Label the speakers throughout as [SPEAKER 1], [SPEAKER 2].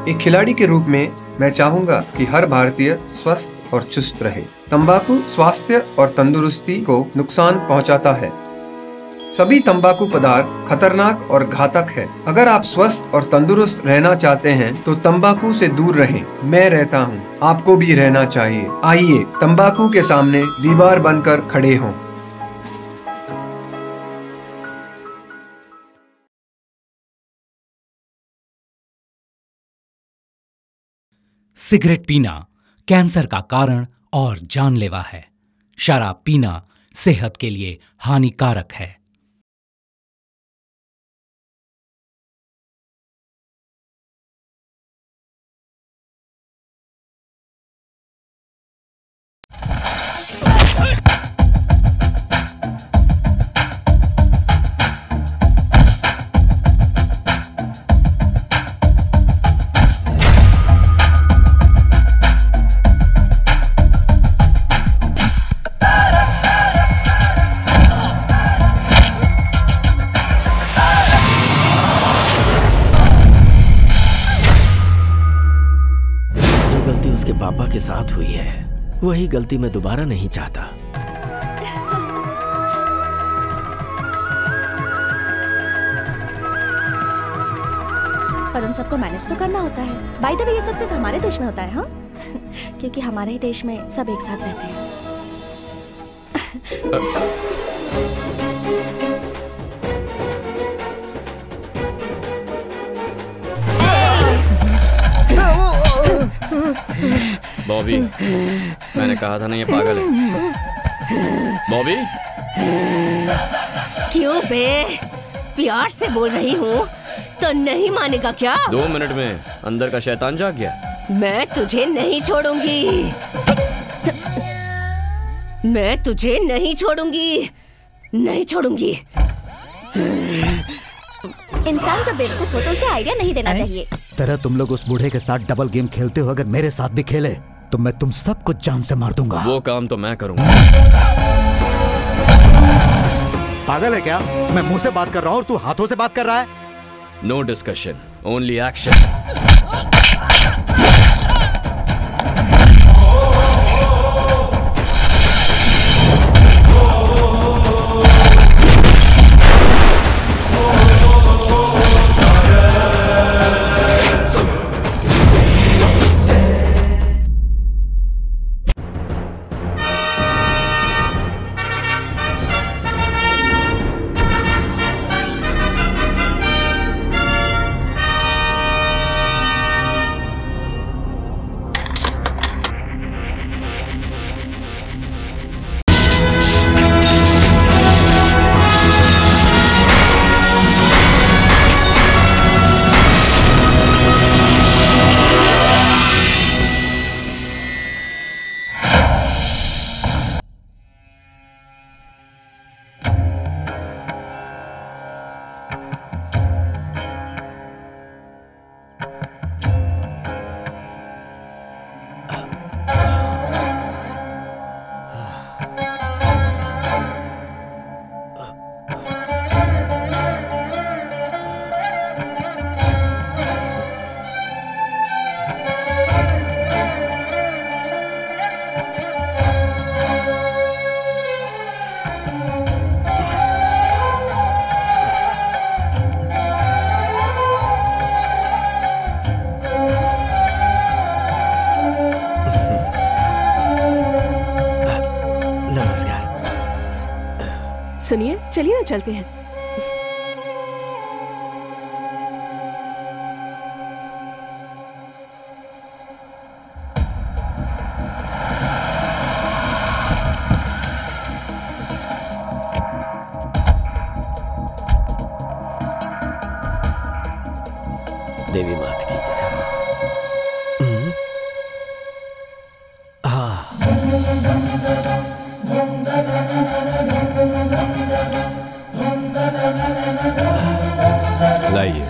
[SPEAKER 1] एक खिलाड़ी के रूप में मैं चाहूंगा कि हर भारतीय स्वस्थ और चुस्त रहे। तंबाकू स्वास्थ्य और तंदुरुस्ती को नुकसान पहुंचाता है। सभी तंबाकू पदार्थ खतरनाक और घातक है। अगर आप स्वस्थ और तंदुरुस्त रहना चाहते हैं तो तंबाकू से दूर रहें। मैं रहता हूं, आपको भी रहना चाहिए। आइए तंबाकू के सामने दीवार बनकर खड़े हों।
[SPEAKER 2] सिगरेट पीना कैंसर का कारण और जानलेवा है। शराब पीना सेहत के लिए हानिकारक है।
[SPEAKER 3] पापा के साथ हुई है, वही गलती मैं दोबारा नहीं चाहता।
[SPEAKER 4] पर उन सबको मैनेज तो करना होता है। बाय द वे ये सब सिर्फ हमारे देश में होता है, हाँ? क्योंकि हमारे ही देश में सब एक साथ रहते हैं।
[SPEAKER 5] बॉबी, मैंने कहा था ना ये पागल है। बॉबी,
[SPEAKER 6] क्यों बे? प्यार से बोल रही हूँ तो नहीं मानेगा क्या?
[SPEAKER 5] 2 मिनट में अंदर का शैतान जाग गया।
[SPEAKER 6] मैं तुझे नहीं छोड़ूंगी। मैं तुझे नहीं छोड़ूंगी, नहीं छोड़ूंगी।
[SPEAKER 4] इंसान जब बेवकूफ हो तो उसे आइडिया नहीं देना चाहिए।
[SPEAKER 7] तरह तुम लोग उस बूढ़े के साथ डबल गेम खेलते हो, अगर मेरे साथ भी खेले तो मैं तुम सबको जान से मार दूंगा।
[SPEAKER 5] वो काम तो मैं करूंगा।
[SPEAKER 7] पागल है क्या? मैं मुंह से बात कर रहा हूँ और तू हाथों से बात कर रहा है।
[SPEAKER 5] No discussion, only action.
[SPEAKER 8] सुनिए, चलिए ना चलते हैं।
[SPEAKER 3] देवी माता की जय।
[SPEAKER 5] लाइए।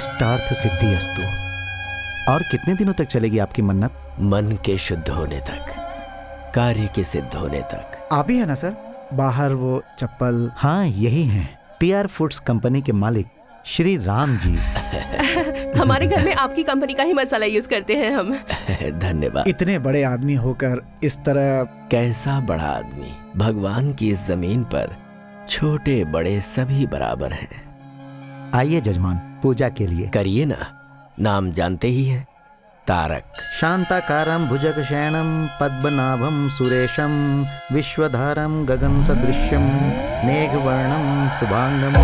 [SPEAKER 7] इष्टार्थ सिद्धि अस्तु। और कितने दिनों तक चलेगी आपकी मन्नत?
[SPEAKER 3] मन के शुद्ध होने तक, कार्य के सिद्ध होने तक।
[SPEAKER 9] आप ही है ना सर, बाहर वो चप्पल?
[SPEAKER 7] हाँ यही हैं, PR फूड्स कंपनी के मालिक श्री राम जी।
[SPEAKER 8] हमारे घर में आपकी कंपनी का ही मसाला यूज करते हैं हम।
[SPEAKER 3] धन्यवाद।
[SPEAKER 9] इतने बड़े आदमी होकर इस तरह।
[SPEAKER 3] कैसा बड़ा आदमी? भगवान की इस जमीन पर छोटे बड़े सभी बराबर हैं।
[SPEAKER 7] आइए जजमान, पूजा के लिए।
[SPEAKER 3] करिए ना, नाम जानते ही हैं, तारक।
[SPEAKER 7] शांताकारं भुजगशयनं पद्मनाभं सुरेशं विश्वधारं गगन सदृश्यं मेघवर्णं शुभांगं।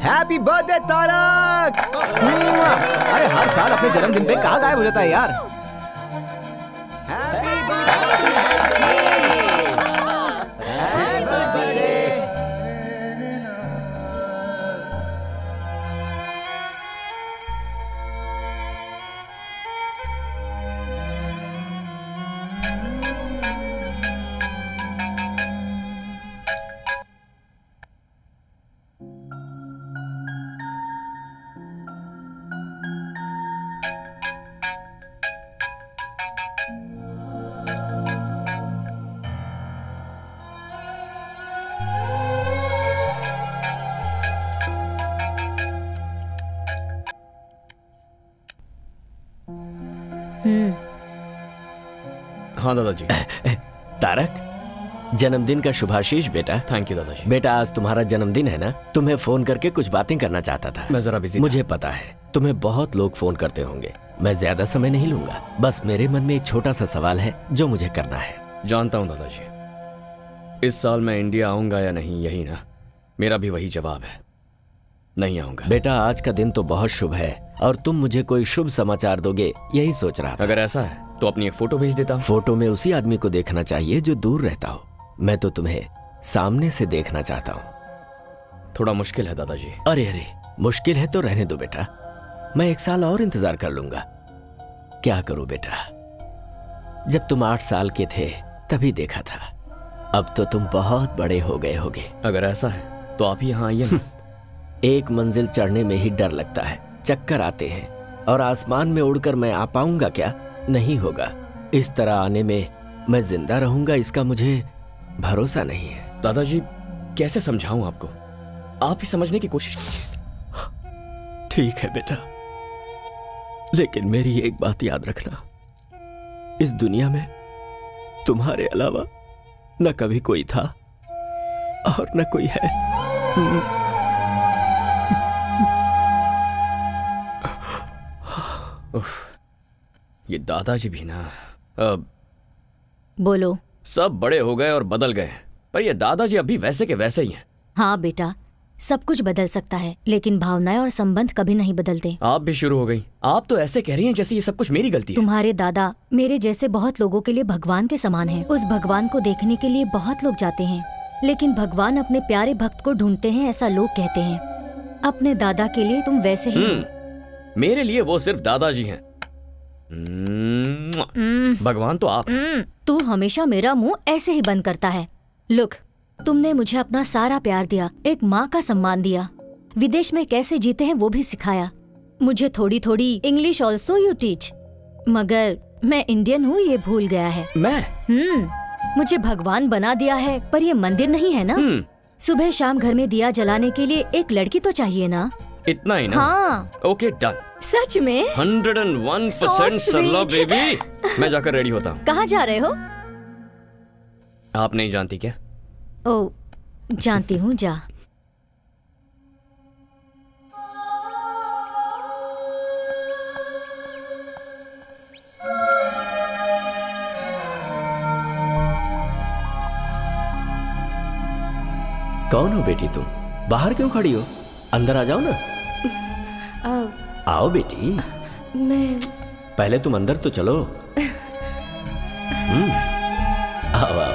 [SPEAKER 10] Happy birthday Tarak! अरे हर साल अपने जन्मदिन पे कहाँ गायब हो जाता है यार। Happy birthday.
[SPEAKER 5] हाँ दादाजी।
[SPEAKER 3] तारक, जन्मदिन का शुभाशीष बेटा।
[SPEAKER 5] थैंक यू दादाजी।
[SPEAKER 3] बेटा आज तुम्हारा जन्मदिन है ना, तुम्हें फोन करके कुछ बातें करना चाहता था।
[SPEAKER 5] मैं जरा बिजी था।
[SPEAKER 3] मुझे पता है तुम्हें बहुत लोग फोन करते होंगे, मैं ज्यादा समय नहीं लूंगा। बस मेरे मन में एक छोटा सा सवाल है जो मुझे करना है।
[SPEAKER 5] जानता हूँ दादाजी, इस साल मैं इंडिया आऊंगा या नहीं, यही ना? मेरा भी वही जवाब है, नहीं आऊंगा।
[SPEAKER 3] बेटा आज का दिन तो बहुत शुभ है और तुम मुझे कोई शुभ समाचार दोगे यही सोच रहा था।
[SPEAKER 5] अगर ऐसा है तो अपनी एक फोटो भेज देता हूँ।
[SPEAKER 3] फोटो में उसी आदमी को देखना चाहिए जो दूर रहता हो। मैं तो तुम्हें सामने से देखना चाहता हूँ।
[SPEAKER 5] थोड़ा मुश्किल है दादाजी।
[SPEAKER 3] अरे अरे, मुश्किल है तो रहने दो बेटा, मैं 1 साल और इंतजार कर लूंगा। क्या करूं बेटा, जब तुम 8 साल के थे तभी देखा था, अब तो तुम बहुत बड़े हो गए होगे।
[SPEAKER 5] अगर ऐसा है तो आप ही यहाँ आइए ना।
[SPEAKER 3] एक मंजिल चढ़ने में ही डर लगता है, चक्कर आते हैं, और आसमान में उड़कर मैं आ पाऊंगा क्या? नहीं होगा। इस तरह आने में मैं जिंदा रहूंगा इसका मुझे भरोसा नहीं है।
[SPEAKER 5] दादाजी कैसे समझाऊं आपको, आप ही समझने की कोशिश कीजिए।
[SPEAKER 3] ठीक है बेटा, लेकिन मेरी एक बात याद रखना, इस दुनिया में तुम्हारे अलावा न कभी कोई था और न कोई है।
[SPEAKER 5] उफ, ये दादाजी भी ना
[SPEAKER 6] बोलो।
[SPEAKER 5] सब बड़े हो गए और बदल गए, पर ये दादाजी अभी वैसे के वैसे ही हैं।
[SPEAKER 6] हाँ बेटा, सब कुछ बदल सकता है लेकिन भावनाएं और संबंध कभी नहीं बदलते।
[SPEAKER 5] आप भी शुरू हो गई। आप तो ऐसे कह रही हैं जैसे ये सब कुछ मेरी गलती है।
[SPEAKER 6] तुम्हारे दादा मेरे जैसे बहुत लोगों के लिए भगवान के समान हैं। उस भगवान को देखने के लिए बहुत लोग जाते हैं, लेकिन भगवान अपने प्यारे भक्त को ढूंढते हैं, ऐसा लोग कहते हैं। अपने दादा के लिए तुम वैसे ही
[SPEAKER 5] मेरे लिए वो सिर्फ दादाजी हैं। भगवान तो आप।
[SPEAKER 6] तू हमेशा मेरा मुंह ऐसे ही बंद करता है। लुक, तुमने मुझे अपना सारा प्यार दिया, एक माँ का सम्मान दिया, विदेश में कैसे जीते हैं वो भी सिखाया। मुझे थोड़ी थोड़ी इंग्लिश ऑल्सो यू टीच, मगर मैं इंडियन हूँ ये भूल गया है।
[SPEAKER 5] मैं
[SPEAKER 6] मुझे भगवान बना दिया है, पर ये मंदिर नहीं है ना। सुबह शाम घर में दिया जलाने के लिए एक लड़की तो चाहिए ना।
[SPEAKER 5] इतना ही ना?
[SPEAKER 6] हाँ।
[SPEAKER 5] Okay done.
[SPEAKER 6] सच में
[SPEAKER 5] 101% सरला बेबी। मैं जाकर रेडी होता हूँ।
[SPEAKER 6] कहाँ जा रहे हो?
[SPEAKER 5] आप नहीं जानती क्या?
[SPEAKER 6] ओ, जानती हूँ, जा।
[SPEAKER 3] कौन हो बेटी तुम? बाहर क्यों खड़ी हो? अंदर आ जाओ ना। आओ बेटी।
[SPEAKER 8] मैं
[SPEAKER 3] पहले तुम अंदर तो चलो। आओ आओ।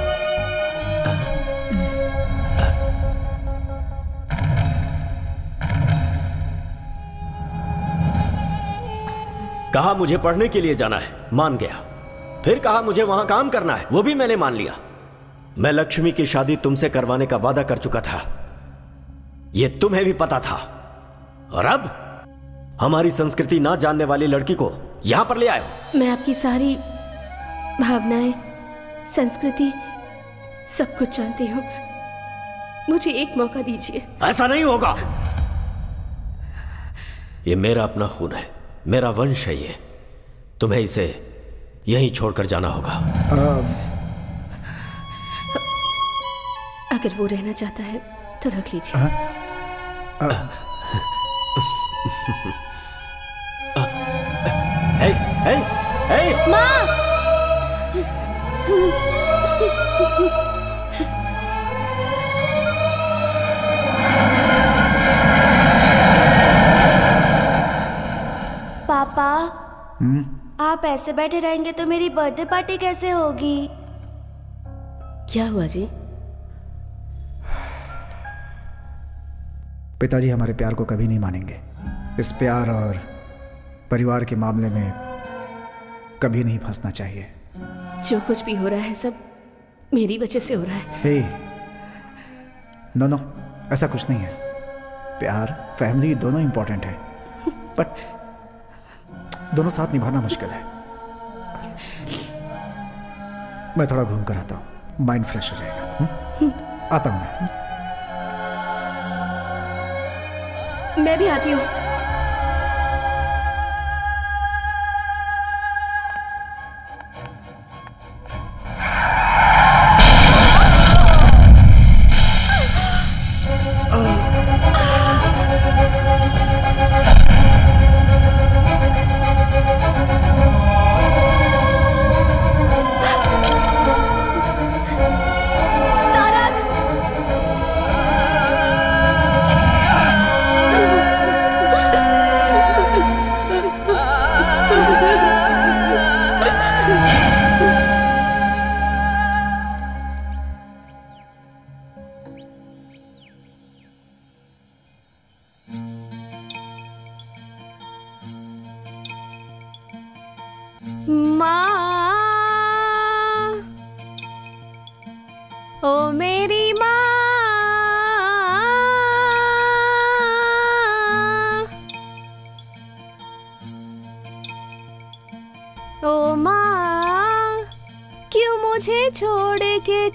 [SPEAKER 3] कहा मुझे पढ़ने के लिए जाना है, मान गया। फिर कहा मुझे वहां काम करना है, वो भी मैंने मान लिया। मैं लक्ष्मी की शादी तुमसे करवाने का वादा कर चुका था, ये तुम्हें भी पता था। और अब हमारी संस्कृति ना जानने वाली लड़की को यहां पर ले आए हो।
[SPEAKER 8] मैं आपकी सारी भावनाएं, संस्कृति, सब कुछ जानती हूँ। मुझे एक मौका दीजिए।
[SPEAKER 3] ऐसा नहीं होगा। ये मेरा अपना खून है, मेरा वंश है ये। तुम्हें इसे यहीं छोड़कर जाना होगा।
[SPEAKER 8] अगर वो रहना चाहता है तो रख लीजिए।
[SPEAKER 3] हे, हे, हे।
[SPEAKER 8] माँ!
[SPEAKER 4] पापा, आप ऐसे बैठे रहेंगे तो मेरी बर्थडे पार्टी कैसे होगी?
[SPEAKER 8] क्या हुआ जी?
[SPEAKER 9] पिताजी हमारे प्यार को कभी नहीं मानेंगे। इस प्यार और परिवार के मामले में कभी नहीं फंसना चाहिए।
[SPEAKER 8] जो कुछ भी हो रहा है सब मेरी वजह से हो रहा है।
[SPEAKER 9] हे, नो, ऐसा कुछ नहीं है। प्यार, फैमिली दोनों इंपॉर्टेंट है, बट दोनों साथ निभाना मुश्किल है। मैं थोड़ा घूम कर आता हूँ, माइंड फ्रेश हो जाएगा। आता हूँ मैं।
[SPEAKER 8] मैं भी आती हूँ।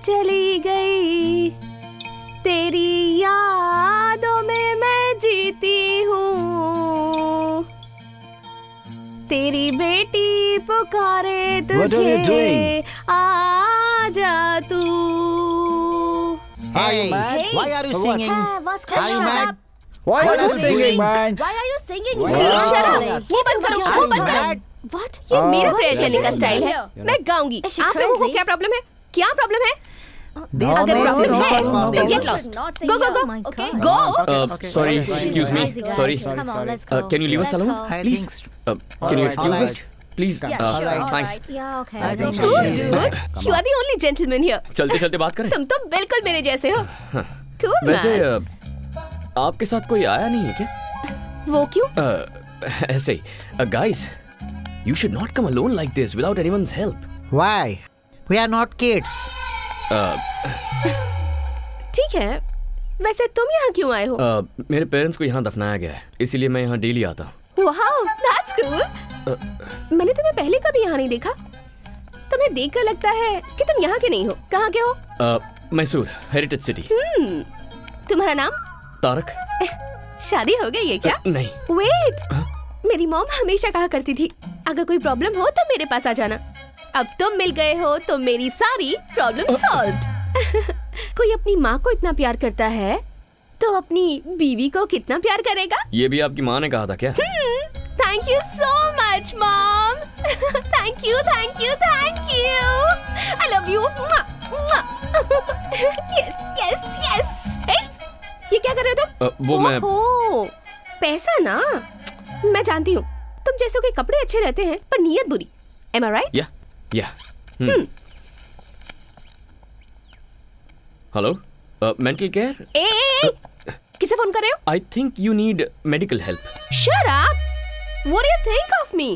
[SPEAKER 8] चली गई तेरी यादों में मैं जीती हूँ। तेरी बेटी पुकारे तुझे, आजा तू।
[SPEAKER 10] Hey, why are you singing?
[SPEAKER 4] Are
[SPEAKER 10] you mad?
[SPEAKER 4] Why
[SPEAKER 10] are you singing, man?
[SPEAKER 4] Why are you singing?
[SPEAKER 10] Shut up!
[SPEAKER 8] मुंह बंद करो, मुंह बंद करो।
[SPEAKER 4] What?
[SPEAKER 8] ये मेरा प्रेयर करने का स्टाइल है। मैं गाऊंगी।
[SPEAKER 4] Is she
[SPEAKER 8] आप लोगों को
[SPEAKER 4] crazy?
[SPEAKER 8] क्या प्रॉब्लम है? क्या प्रॉब्लम है?
[SPEAKER 9] This
[SPEAKER 8] अगर
[SPEAKER 9] is
[SPEAKER 8] प्रॉब्लम
[SPEAKER 9] not
[SPEAKER 8] है,
[SPEAKER 9] perform
[SPEAKER 8] then
[SPEAKER 9] this.
[SPEAKER 8] get lost. Go, go, go.
[SPEAKER 6] Okay.
[SPEAKER 8] Go.
[SPEAKER 5] Sorry, excuse me. Sorry.
[SPEAKER 6] Come on, let's go.
[SPEAKER 5] Can you leave us
[SPEAKER 6] Let's
[SPEAKER 5] alone,
[SPEAKER 6] go.
[SPEAKER 9] I
[SPEAKER 5] please?
[SPEAKER 9] think
[SPEAKER 5] Can you
[SPEAKER 9] Alright,
[SPEAKER 5] excuse us,
[SPEAKER 9] alright.
[SPEAKER 5] please?
[SPEAKER 6] Yeah, sure.
[SPEAKER 9] alright.
[SPEAKER 5] Thanks.
[SPEAKER 6] Alright. Yeah, okay.
[SPEAKER 9] I
[SPEAKER 6] Let's
[SPEAKER 9] think
[SPEAKER 6] go.
[SPEAKER 8] Cool, dude. You are the only gentleman here.
[SPEAKER 5] चलते चलते बात करें।
[SPEAKER 8] तुम तो बिल्कुल मेरे जैसे हो। Cool
[SPEAKER 5] वैसे
[SPEAKER 8] man.
[SPEAKER 5] आपके साथ कोई आया नहीं है क्या?
[SPEAKER 8] वो क्यों?
[SPEAKER 5] ऐसे ही. Guys, you should not come alone like this without anyone's help.
[SPEAKER 10] Why? We are not kids.
[SPEAKER 8] ठीक है। वैसे तुम यहाँ क्यों आए हो?
[SPEAKER 5] मेरे पेरेंट्स को यहाँ दफनाया गया है, इसीलिए मैं यहाँ डेली आता हूँ।
[SPEAKER 8] Wow, that's cool. मैंने तुम्हें पहले कभी यहाँ नहीं देखा। तुम्हें देखकर लगता है कि तुम यहाँ के नहीं हो। कहाँ के हो?
[SPEAKER 5] Mysore, heritage city.
[SPEAKER 8] तुम्हारा नाम?
[SPEAKER 5] तारक।
[SPEAKER 8] शादी हो गई है क्या?
[SPEAKER 5] नहीं।
[SPEAKER 8] वेट, मेरी मॉम हमेशा कहा करती थी अगर कोई प्रॉब्लम हो तो मेरे पास आ जाना। अब तुम मिल गए हो तो मेरी सारी प्रॉब्लम सॉल्व्ड। कोई अपनी माँ को इतना प्यार करता है तो अपनी बीवी को कितना प्यार करेगा?
[SPEAKER 5] ये भी आपकी माँ ने कहा था क्या?
[SPEAKER 8] Thank you so much mom. Thank you, thank you, thank you. I love you. Yes yes yes. ये क्या कर रहे हो तुम?
[SPEAKER 5] वो मैं
[SPEAKER 8] पैसा ना, मैं जानती हूँ तुम जैसों के कपड़े अच्छे रहते हैं पर नीयत बुरी। Am I right?
[SPEAKER 5] या हेलो, मेंटल केयर?
[SPEAKER 8] ए, किसे फोन कर रहे हो?
[SPEAKER 5] I think you need medical help.
[SPEAKER 8] Shut up! What do you think of me?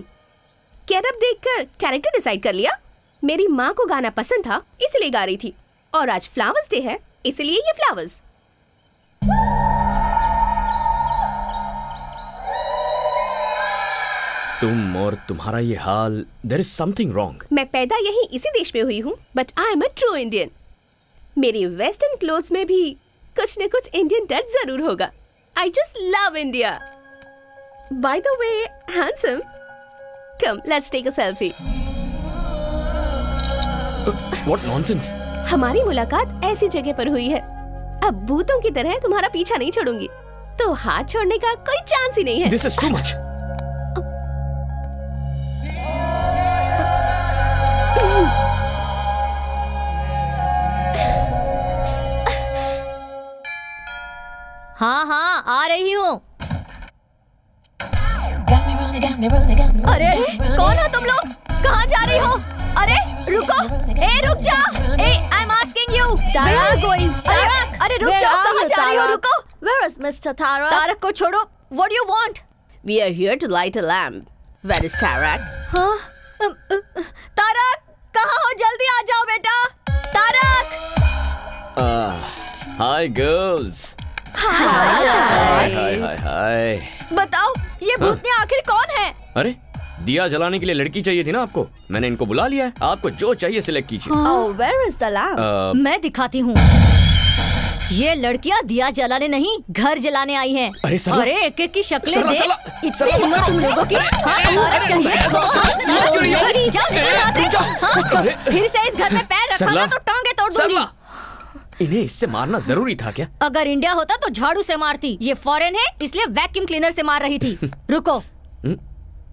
[SPEAKER 8] Get up देखकर कैरेक्टर डिसाइड कर लिया? मेरी माँ को गाना पसंद था इसलिए गा रही थी, और आज फ्लावर्स डे है इसलिए ये फ्लावर्स।
[SPEAKER 5] तुम और तुम्हारा ये हाल, देयर इज समथिंग रॉन्ग।
[SPEAKER 8] मैं पैदा यही इसी देश में हुई हूँ, but I am a true Indian. मेरी वेस्टर्न क्लोथ्स में भी कुछ न कुछ इंडियन टच जरूर होगा। I just love India. By the way handsome, come let's take a selfie.
[SPEAKER 5] What nonsense.
[SPEAKER 8] हमारी मुलाकात ऐसी जगह पर हुई है, अब भूतों की तरह तुम्हारा पीछा नहीं छोड़ूंगी, तो हाथ छोड़ने का कोई चांस ही नहीं है।
[SPEAKER 5] This is too much.
[SPEAKER 6] हाँ हाँ आ रही हूँ। अरे कौन हो तुम लोग? कहाँ जा रही हो? अरे रुको, ए रुक जा, ए आई एम आस्किंग यू। अरे रुक जाओ, कहाँ जा रही हो? रुको।
[SPEAKER 4] Where is Mr. Tarak?
[SPEAKER 6] Tarak को छोड़ो। What do you want?
[SPEAKER 8] We are here to light a lamp. Where is Tarak?
[SPEAKER 6] हाँ? तारक कहाँ हो? जल्दी आ जाओ बेटा। Tarak.
[SPEAKER 5] Hi girls.
[SPEAKER 6] Hi
[SPEAKER 5] hi hi hi.
[SPEAKER 6] बताओ ये भूतनी आखिर कौन है?
[SPEAKER 5] अरे दिया जलाने के लिए लड़की चाहिए थी ना आपको, मैंने इनको बुला लिया है। आपको जो चाहिए सिलेक्ट कीजिए।
[SPEAKER 4] Oh, where is the lamp?
[SPEAKER 6] मैं दिखाती हूँ। ये लड़कियाँ दिया जलाने नहीं, घर जलाने आई हैं।
[SPEAKER 5] अरे सरला,
[SPEAKER 6] अरे एक एक की शक्लें
[SPEAKER 5] सरला,
[SPEAKER 6] देख।
[SPEAKER 5] सरला,
[SPEAKER 6] इतनी
[SPEAKER 5] सरला,
[SPEAKER 6] हिम्मत तुम लोगों की? तारक चाहिए? फिर से इस घर में पैर रखा ना तो टांगे तोड़ दूंगी।
[SPEAKER 5] इन्हें इससे मारना जरूरी था क्या?
[SPEAKER 6] अगर इंडिया होता तो झाड़ू से मारती, ये फॉरेन है इसलिए वैक्यूम क्लीनर से मार रही थी। रुको,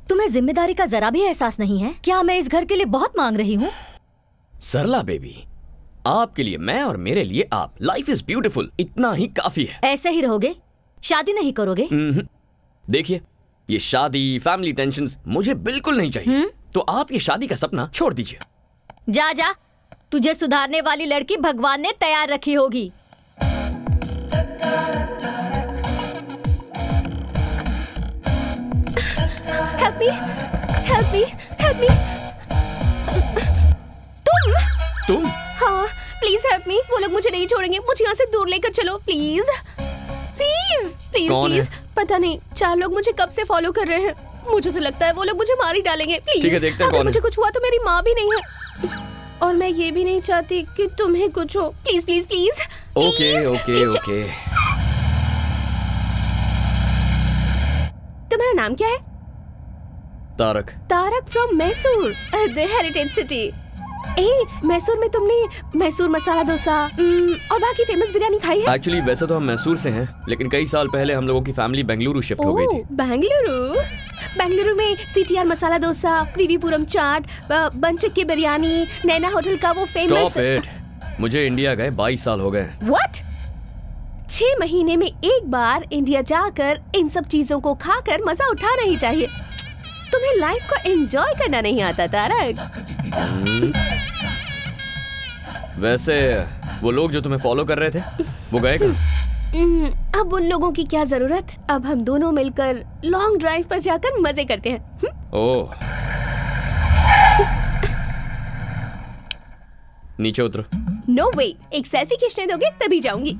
[SPEAKER 6] तुम्हें जिम्मेदारी का जरा भी एहसास नहीं है क्या? मैं इस घर के लिए बहुत मांग रही हूँ।
[SPEAKER 5] सरला बेबी, आपके लिए मैं और मेरे लिए आप। लाइफ इज ब्यूटीफुल, इतना ही काफी है।
[SPEAKER 6] ऐसे ही रहोगे? शादी नहीं करोगे?
[SPEAKER 5] देखिए, ये शादी फैमिली टेंशन्स मुझे बिल्कुल नहीं चाहिए। तो आप ये शादी का सपना छोड़ दीजिए।
[SPEAKER 6] जा जा, तुझे सुधारने वाली लड़की भगवान ने तैयार रखी होगी।
[SPEAKER 8] Help me, help me, help me.
[SPEAKER 5] तुम?
[SPEAKER 8] हाँ, प्लीज हेल्प मी। वो लोग मुझे नहीं छोड़ेंगे, मुझे यहाँ से दूर लेकर चलो प्लीज प्लीज प्लीज प्लीज। पता नहीं 4 लोग मुझे कब से फॉलो कर रहे हैं। मुझे तो लगता है वो लोग मुझे मार ही डालेंगे। प्लीज,
[SPEAKER 5] ठीक है, देखते हैं
[SPEAKER 8] अगर
[SPEAKER 5] कौन
[SPEAKER 8] मुझे
[SPEAKER 5] है।
[SPEAKER 8] कुछ हुआ तो मेरी माँ भी नहीं है, और मैं ये भी नहीं चाहती कि तुम्हें कुछ हो। Please please please.
[SPEAKER 5] Okay okay okay.
[SPEAKER 8] तुम्हारा नाम क्या है?
[SPEAKER 5] Tarak.
[SPEAKER 8] Tarak from Mysore, the heritage city. Mysore में तुमने मैसूर मसाला डोसा और बाकी फेमस बिरयानी खाई है?
[SPEAKER 5] एक्चुअली वैसे तो हम मैसूर से हैं, लेकिन कई साल पहले हम लोगों की फैमिली बेंगलुरु शिफ्ट हो गई थी।
[SPEAKER 8] बेंगलुरु? बेंगलुरु में CTR मसाला डोसा, विवीपुरम चाट, बनचक्की बिरयानी, नैना होटल का वो फेमस।
[SPEAKER 5] Stop it. मुझे इंडिया गए 22 साल हो गए।
[SPEAKER 8] What? 6 महीने में एक बार इंडिया जाकर इन सब चीजों को खाकर मजा उठाना ही चाहिए। तुम्हें लाइफ को एंजॉय करना नहीं आता तारक।
[SPEAKER 5] वैसे वो लोग जो तुम्हें फॉलो कर रहे थे वो गए कहाँ?
[SPEAKER 8] अब उन लोगों की क्या जरूरत, अब हम दोनों मिलकर लॉन्ग ड्राइव पर जाकर मजे करते हैं।
[SPEAKER 5] ओह, नीचे उतरो।
[SPEAKER 8] नो वे, एक सेल्फी खींचने दोगे तभी जाऊंगी।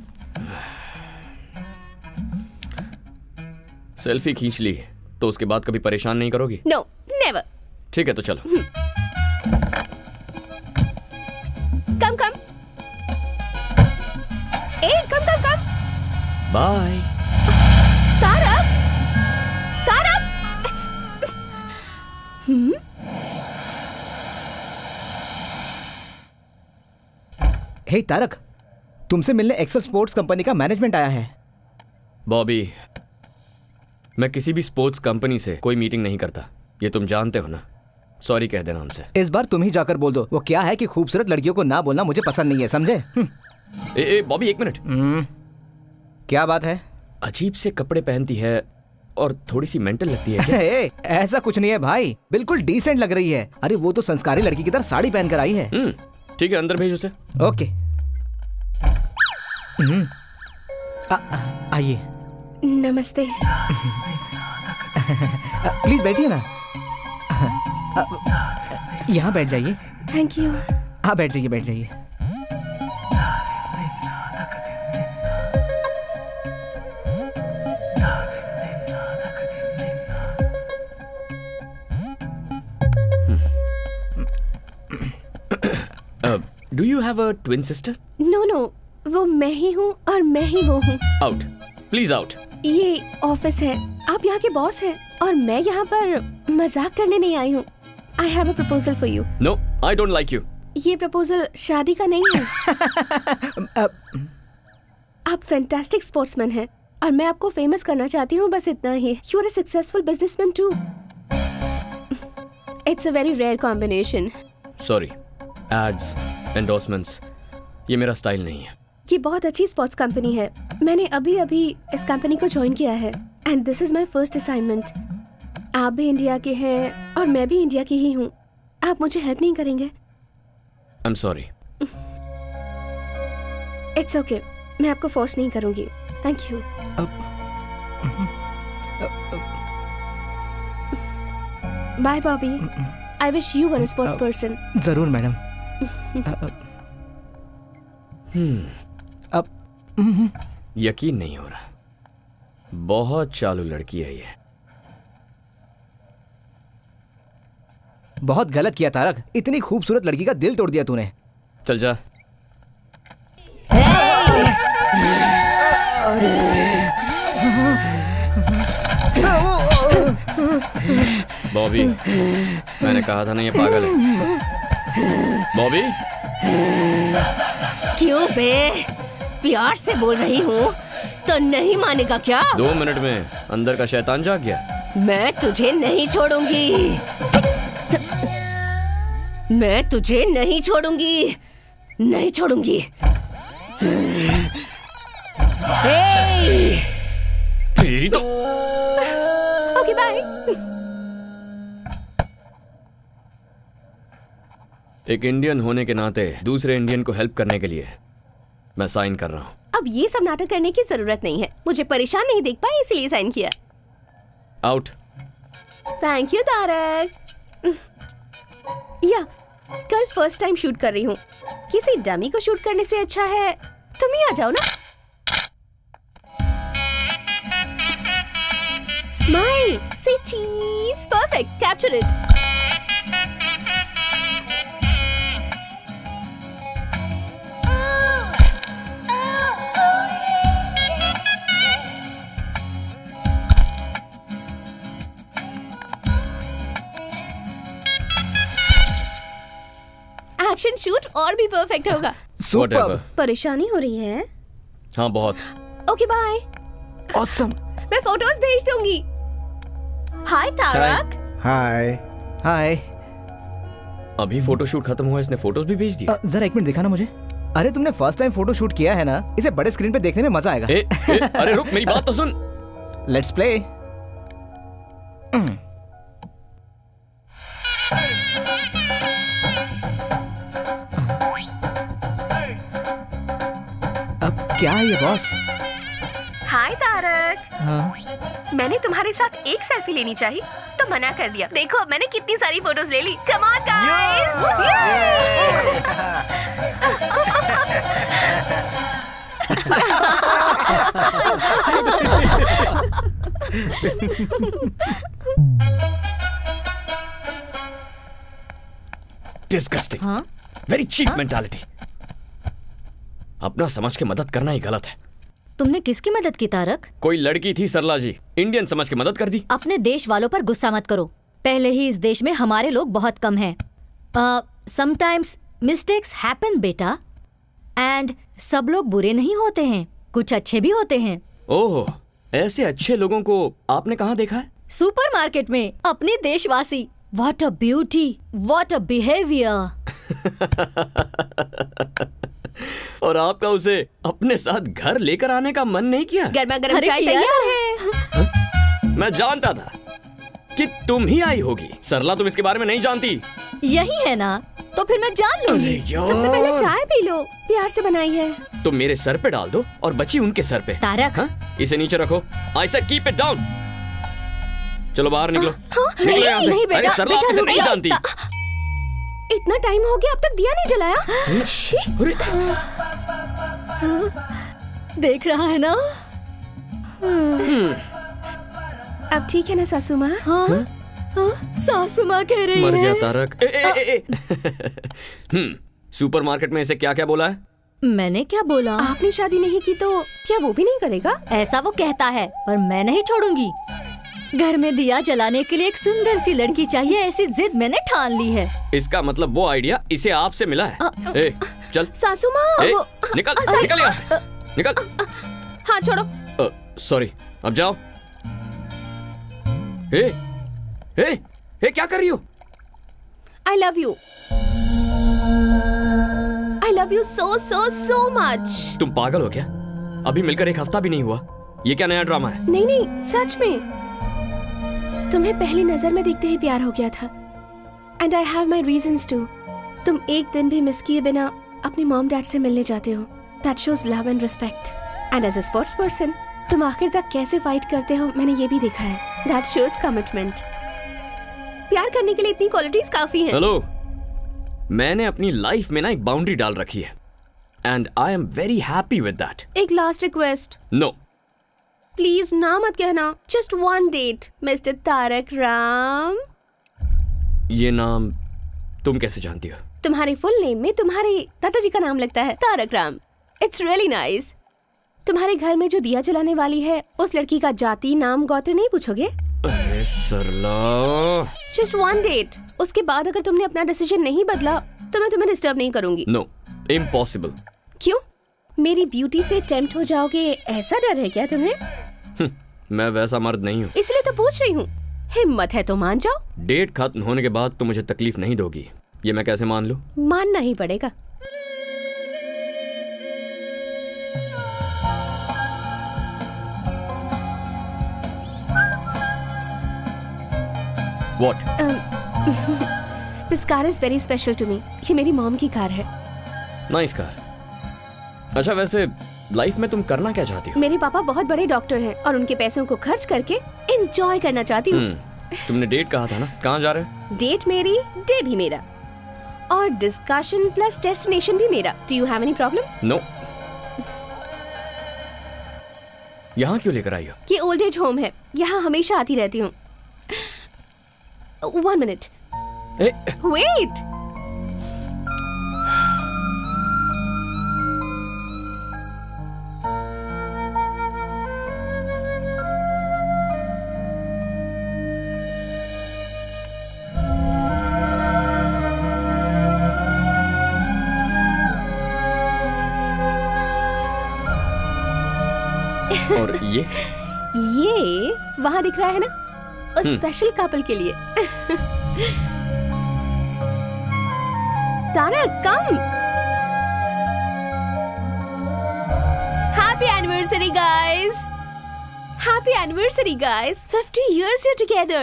[SPEAKER 5] सेल्फी खींच ली तो उसके बाद कभी परेशान नहीं करोगी?
[SPEAKER 8] No, never.
[SPEAKER 5] ठीक है तो चलो।
[SPEAKER 8] Come come, come come come.
[SPEAKER 5] Bye.
[SPEAKER 8] Tarak, Tarak.
[SPEAKER 10] Hey Tarak, तुमसे मिलने एक्सेल स्पोर्ट्स कंपनी का मैनेजमेंट आया है।
[SPEAKER 5] बॉबी, मैं किसी भी स्पोर्ट्स कंपनी से कोई मीटिंग नहीं करता, ये तुम जानते हो ना। सॉरी कह देना उनसे।
[SPEAKER 10] इस बार तुम ही जाकर बोल दो। वो क्या है कि खूबसूरत लड़कियों को ना बोलना मुझे पसंद नहीं है, समझे?
[SPEAKER 5] बॉबी एक मिनट।
[SPEAKER 10] क्या बात है?
[SPEAKER 5] अजीब से कपड़े पहनती है और थोड़ी सी मेंटल लगती है क्या?
[SPEAKER 10] ऐसा कुछ नहीं है भाई, बिल्कुल डिसेंट लग रही है। अरे वो तो संस्कारी लड़की की तरह साड़ी पहन कर आई है।
[SPEAKER 5] ठीक है, अंदर भेज उसे।
[SPEAKER 10] ओके। आइए।
[SPEAKER 8] नमस्ते।
[SPEAKER 10] प्लीज बैठिए ना। यहाँ बैठ जाइए।
[SPEAKER 8] Thank you.
[SPEAKER 10] हाँ बैठ जाइए, बैठ जाइए।
[SPEAKER 5] Do you have a twin sister?
[SPEAKER 8] No, no, वो मैं ही हूँ और मैं ही वो हूँ।
[SPEAKER 5] Out, please out.
[SPEAKER 8] ये ऑफिस है, आप यहाँ के बॉस हैं और मैं यहाँ पर मजाक करने नहीं आई हूँ। I have a proposal for you.
[SPEAKER 5] No, I don't like you.
[SPEAKER 8] ये प्रपोजल शादी का नहीं है। आप फैंटास्टिक स्पोर्ट्समैन हैं और मैं आपको फेमस करना चाहती हूँ, बस इतना ही। You are a successful businessman too. It's a very rare combination.
[SPEAKER 5] Sorry, ads, endorsements, ये मेरा स्टाइल नहीं है।
[SPEAKER 8] ये बहुत अच्छी स्पोर्ट्स कंपनी है, मैंने अभी अभी इस कंपनी को ज्वाइन किया है and this is my first assignment. आप भी इंडिया के हैं और मैं भी इंडिया की ही हूँ, आप मुझे हेल्प नहीं करेंगे?
[SPEAKER 5] I'm sorry.
[SPEAKER 8] It's okay, मैं आपको फोर्स नहीं करूँगी। Thank you. Bye Bobby, I wish you were a sports person.
[SPEAKER 10] जरूर मैडम।
[SPEAKER 5] अब यकीन नहीं हो रहा, बहुत चालू लड़की है ये।
[SPEAKER 10] बहुत गलत किया तारक, इतनी खूबसूरत लड़की का दिल तोड़ दिया तूने।
[SPEAKER 5] चल जा। बॉबी, मैंने कहा था ना ये पागल है। बॉबी,
[SPEAKER 8] क्यों बे, प्यार से बोल रही हूँ तो नहीं मानेगा क्या?
[SPEAKER 5] 2 मिनट में अंदर का शैतान जाग गया।
[SPEAKER 8] मैं तुझे नहीं छोड़ूंगी, मैं तुझे नहीं छोड़ूंगी, नहीं छोड़ूंगी।
[SPEAKER 5] तेरी तो।
[SPEAKER 8] Okay bye.
[SPEAKER 5] एक इंडियन होने के नाते दूसरे इंडियन को हेल्प करने के लिए मैं साइन कर रहा हूँ।
[SPEAKER 8] अब ये सब नाटक करने की जरूरत नहीं है, मुझे परेशान नहीं देख पाए इसलिए साइन किया।
[SPEAKER 5] आउट।
[SPEAKER 8] Thank you Tarak. या कल फर्स्ट टाइम शूट कर रही हूँ, किसी डमी को शूट करने से अच्छा है तुम ही आ जाओ ना। स्माइल, से चीज, perfect, capture it. Action shoot और भी परफेक्ट होगा।
[SPEAKER 5] Whatever.
[SPEAKER 8] परेशानी हो रही है?
[SPEAKER 5] हाँ बहुत।
[SPEAKER 8] Okay bye.
[SPEAKER 10] ऑसम।
[SPEAKER 8] मैं फोटोज भेज दूंगी। हाय तारक।
[SPEAKER 9] हाय।
[SPEAKER 10] हाय।
[SPEAKER 5] अभी फोटोशूट खत्म हुआ, इसने फोटोज भी भेज दिए।
[SPEAKER 10] जरा एक मिनट दिखाना मुझे। अरे तुमने फर्स्ट टाइम फोटो शूट किया है ना, इसे बड़े स्क्रीन पे देखने में मजा आएगा।
[SPEAKER 5] अरे रुक, मेरी बात तो सुन।
[SPEAKER 10] Let's play. अब क्या है ये बॉस?
[SPEAKER 8] हाय तारक।
[SPEAKER 10] हाँ?
[SPEAKER 8] मैंने तुम्हारे साथ एक सेल्फी लेनी चाहिए तो मना कर दिया। देखो मैंने कितनी सारी फोटोज ले ली। Come on guys.
[SPEAKER 5] डिस्गस्टिंग।
[SPEAKER 6] हाँ?
[SPEAKER 5] Very cheap mentality. अपना समझ के मदद करना ही गलत है।
[SPEAKER 6] तुमने किसकी मदद की तारक?
[SPEAKER 5] कोई लड़की थी सरला जी, इंडियन समझ के मदद कर दी।
[SPEAKER 6] अपने देश वालों पर गुस्सा मत करो। पहले ही इस देश में हमारे लोग बहुत कम हैं। समटाइम्स मिस्टेक्स हैपन बेटा, एंड सब लोग बुरे नहीं होते हैं, कुछ अच्छे भी होते हैं।
[SPEAKER 5] ओह, ऐसे अच्छे लोगों को आपने कहाँ देखा है?
[SPEAKER 6] सुपरमार्केट में अपने देशवासी। What a beauty, what a behaviour.
[SPEAKER 5] और आपका उसे अपने साथ घर लेकर आने का मन नहीं किया?
[SPEAKER 8] गर्मा गर्म चाय तैयार है।
[SPEAKER 5] मैं जानता था कि तुम ही आई होगी। सरला, तुम इसके बारे में नहीं जानती।
[SPEAKER 6] यही है ना, तो फिर मैं जान लूंगी।
[SPEAKER 8] सबसे पहले चाय पी लो, प्यार से बनाई है।
[SPEAKER 5] तो मेरे सर पे डाल दो और बची उनके सर पे।
[SPEAKER 6] तारक,
[SPEAKER 5] इसे नीचे रखो। I said keep it down. चलो बाहर निकलो। निकलो यहाँ से।
[SPEAKER 8] नहीं बेटा,
[SPEAKER 5] अरे सरला, आप इसे नहीं जानती।
[SPEAKER 8] इतना टाइम हो गया, अब तक दिया नहीं जलाया।
[SPEAKER 6] देख रहा है ना?
[SPEAKER 8] अब ठीक है ना सासू माँ?
[SPEAKER 6] हाँ? सासू माँ कह रही है।
[SPEAKER 5] मर गया तारक। सुपरमार्केट में इसे क्या क्या बोला है?
[SPEAKER 6] मैंने क्या बोला?
[SPEAKER 8] आपने शादी नहीं की तो क्या वो भी नहीं करेगा?
[SPEAKER 6] ऐसा वो कहता है, पर मैं नहीं छोड़ूंगी। घर में दिया जलाने के लिए एक सुंदर सी लड़की चाहिए, ऐसी जिद मैंने ठान ली है।
[SPEAKER 5] इसका मतलब वो आइडिया इसे आपसे मिला है। ए, चल
[SPEAKER 8] सासू माँ।
[SPEAKER 5] निकल निकल यहाँ से, निकल।
[SPEAKER 8] हाँ छोड़ो।
[SPEAKER 5] सॉरी, अब जाओ। क्या कर रही हो?
[SPEAKER 8] I love you. I love you so so so much.
[SPEAKER 5] तुम पागल हो क्या? अभी मिलकर एक हफ्ता भी नहीं हुआ। ये क्या नया ड्रामा है?
[SPEAKER 8] नहीं नहीं, सच में तुम्हें पहली नजर में देखते ही प्यार हो गया था। And I have my reasons too. तुम एक दिन भी मिस किए बिना अपने मॉम डैड से मिलने जाते हो। That shows love and respect. And as a sports person, तुम आखिर तक कैसे फाइट करते हो मैंने ये भी देखा है। That shows commitment. प्यार करने के लिए इतनी क्वालिटीज काफी हैं।
[SPEAKER 5] हेलो, मैंने अपनी लाइफ में ना एक बाउंड्री डाल रखी है and I am very happy with that.
[SPEAKER 8] एक लास्ट रिक्वेस्ट।
[SPEAKER 5] नो
[SPEAKER 8] प्लीज ना मत कहना। Just one date mister Tarak Ram.
[SPEAKER 5] ये नाम तुम कैसे जानती हो?
[SPEAKER 8] तुम्हारे फुल नेम में तुम्हारे दादाजी का नाम लगता है, Tarak Ram. It's really nice. तुम्हारे घर में जो दिया जलाने वाली है उस लड़की का जाति नाम गोत्र नहीं पूछोगे?
[SPEAKER 5] अरे सरला,
[SPEAKER 8] जस्ट वन डेट। उसके बाद अगर तुमने अपना डिसीजन नहीं बदला तो मैं तुम्हें डिस्टर्ब नहीं करूंगी।
[SPEAKER 5] No, impossible.
[SPEAKER 8] क्यों? मेरी ब्यूटी से टेम्प्ट हो जाओगे ऐसा डर है क्या तुम्हें?
[SPEAKER 5] मैं वैसा मर्द नहीं हूँ।
[SPEAKER 8] इसलिए तो पूछ रही हूँ। हिम्मत है तो मान जाओ।
[SPEAKER 5] डेट खत्म होने के बाद तुम मुझे तकलीफ नहीं दोगी, ये मैं कैसे मान लूं?
[SPEAKER 8] मानना ही पड़ेगा।
[SPEAKER 5] What?
[SPEAKER 8] This car is very special to me. ये मेरी मॉम की कार है।
[SPEAKER 5] Nice car. अच्छा, वैसे लाइफ में तुम करना क्या चाहती हो?
[SPEAKER 8] मेरे पापा बहुत बड़े डॉक्टर हैं और उनके पैसों को खर्च करके एंजॉय करना चाहती हूँ।
[SPEAKER 5] तुमने डेट कहा था ना, कहाँ जा रहे हो?
[SPEAKER 8] डेट मेरी, डे भी मेरा, और डिस्कशन प्लस डेस्टिनेशन भी मेरा। Do you have any problem?
[SPEAKER 5] No. यहाँ क्यों लेकर आई हो?
[SPEAKER 8] ये ओल्ड एज होम है, यहाँ हमेशा आती रहती हूँ। 1 minute. Wait.
[SPEAKER 5] और ये
[SPEAKER 8] वहां दिख रहा है ना, उस स्पेशल कपल के लिए। Tarak come. Happy anniversary guys. Happy anniversary, guys! 50 years you're together.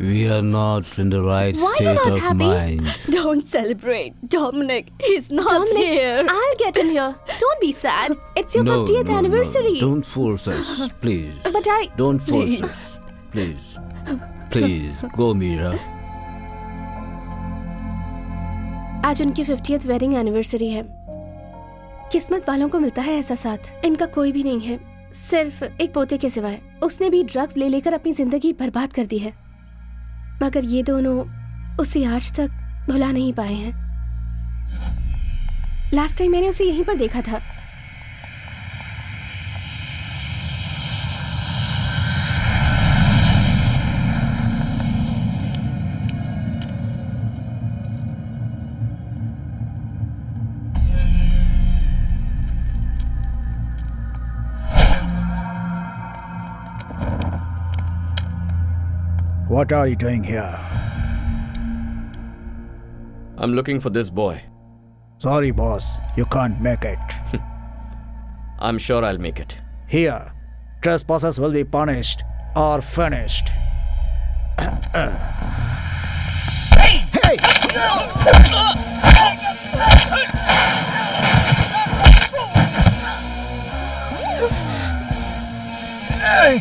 [SPEAKER 11] We are not in the right
[SPEAKER 8] Why
[SPEAKER 11] state
[SPEAKER 8] you're not
[SPEAKER 11] of
[SPEAKER 8] happy?
[SPEAKER 11] mind.
[SPEAKER 6] Don't celebrate. Dominic, he's not
[SPEAKER 8] Dominic,
[SPEAKER 6] here.
[SPEAKER 8] I'll get him here. Don't be sad. It's your 50th anniversary.
[SPEAKER 11] No. Don't force us, please.
[SPEAKER 8] But
[SPEAKER 11] Don't force
[SPEAKER 6] Please.
[SPEAKER 11] us. Please. Please, go, Meera.
[SPEAKER 8] आज उनकी 50th wedding anniversary है। किस्मत वालों को मिलता है ऐसा साथ। इनका कोई भी नहीं है, सिर्फ एक पोते के सिवाय। उसने भी ड्रग्स ले लेकर अपनी जिंदगी बर्बाद कर दी है, मगर ये दोनों उसे आज तक भुला नहीं पाए हैं। लास्ट टाइम मैंने उसे यहीं पर देखा था।
[SPEAKER 9] What are you doing here?
[SPEAKER 5] I'm looking for this boy.
[SPEAKER 9] Sorry, boss. You can't make it.
[SPEAKER 5] I'm sure I'll make it.
[SPEAKER 9] Here, trespassers will be punished or finished. Hey!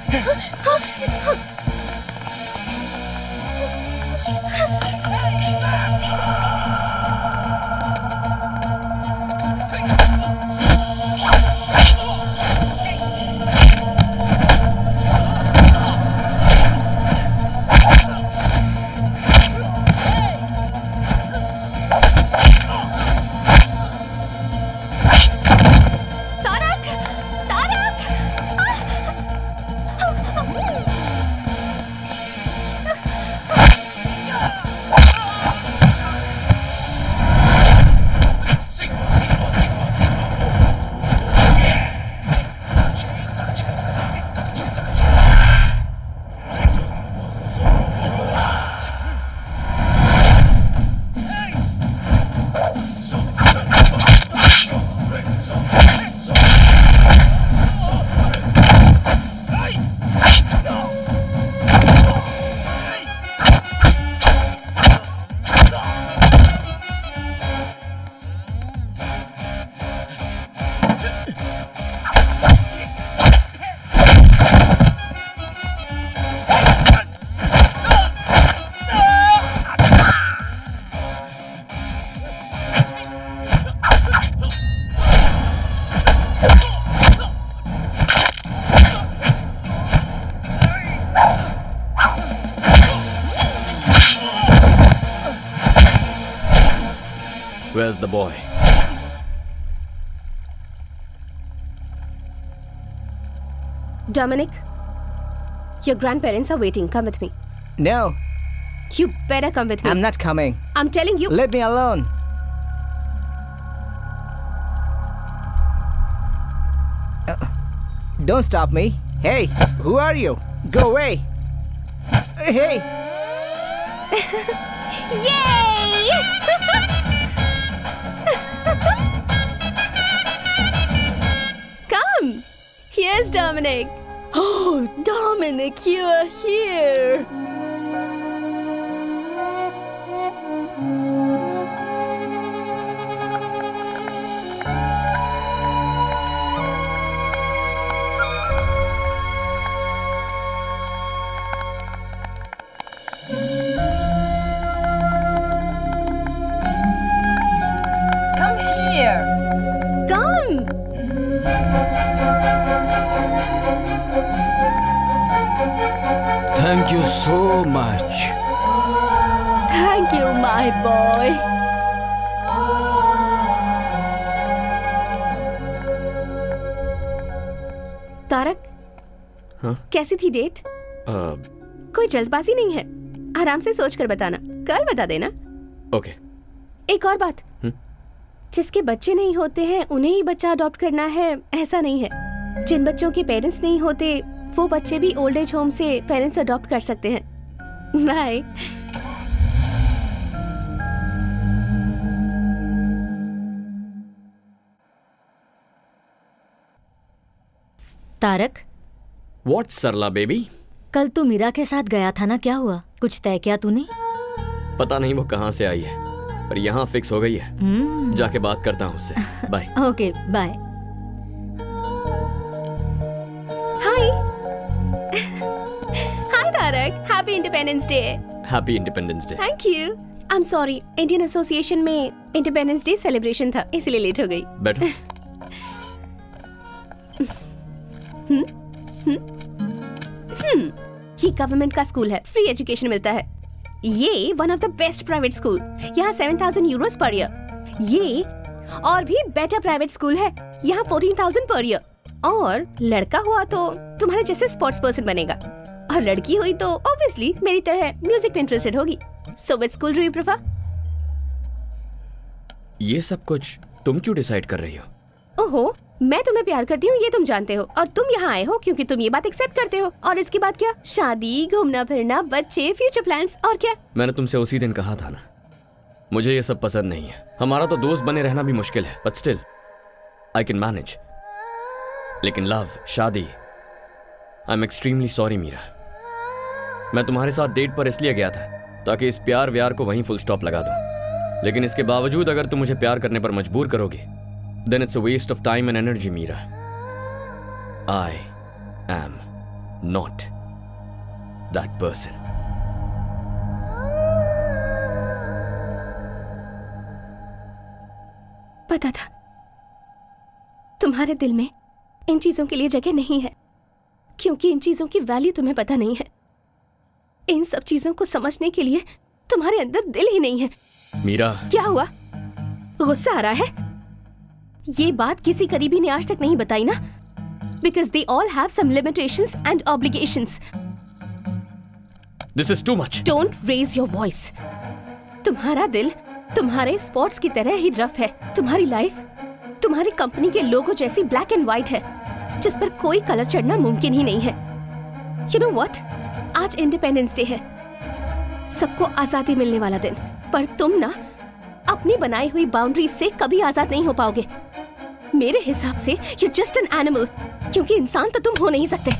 [SPEAKER 5] Where's the boy?
[SPEAKER 8] Dominic, your grandparents are waiting. Come with me.
[SPEAKER 10] No,
[SPEAKER 8] You better come with me.
[SPEAKER 10] I'm not coming.
[SPEAKER 8] I'm telling you.
[SPEAKER 10] Leave me alone. Don't stop me. Hey, who are you? Go away. Hey.
[SPEAKER 8] Yay! Come. Here's Dominic.
[SPEAKER 6] Oh, Dominic, you're here.
[SPEAKER 12] Come here.
[SPEAKER 8] Come.
[SPEAKER 11] Thank you so much.
[SPEAKER 6] Thank you, my boy.
[SPEAKER 8] Tarak,
[SPEAKER 5] हाँ?
[SPEAKER 8] कैसी थी date? कोई जल्दबाजी नहीं है, आराम से सोच कर बताना, कल बता देना।
[SPEAKER 5] ओके।
[SPEAKER 8] एक और बात, जिसके बच्चे नहीं होते हैं उन्हें ही बच्चा अडॉप्ट करना है, ऐसा नहीं है। जिन बच्चों के पेरेंट्स नहीं होते वो बच्चे भी ओल्ड एज होम से पेरेंट्स अडॉप्ट कर सकते हैं। Bye.
[SPEAKER 6] Tarak.
[SPEAKER 5] What Sarla baby?
[SPEAKER 6] कल तू मीरा के साथ गया था ना, क्या हुआ? कुछ तय किया तूने?
[SPEAKER 5] पता नहीं वो कहाँ से आई है, पर यहाँ फिक्स हो गई है। जाके बात करता हूँ उससे। Bye.
[SPEAKER 6] Okay bye.
[SPEAKER 8] Hi. Hi Tarak, happy independence day.
[SPEAKER 5] Happy independence day.
[SPEAKER 8] Thank you. I am sorry, Indian association में इंडिपेंडेंस डे सेलिब्रेशन था, इसलिए लेट हो गई।
[SPEAKER 5] बैठो।
[SPEAKER 8] ये गवर्नमेंट का स्कूल है, फ्री एजुकेशन मिलता है। ये one of the best private school, यहाँ 7,000 यूरोस पर ईयर। ये और भी बेटर प्राइवेट स्कूल है, यहाँ 14,000 पर ईयर। और लड़का हुआ तो तुम्हारे जैसे स्पोर्ट्स पर्सन बनेगा, और लड़की हुई तो ऑब्वियसली मेरी तरह म्यूजिक में इंटरेस्टेड होगी। So which school do you prefer?
[SPEAKER 5] ये सब कुछ तुम क्यों डिसाइड कर रही हो?
[SPEAKER 8] ओहो, मैं तुम्हें प्यार करती हूँ ये तुम जानते हो, और तुम यहाँ आए हो क्योंकि तुम ये बात एक्सेप्ट करते हो। और इसके बाद क्या? शादी, घूमना फिरना, बच्चे, फ्यूचर प्लान्स, और क्या?
[SPEAKER 5] मैंने तुमसे उसी दिन कहा था ना, मुझे ये सब पसंद नहीं है। हमारा तो दोस्त बने रहना भी मुश्किल है, but still I can manage. लेकिन लव, शादी, I am extremely sorry Meera. मैं तुम्हारे साथ डेट पर इसलिए गया था ताकि इस प्यार व्यार को वहीं फुल स्टॉप लगा दूं। लेकिन इसके बावजूद अगर तुम मुझे प्यार करने पर मजबूर करोगे, then it's a waste of time and energy, Meera. I am not that person.
[SPEAKER 8] पता था तुम्हारे दिल में इन चीजों के लिए जगह नहीं है, क्योंकि इन चीजों की वैल्यू तुम्हें पता नहीं है। इन सब चीजों को समझने के लिए तुम्हारे अंदर दिल ही नहीं है।
[SPEAKER 5] मीरा।
[SPEAKER 8] क्या हुआ? गुस्सा आ रहा है? ये बात किसी करीबी ने आज तक नहीं बताई ना, because they all have some limitations and obligations.
[SPEAKER 5] This is too much.
[SPEAKER 8] Don't raise your voice. तुम्हारा दिल तुम्हारे स्पॉट्स की तरह ही रफ है। तुम्हारी लाइफ तुम्हारी कंपनी के लोगो जैसी ब्लैक एंड व्हाइट है, जिस पर कोई कलर चढ़ना मुमकिन ही नहीं है। You know what? आज इंडिपेंडेंस डे है, सबको आजादी मिलने वाला दिन, पर तुम ना अपनी बनाई हुई बाउंड्रीज से कभी आजाद नहीं हो पाओगे। मेरे हिसाब से you're just an animal, क्योंकि इंसान तो तुम हो नहीं सकते।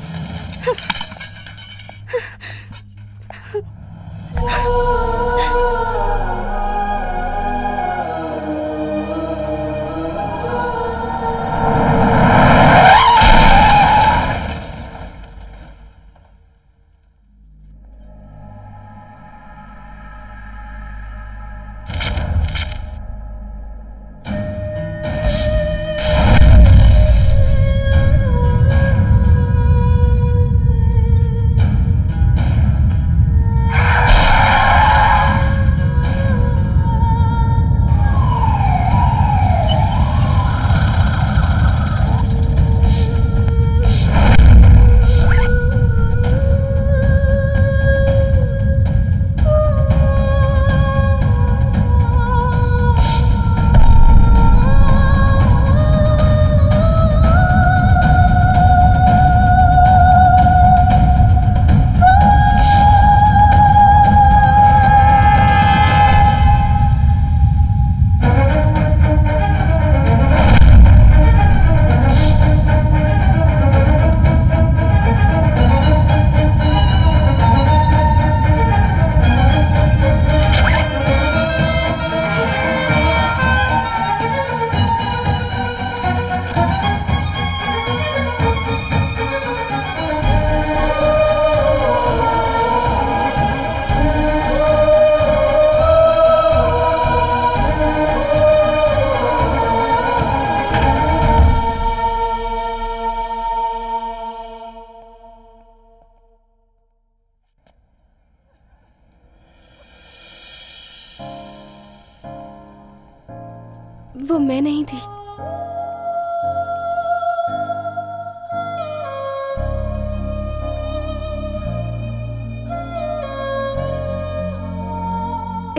[SPEAKER 8] वो मैं नहीं थी।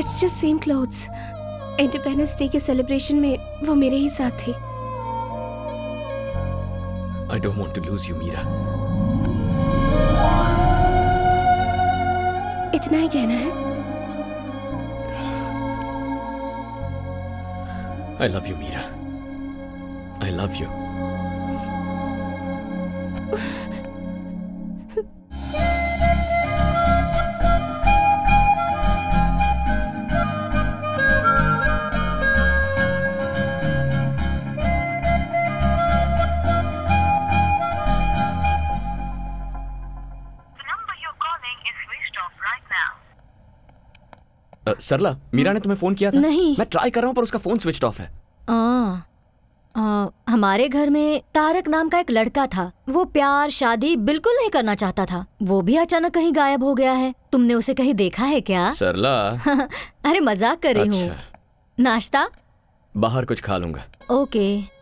[SPEAKER 8] It's just same clothes. Independence day के सेलिब्रेशन में वो मेरे ही साथ थी।
[SPEAKER 5] I don't want to lose you, Meera.
[SPEAKER 8] इतना ही कहना है?
[SPEAKER 5] I love you, Meera. I love you. सरला, मीरा ने तुम्हें फोन किया था?
[SPEAKER 6] नहीं।
[SPEAKER 5] मैं ट्राई कर रहा हूँ पर उसका फोन स्विच ऑफ है।
[SPEAKER 6] हमारे घर में तारक नाम का एक लड़का था। वो प्यार शादी बिल्कुल नहीं करना चाहता था। वो भी अचानक कहीं गायब हो गया है। तुमने उसे कहीं देखा है क्या?
[SPEAKER 5] सरला।
[SPEAKER 6] अरे मजाक कर रही हूँ। नाश्ता?
[SPEAKER 5] बाहर कुछ खा लूंगा।
[SPEAKER 6] Okay.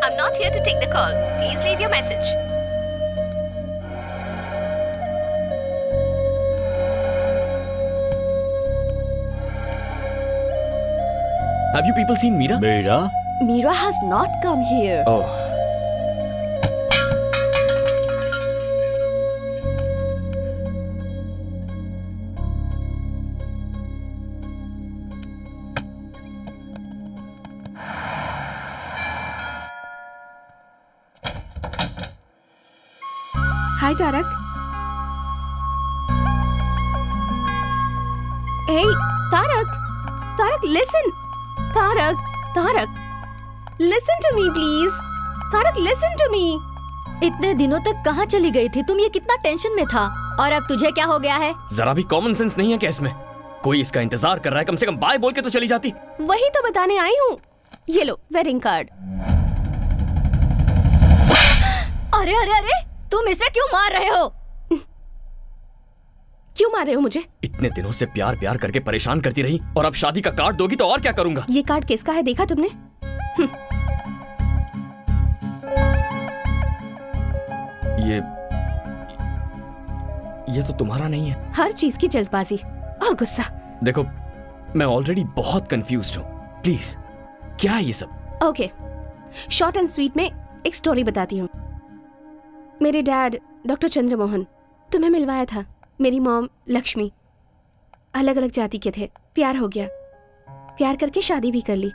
[SPEAKER 8] I'm not here to take the call. Please leave your message.
[SPEAKER 5] Have you people seen Meera?
[SPEAKER 11] Meera?
[SPEAKER 12] Meera has not come here.
[SPEAKER 5] Oh.
[SPEAKER 8] Hi, Tarak. Hey, Tarak. Tarak, listen. Tarak. Listen to me, please. Tarak, listen to me.
[SPEAKER 6] इतने दिनों तक कहाँ चली गई थी तुम? ये कितना टेंशन में था और अब तुझे क्या हो गया है?
[SPEAKER 5] जरा भी कॉमन सेंस नहीं है क्या इसमें? कोई इसका इंतजार कर रहा है, कम से कम बाय बोल के तो चली जाती।
[SPEAKER 8] वही तो बताने आई हूँ। ये लो वेडिंग कार्ड।
[SPEAKER 6] अरे अरे अरे, तुम इसे क्यों मार रहे हो?
[SPEAKER 8] क्यों मार रहे हो मुझे?
[SPEAKER 5] इतने दिनों से प्यार प्यार करके परेशान करती रही और अब शादी का कार्ड दोगी तो और क्या करूंगा?
[SPEAKER 8] ये कार्ड किसका है देखा तुमने?
[SPEAKER 5] ये तो तुम्हारा नहीं है।
[SPEAKER 8] हर चीज की जल्दबाजी और गुस्सा।
[SPEAKER 5] देखो, मैं ऑलरेडी बहुत कंफ्यूज्ड हूँ। प्लीज, क्या है ये सब?
[SPEAKER 8] ओके, शॉर्ट एंड स्वीट में एक स्टोरी बताती हूँ। मेरे डैड डॉक्टर चंद्रमोहन, तुम्हें मिलवाया था। मेरी मॉम लक्ष्मी, अलग अलग जाति के थे। प्यार हो गया, प्यार करके शादी भी कर ली।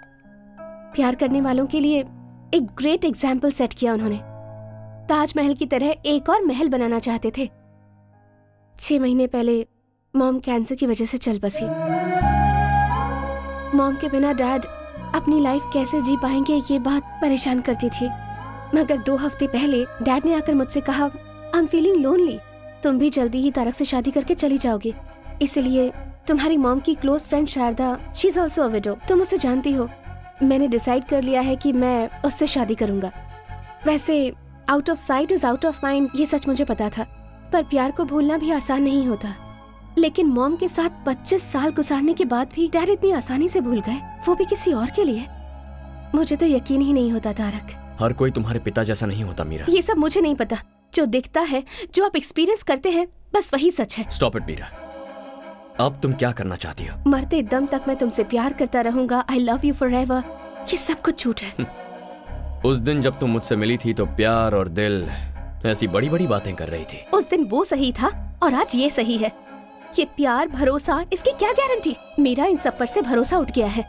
[SPEAKER 8] प्यार करने वालों के लिए एक ग्रेट एग्जाम्पल सेट किया उन्होंने। ताजमहल की तरह एक और महल बनाना चाहते थे। 6 महीने पहले मॉम कैंसर की वजह से चल बसी। मॉम के बिना डैड अपनी लाइफ कैसे जी पाएंगे, ये बात परेशान करती थी। मगर 2 हफ्ते पहले डैड ने आकर मुझसे कहा, आई एम फीलिंग लोनली, तुम भी जल्दी ही तारक से शादी करके चली जाओगी। इसलिए तुम्हारी मॉम की close friend Sharda, she is also a widow, तुम उसे जानती हो। मैंने डिसाइड कर लिया है कि मैं उससे शादी करूंगा। वैसे out of site is out of mind, ये सच मुझे पता था, पर प्यार को भूलना भी आसान नहीं होता। लेकिन मॉम के साथ 25 साल गुजारने के बाद भी डैड इतनी आसानी से भूल गए, वो भी किसी और के लिए। मुझे तो यकीन ही नहीं होता तारक।
[SPEAKER 5] हर कोई तुम्हारे पिता जैसा नहीं होता मीरा।
[SPEAKER 8] ये सब मुझे नहीं पता। जो दिखता है, जो आप एक्सपीरियंस करते हैं, बस वही सच है।
[SPEAKER 5] Stop it Meera. अब तुम क्या करना चाहती हो?
[SPEAKER 8] मरते दम तक मैं तुमसे प्यार करता रहूंगा। I love you forever. ये सब कुछ झूठ है।
[SPEAKER 5] उस दिन जब तुम मुझसे मिली थी तो प्यार और दिल ऐसी बड़ी बड़ी बातें कर रही थी।
[SPEAKER 8] उस दिन वो सही था और आज ये सही है। ये प्यार भरोसा, इसकी क्या गारंटी? मेरा इन सब पर से भरोसा उठ गया है।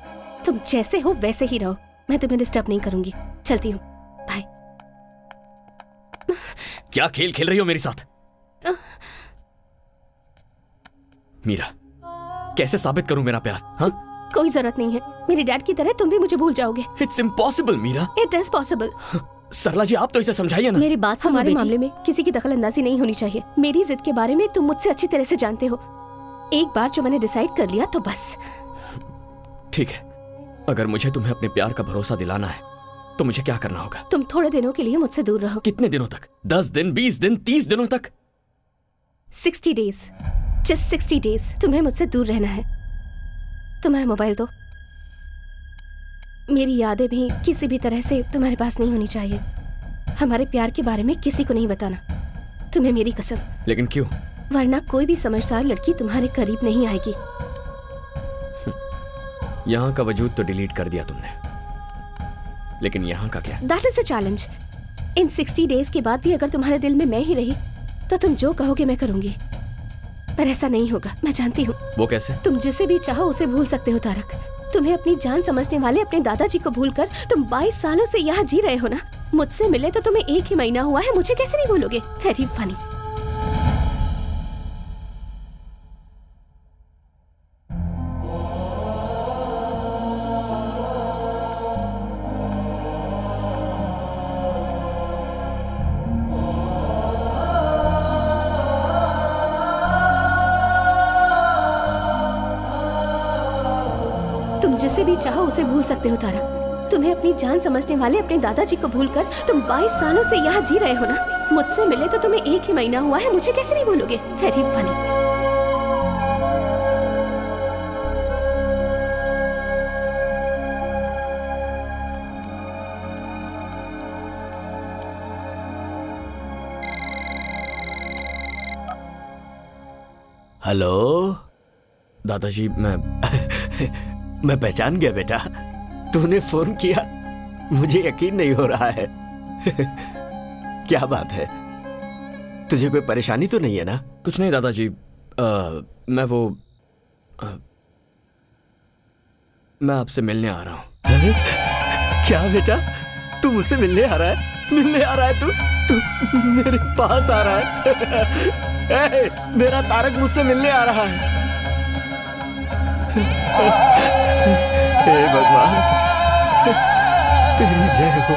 [SPEAKER 8] तुम जैसे हो वैसे ही रहो, मैं तुम्हें डिस्टर्ब नहीं करूंगी। चलती हूँ, बाय।
[SPEAKER 5] क्या खेल खेल रही हो मेरे साथ? मीरा, कैसे साबित करूं मेरा प्यार? हाँ,
[SPEAKER 8] कोई जरूरत नहीं है। मेरे डैड की तरह तुम भी मुझे भूल जाओगे।
[SPEAKER 5] It's impossible Meera.
[SPEAKER 8] It is possible.
[SPEAKER 5] Sarla ji, आप तो इसे समझाइए ना।
[SPEAKER 6] मेरी बात सुनो
[SPEAKER 8] हमारे
[SPEAKER 6] बेटी।
[SPEAKER 8] मामले में किसी की दखल अंदाजी नहीं होनी चाहिए। मेरी जिद के बारे में तुम मुझसे अच्छी तरह से जानते हो। एक बार जो मैंने डिसाइड कर लिया तो बस।
[SPEAKER 5] ठीक है, अगर मुझे तुम्हें अपने प्यार का भरोसा दिलाना है तो मुझे क्या करना होगा?
[SPEAKER 8] तुम थोड़े दिनों के लिए मुझसे दूर रहो।
[SPEAKER 5] कितने दिनों तक? 10 दिन, 20 दिन, 30 दिनों तक?
[SPEAKER 8] 60 डेज, जस्ट 60 डेज तुम्हें मुझसे दूर रहना है। तुम्हारा मोबाइल दो। मेरी यादें भी किसी भी तरह से तुम्हारे पास नहीं होनी चाहिए। हमारे प्यार के बारे में किसी को नहीं बताना, तुम्हें मेरी कसम।
[SPEAKER 5] लेकिन क्यों?
[SPEAKER 8] वरना कोई भी समझदार लड़की तुम्हारे करीब नहीं आएगी।
[SPEAKER 5] यहाँ का वजूद तो डिलीट कर दिया तुमने, लेकिन यहाँ का क्या?
[SPEAKER 8] That is the challenge. In 60 days के बाद भी अगर तुम्हारे दिल में मैं ही रही तो तुम जो कहोगे मैं करूंगी, पर ऐसा नहीं होगा, मैं जानती हूँ।
[SPEAKER 5] वो कैसे?
[SPEAKER 8] तुम जिसे भी चाहो उसे भूल सकते हो तारक। तुम्हें अपनी जान समझने वाले अपने दादाजी को भूलकर तुम 22 सालों से यहाँ जी रहे हो ना। मुझसे मिले तो तुम्हें 1 ही महीना हुआ है, मुझे कैसे नहीं भूलोगे? Very funny. जिसे भी चाहो उसे भूल सकते हो तारक। तुम्हें अपनी जान समझने वाले अपने दादाजी को भूलकर तुम 22 सालों से यहाँ जी रहे हो ना। मुझसे मिले तो तुम्हें 1 ही महीना हुआ है, मुझे कैसे नहीं भूलोगे? Very funny.
[SPEAKER 3] हेलो
[SPEAKER 5] दादाजी,
[SPEAKER 3] मैं पहचान गया बेटा, तूने फोन किया, मुझे यकीन नहीं हो रहा है। क्या बात है, तुझे कोई परेशानी तो नहीं है ना?
[SPEAKER 5] कुछ नहीं दादाजी, मैं आपसे मिलने आ रहा हूँ।
[SPEAKER 3] क्या बेटा, तू मुझसे मिलने आ रहा है? मिलने आ रहा है तू मेरे पास आ रहा है? मेरा तारक मुझसे मिलने आ रहा है। हे भगवान, तेरी जय हो।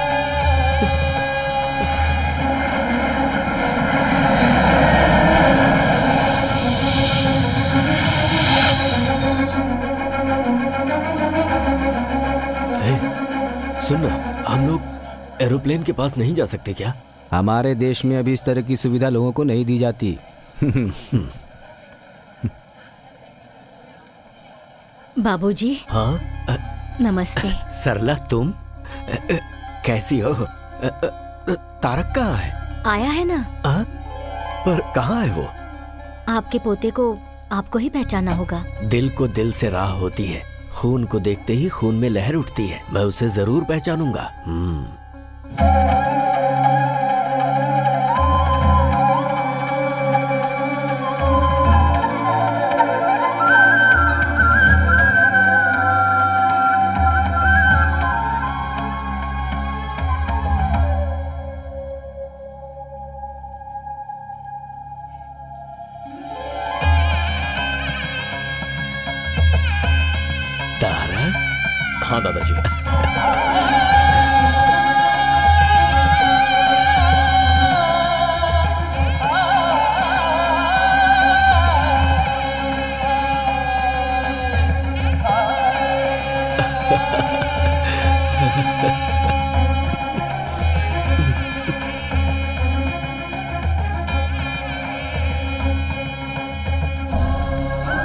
[SPEAKER 3] सुन ना, हम लोग एरोप्लेन के पास नहीं जा सकते क्या?
[SPEAKER 11] हमारे देश में अभी इस तरह की सुविधा लोगों को नहीं दी जाती।
[SPEAKER 6] बाबूजी।
[SPEAKER 3] हाँ?
[SPEAKER 6] नमस्ते।
[SPEAKER 3] सरला, तुम कैसी हो? तारक कहाँ है?
[SPEAKER 6] आया है ना।
[SPEAKER 3] पर कहाँ है वो?
[SPEAKER 6] आपके पोते को आपको ही पहचाना होगा।
[SPEAKER 3] दिल को दिल से राह होती है, खून को देखते ही खून में लहर उठती है। मैं उसे जरूर पहचानूंगा।
[SPEAKER 5] हाँ दादाजी।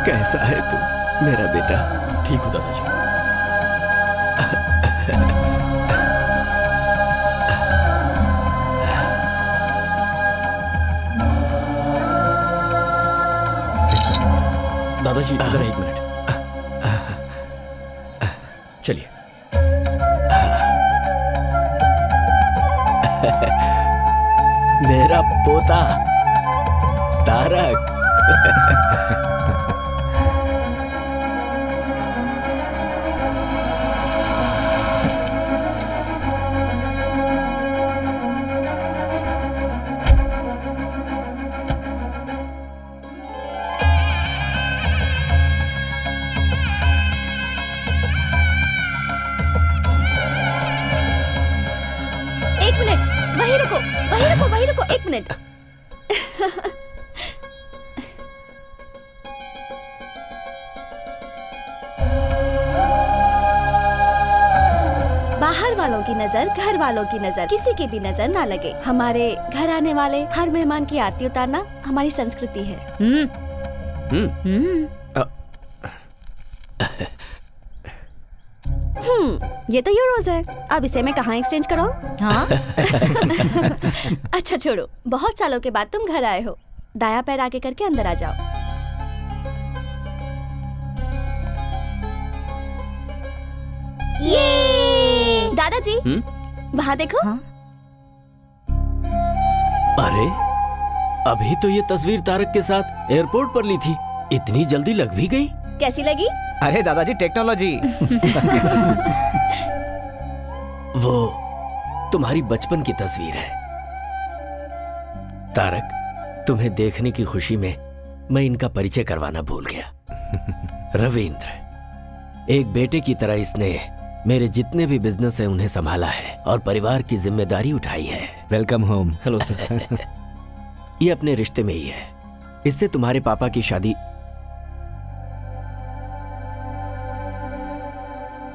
[SPEAKER 3] कैसा है तू मेरा बेटा?
[SPEAKER 5] ठीक हूँ दादाजी। दादाजी जरा 1 मिनट, चलिए।
[SPEAKER 3] मेरा पोता तारक।
[SPEAKER 4] वहीं रुको 1 मिनट। बाहर वालों की नजर, घर वालों की नजर, किसी की भी नजर ना लगे। हमारे घर आने वाले हर मेहमान की आरती उतारना हमारी संस्कृति है। ये तो यूरोज है, अब इसे मैं कहाँ एक्सचेंज कराऊं? हाँ? अच्छा छोड़ो, बहुत सालों के बाद तुम घर आए हो, दायां पैर आगे करके अंदर आ जाओ। ये दादाजी वहाँ देखो।
[SPEAKER 3] अरे अभी तो ये तस्वीर तारक के साथ एयरपोर्ट पर ली थी, इतनी जल्दी लग भी गई।
[SPEAKER 4] कैसी लगी?
[SPEAKER 10] अरे दादाजी टेक्नोलॉजी।
[SPEAKER 3] वो तुम्हारी बचपन की तस्वीर है तारक। तुम्हें देखने की खुशी में मैं इनका परिचय करवाना भूल गया। रविंद्र, एक बेटे की तरह इसने मेरे जितने भी बिजनेस है उन्हें संभाला है और परिवार की जिम्मेदारी उठाई है।
[SPEAKER 11] Welcome home.
[SPEAKER 5] Hello sir.
[SPEAKER 3] ये अपने रिश्ते में ही है। इससे तुम्हारे पापा की शादी।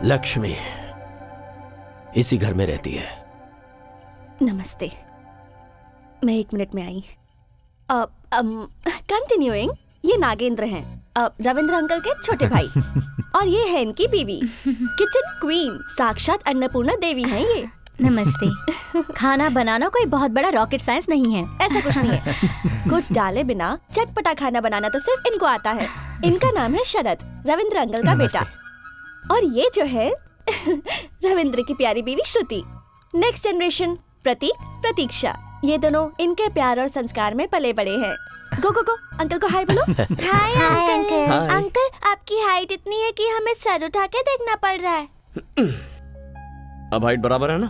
[SPEAKER 3] लक्ष्मी इसी घर में रहती है।
[SPEAKER 4] नमस्ते, मैं 1 मिनट में आई। कंटिन्यूइंग, ये नागेंद्र हैं, रविंद्र अंकल के छोटे भाई। और ये है इनकी बीवी, किचन क्वीन, साक्षात अन्नपूर्णा देवी हैं ये।
[SPEAKER 6] नमस्ते। खाना बनाना कोई बहुत बड़ा रॉकेट साइंस नहीं है।
[SPEAKER 4] ऐसा कुछ नहीं है। कुछ डाले बिना चटपटा खाना बनाना तो सिर्फ इनको आता है। इनका नाम है शरद, रविंद्र अंकल का बेटा। और ये जो है रविंद्र की प्यारी बीवी श्रुति। नेक्स्ट जनरेशन प्रतीक, प्रतीक्षा। ये दोनों इनके प्यार और संस्कार में पले बड़े हैं। गो गो गो, अंकल को हाय बोलो। Hi uncle. अंकल, आपकी हाइट इतनी है कि हमें सर उठा के देखना पड़ रहा है।
[SPEAKER 5] अब हाइट बराबर है ना?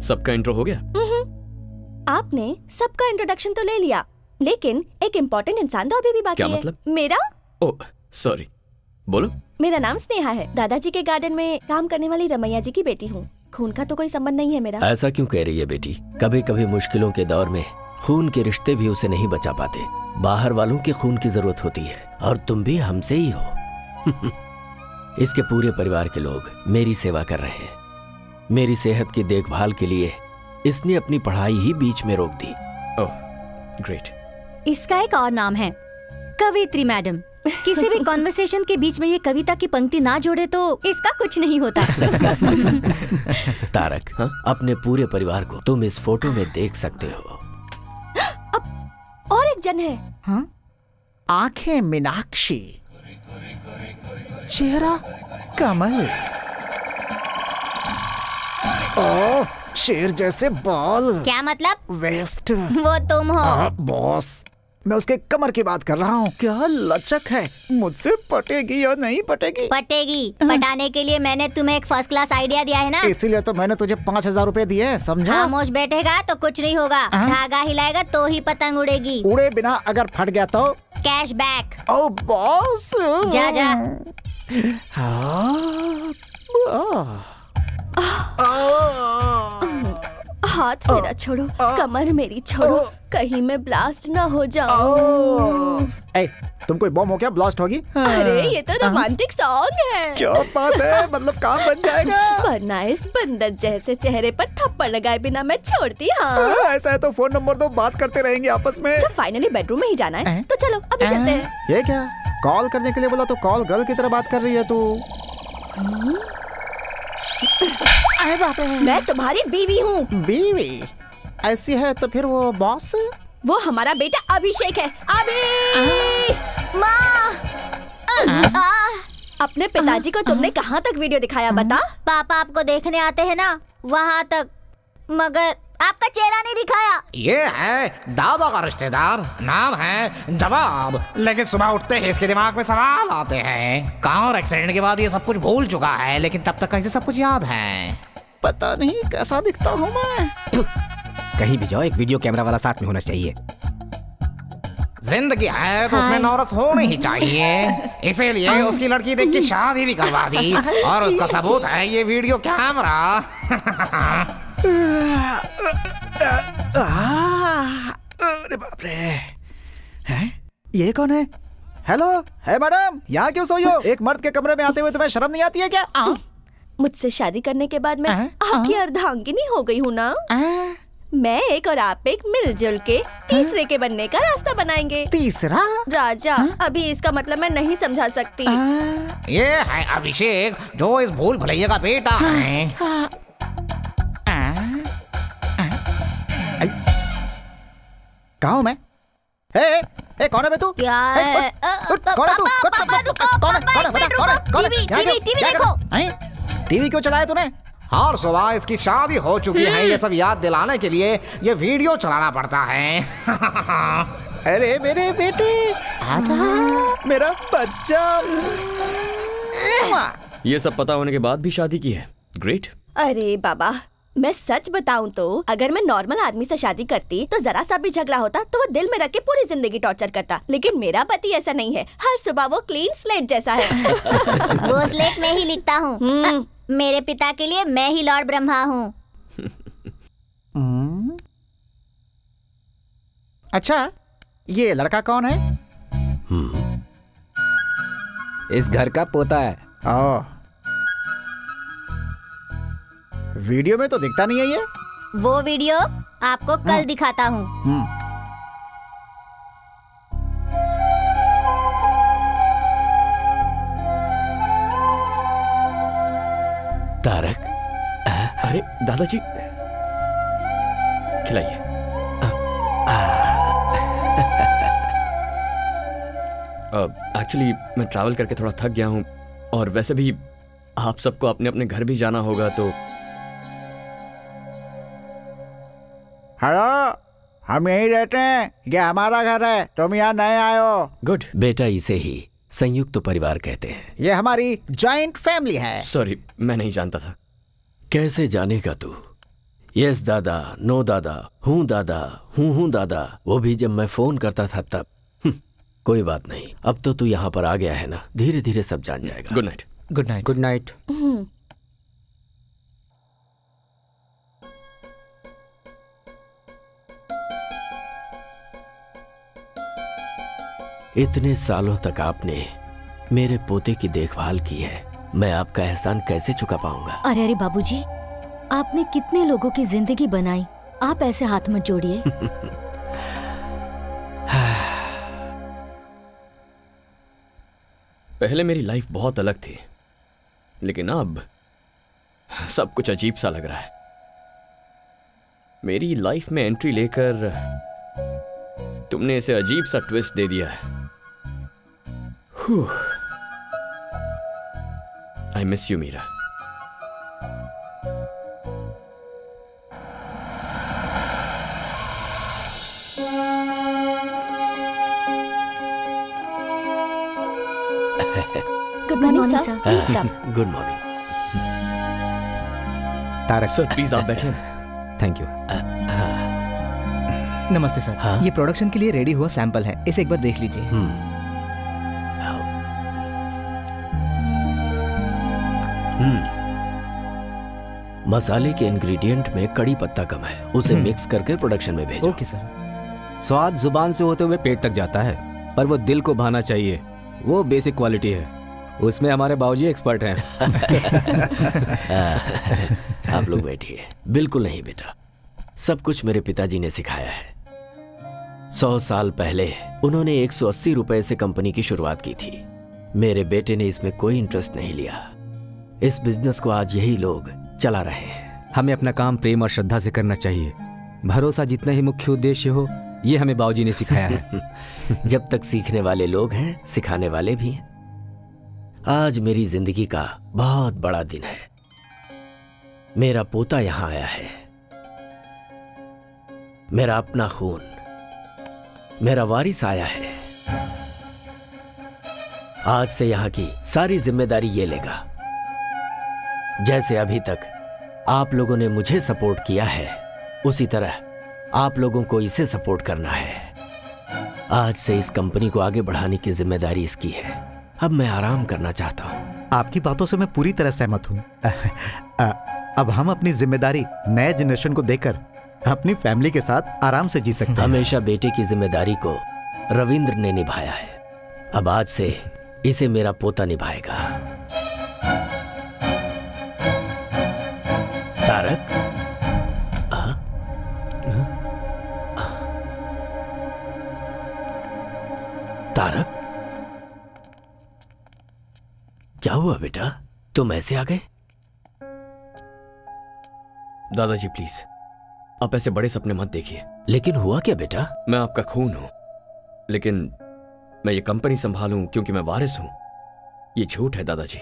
[SPEAKER 5] सबका इंट्रो हो गया?
[SPEAKER 4] आपने सबका इंट्रोडक्शन तो ले लिया, लेकिन एक इम्पोर्टेंट इंसान तो अभी भी बाकी है।
[SPEAKER 5] क्या मतलब?
[SPEAKER 4] मेरा?
[SPEAKER 5] ओह सॉरी, बोलो।
[SPEAKER 4] मेरा नाम स्नेहा है, दादाजी के गार्डन में काम करने वाली रमैया जी की बेटी हूँ। खून का तो कोई संबंध नहीं है मेरा।
[SPEAKER 3] ऐसा क्यों कह रही है बेटी? कभी कभी मुश्किलों के दौर में खून के रिश्ते भी उसे नहीं बचा पाते। बाहर वालों के खून की जरूरत होती है और तुम भी हमसे ही हो। इसके पूरे परिवार के लोग मेरी सेवा कर रहे हैं। मेरी सेहत की देखभाल के लिए इसने अपनी पढ़ाई ही बीच में रोक दी।
[SPEAKER 5] Oh great.
[SPEAKER 6] इसका एक और नाम है, कवित्री मैडम। किसी भी कॉन्वर्सेशन के बीच में ये कविता की पंक्ति ना जोड़े तो इसका कुछ नहीं होता।
[SPEAKER 3] तारक, अपने पूरे परिवार को तुम इस फोटो में देख सकते हो।
[SPEAKER 4] और एक जन है।
[SPEAKER 9] हाँ? आंखें मीनाक्षी, चेहरा कमल, ओ शेर जैसे बाल।
[SPEAKER 6] क्या मतलब?
[SPEAKER 9] वेस्ट।
[SPEAKER 6] वो तुम हो।
[SPEAKER 9] बॉस, मैं उसके कमर की बात कर रहा हूँ। क्या लचक है। मुझसे पटेगी या नहीं पटेगी?
[SPEAKER 6] पटेगी। पटाने के लिए मैंने तुम्हें एक फर्स्ट क्लास आइडिया दिया है ना।
[SPEAKER 9] इसीलिए तो मैंने तुझे 5000 रुपए दिए हैं, समझा?
[SPEAKER 6] खामोश बैठेगा तो कुछ नहीं होगा। धागा हिलाएगा तो ही पतंग उड़ेगी।
[SPEAKER 9] उड़े बिना अगर फट गया तो
[SPEAKER 6] कैश बैक।
[SPEAKER 9] ओ बॉस,
[SPEAKER 6] जा जा।
[SPEAKER 4] हाथ मेरा छोड़ो, कमर मेरी छोड़ो, कहीं मैं ब्लास्ट ना हो जाऊं।
[SPEAKER 9] तुम कोई बम हो क्या ब्लास्ट होगी?
[SPEAKER 4] अरे ये तो रोमांटिक सॉन्ग है।
[SPEAKER 9] क्या बात है, मतलब काम बन जाएगा।
[SPEAKER 4] वरना इस बंदर जैसे चेहरे पर थप्पड़ लगाए बिना मैं छोड़ती। हाँ
[SPEAKER 9] ऐसा है तो फोन नंबर दो, बात करते रहेंगे आपस में।
[SPEAKER 4] जब फाइनली बेडरूम में ही जाना है तो चलो अभी चलते हैं।
[SPEAKER 9] ये क्या, कॉल करने के लिए बोला तो कॉल गर्ल की तरह बात कर रही है तू।
[SPEAKER 4] अरे बाप रे, मैं तुम्हारी बीवी हूँ।
[SPEAKER 9] बीवी? ऐसी है तो फिर वो बॉस?
[SPEAKER 4] वो हमारा बेटा अभिषेक है। अभी माँ, अपने पिताजी को तुमने कहाँ तक वीडियो दिखाया बता?
[SPEAKER 6] पापा आपको देखने आते हैं ना, वहाँ तक, मगर आपका चेहरा नहीं दिखाया।
[SPEAKER 13] ये है दादा का रिश्तेदार, नाम है जवाब। लेकिन सुबह उठते ही इसके दिमाग में सवाल आते हैं। कार एक्सीडेंट के बाद ये सब कुछ भूल चुका है, लेकिन तब तक इसे सब कुछ याद है।
[SPEAKER 9] पता नहीं कैसा दिखता हूँ मैं।
[SPEAKER 13] कहीं भी जाओ एक वीडियो कैमरा वाला साथ में होना चाहिए। जिंदगी है तो उसमें नौरस होनी ही चाहिए, इसीलिए उसकी लड़की देख के शादी भी करवा दी। और उसका सबूत है ये वीडियो कैमरा।
[SPEAKER 9] अरे बाप रे, हैं? ये कौन है? हेलो, है मैडम, यहाँ क्यों सोई हो? एक मर्द के कमरे में आते हुए तुम्हें शर्म नहीं आती है क्या?
[SPEAKER 4] मुझसे शादी करने के बाद मैं आपकी अर्धांगिनी हो गई हूँ ना। मैं एक और आप एक मिलजुल के तीसरे के बनने का रास्ता बनाएंगे।
[SPEAKER 9] तीसरा?
[SPEAKER 4] राजा, अभी इसका मतलब मैं नहीं समझा सकती।
[SPEAKER 13] ये है अभिषेक, जो इस भूल भुलैया का बेटा है।
[SPEAKER 9] कहाँ हूँ मैं? ए, कौन है बे तू?
[SPEAKER 6] क्या है?
[SPEAKER 9] कौन है तू? कौन है?
[SPEAKER 6] टीवी देखो।
[SPEAKER 9] टीवी क्यों चलाया तूने?
[SPEAKER 13] हर सुबह इसकी शादी हो चुकी है, ये सब याद दिलाने के लिए ये वीडियो चलाना पड़ता है।
[SPEAKER 9] अरे मेरे बेटे, आजा मेरा बच्चा।
[SPEAKER 5] ये सब पता होने के बाद भी शादी की है। ग्रेट।
[SPEAKER 4] अरे बाबा, मैं सच बताऊं तो अगर मैं नॉर्मल आदमी से शादी करती तो जरा सा भी झगड़ा होता तो वो दिल में रख के पूरी जिंदगी टॉर्चर करता, लेकिन मेरा पति ऐसा नहीं है। हर सुबह वो क्लीन स्लेट जैसा है।
[SPEAKER 6] वो स्लेट मैं ही लिखता हूँ। मेरे पिता के लिए मैं ही लॉर्ड ब्रह्मा हूँ।
[SPEAKER 9] अच्छा, ये लड़का कौन है?
[SPEAKER 10] इस घर का पोता है।
[SPEAKER 9] वीडियो में तो दिखता नहीं है ये।
[SPEAKER 6] वो वीडियो आपको कल दिखाता हूँ।
[SPEAKER 3] तारक।
[SPEAKER 5] अरे दादाजी, खिलाइए। एक्चुअली मैं ट्रैवल करके थोड़ा थक गया हूँ, और वैसे भी आप सबको अपने अपने घर भी जाना होगा, तो
[SPEAKER 9] हेलो, हम यहीं रहते हैं, ये हमारा घर है, तुम यहाँ नए आए हो।
[SPEAKER 5] गुड।
[SPEAKER 3] बेटा, इसे ही संयुक्त परिवार कहते हैं।
[SPEAKER 9] ये हमारी जॉइंट फैमिली है।
[SPEAKER 5] सॉरी, मैं नहीं जानता था।
[SPEAKER 3] कैसे जानेगा तू? यस दादा, नो दादा, हूँ दादा, हूँ दादा, वो भी जब मैं फोन करता था तब। कोई बात नहीं, अब तो तू यहाँ पर आ गया है ना, धीरे धीरे सब जान जाएगा।
[SPEAKER 5] Good night.
[SPEAKER 10] Good night. Good night.
[SPEAKER 3] इतने सालों तक आपने मेरे पोते की देखभाल की है, मैं आपका एहसान कैसे चुका पाऊंगा?
[SPEAKER 6] अरे अरे बाबूजी, आपने कितने लोगों की जिंदगी बनाई, आप ऐसे हाथ मत जोड़िए।
[SPEAKER 5] पहले मेरी लाइफ बहुत अलग थी, लेकिन अब सब कुछ अजीब सा लग रहा है। मेरी लाइफ में एंट्री लेकर तुमने इसे अजीब सा ट्विस्ट दे दिया है। I miss you Meera.
[SPEAKER 4] Good morning sir, please come.
[SPEAKER 3] Good morning.
[SPEAKER 10] Tarak
[SPEAKER 5] sir, please आप बैठिए।
[SPEAKER 10] Thank you. नमस्ते सर। ये प्रोडक्शन के लिए रेडी हुआ सैंपल है, इसे एक बार देख लीजिए।
[SPEAKER 3] मसाले के इंग्रेडिएंट में कड़ी पत्ता कम है, उसे मिक्स करके प्रोडक्शन में भेजो।
[SPEAKER 10] Okay sir. स्वाद जुबान से होते हुए पेट तक जाता है, पर वो दिल को भाना चाहिए, वो बेसिक क्वालिटी है, उसमें हमारे बाबूजी एक्सपर्ट हैं।
[SPEAKER 3] आप लोग बैठिए। बिल्कुल नहीं बेटा, सब कुछ मेरे पिताजी ने सिखाया है। 100 साल पहले उन्होंने 180 रुपए से कंपनी की शुरुआत की थी। मेरे बेटे ने इसमें कोई इंटरेस्ट नहीं लिया। इस बिजनेस को आज यही लोग चला रहे हैं।
[SPEAKER 10] हमें अपना काम प्रेम और श्रद्धा से करना चाहिए। भरोसा जितना ही मुख्य उद्देश्य हो, ये हमें बाबूजी ने सिखाया है।
[SPEAKER 3] जब तक सीखने वाले लोग हैं, सिखाने वाले भी हैं। आज मेरी जिंदगी का बहुत बड़ा दिन है। मेरा पोता यहां आया है, मेरा अपना खून, मेरा वारिस आया है। आज से यहां की सारी जिम्मेदारी ये लेगा। जैसे अभी तक आप लोगों ने मुझे सपोर्ट किया है, उसी तरह आप लोगों को इसे सपोर्ट करना है। आज से इस कंपनी को आगे बढ़ाने की जिम्मेदारी इसकी है। अब मैं आराम करना चाहता हूँ।
[SPEAKER 7] आपकी बातों से मैं पूरी तरह सहमत हूँ। अब हम अपनी जिम्मेदारी नए जनरेशन को देकर अपनी फैमिली के साथ आराम से जी सकते हैं।
[SPEAKER 3] हमेशा बेटे की जिम्मेदारी को रविंद्र ने निभाया है, अब आज से इसे मेरा पोता निभाएगा। तारक, तारक, क्या हुआ बेटा, तुम ऐसे आ गए?
[SPEAKER 5] दादाजी प्लीज, आप ऐसे बड़े सपने मत देखिए।
[SPEAKER 3] लेकिन हुआ क्या बेटा?
[SPEAKER 5] मैं आपका खून हूं, लेकिन मैं ये कंपनी संभालूं क्योंकि मैं वारिस हूं, ये झूठ है दादाजी।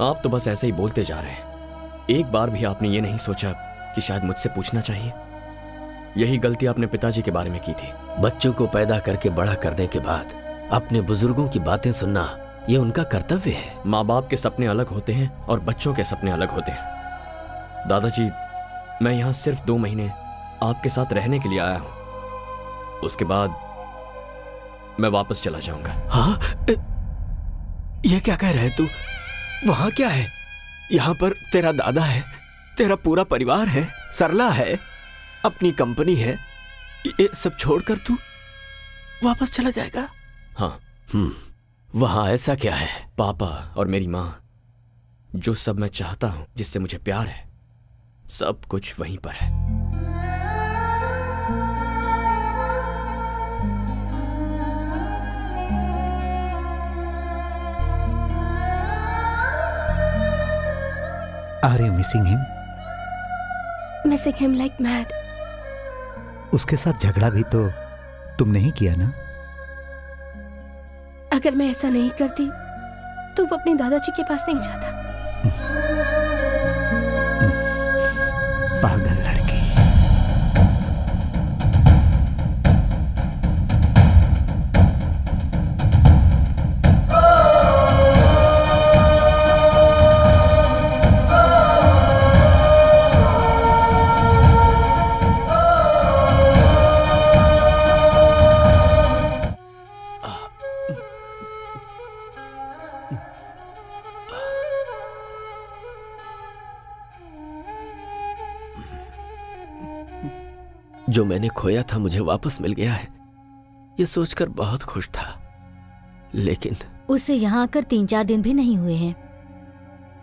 [SPEAKER 5] आप तो बस ऐसे ही बोलते जा रहे हैं। एक बार भी आपने ये नहीं सोचा कि शायद मुझसे पूछना चाहिए? यही गलती आपने पिताजी के बारे में की थी।
[SPEAKER 3] बच्चों को पैदा करके बड़ा करने के बाद अपने बुजुर्गों की बातें सुनना, ये उनका कर्तव्य है।
[SPEAKER 5] माँ बाप के सपने अलग होते हैं और बच्चों के सपने अलग होते हैं। दादाजी, मैं यहाँ सिर्फ 2 महीने आपके साथ रहने के लिए आया हूँ, उसके बाद मैं वापस चला जाऊंगा।
[SPEAKER 3] हाँ? ये क्या कह रहे तू? वहां क्या है? यहाँ पर तेरा दादा है, तेरा पूरा परिवार है, सरला है, अपनी कंपनी है, ये सब छोड़कर तू वापस चला जाएगा?
[SPEAKER 5] हाँ।
[SPEAKER 3] वहां ऐसा क्या है?
[SPEAKER 5] पापा और मेरी माँ, जो सब मैं चाहता हूं, जिससे मुझे प्यार है, सब कुछ वहीं पर है।
[SPEAKER 7] Are you missing him?
[SPEAKER 8] Missing him like mad.
[SPEAKER 7] उसके साथ झगड़ा भी तो तुमने ही किया ना?
[SPEAKER 8] अगर मैं ऐसा नहीं करती तो वो अपने दादाजी के पास नहीं जाता।
[SPEAKER 7] पागल लड़की।
[SPEAKER 3] जो मैंने खोया था मुझे वापस मिल गया है, ये सोचकर बहुत खुश था। लेकिन
[SPEAKER 6] उसे यहाँ आकर 3-4 दिन भी नहीं हुए हैं।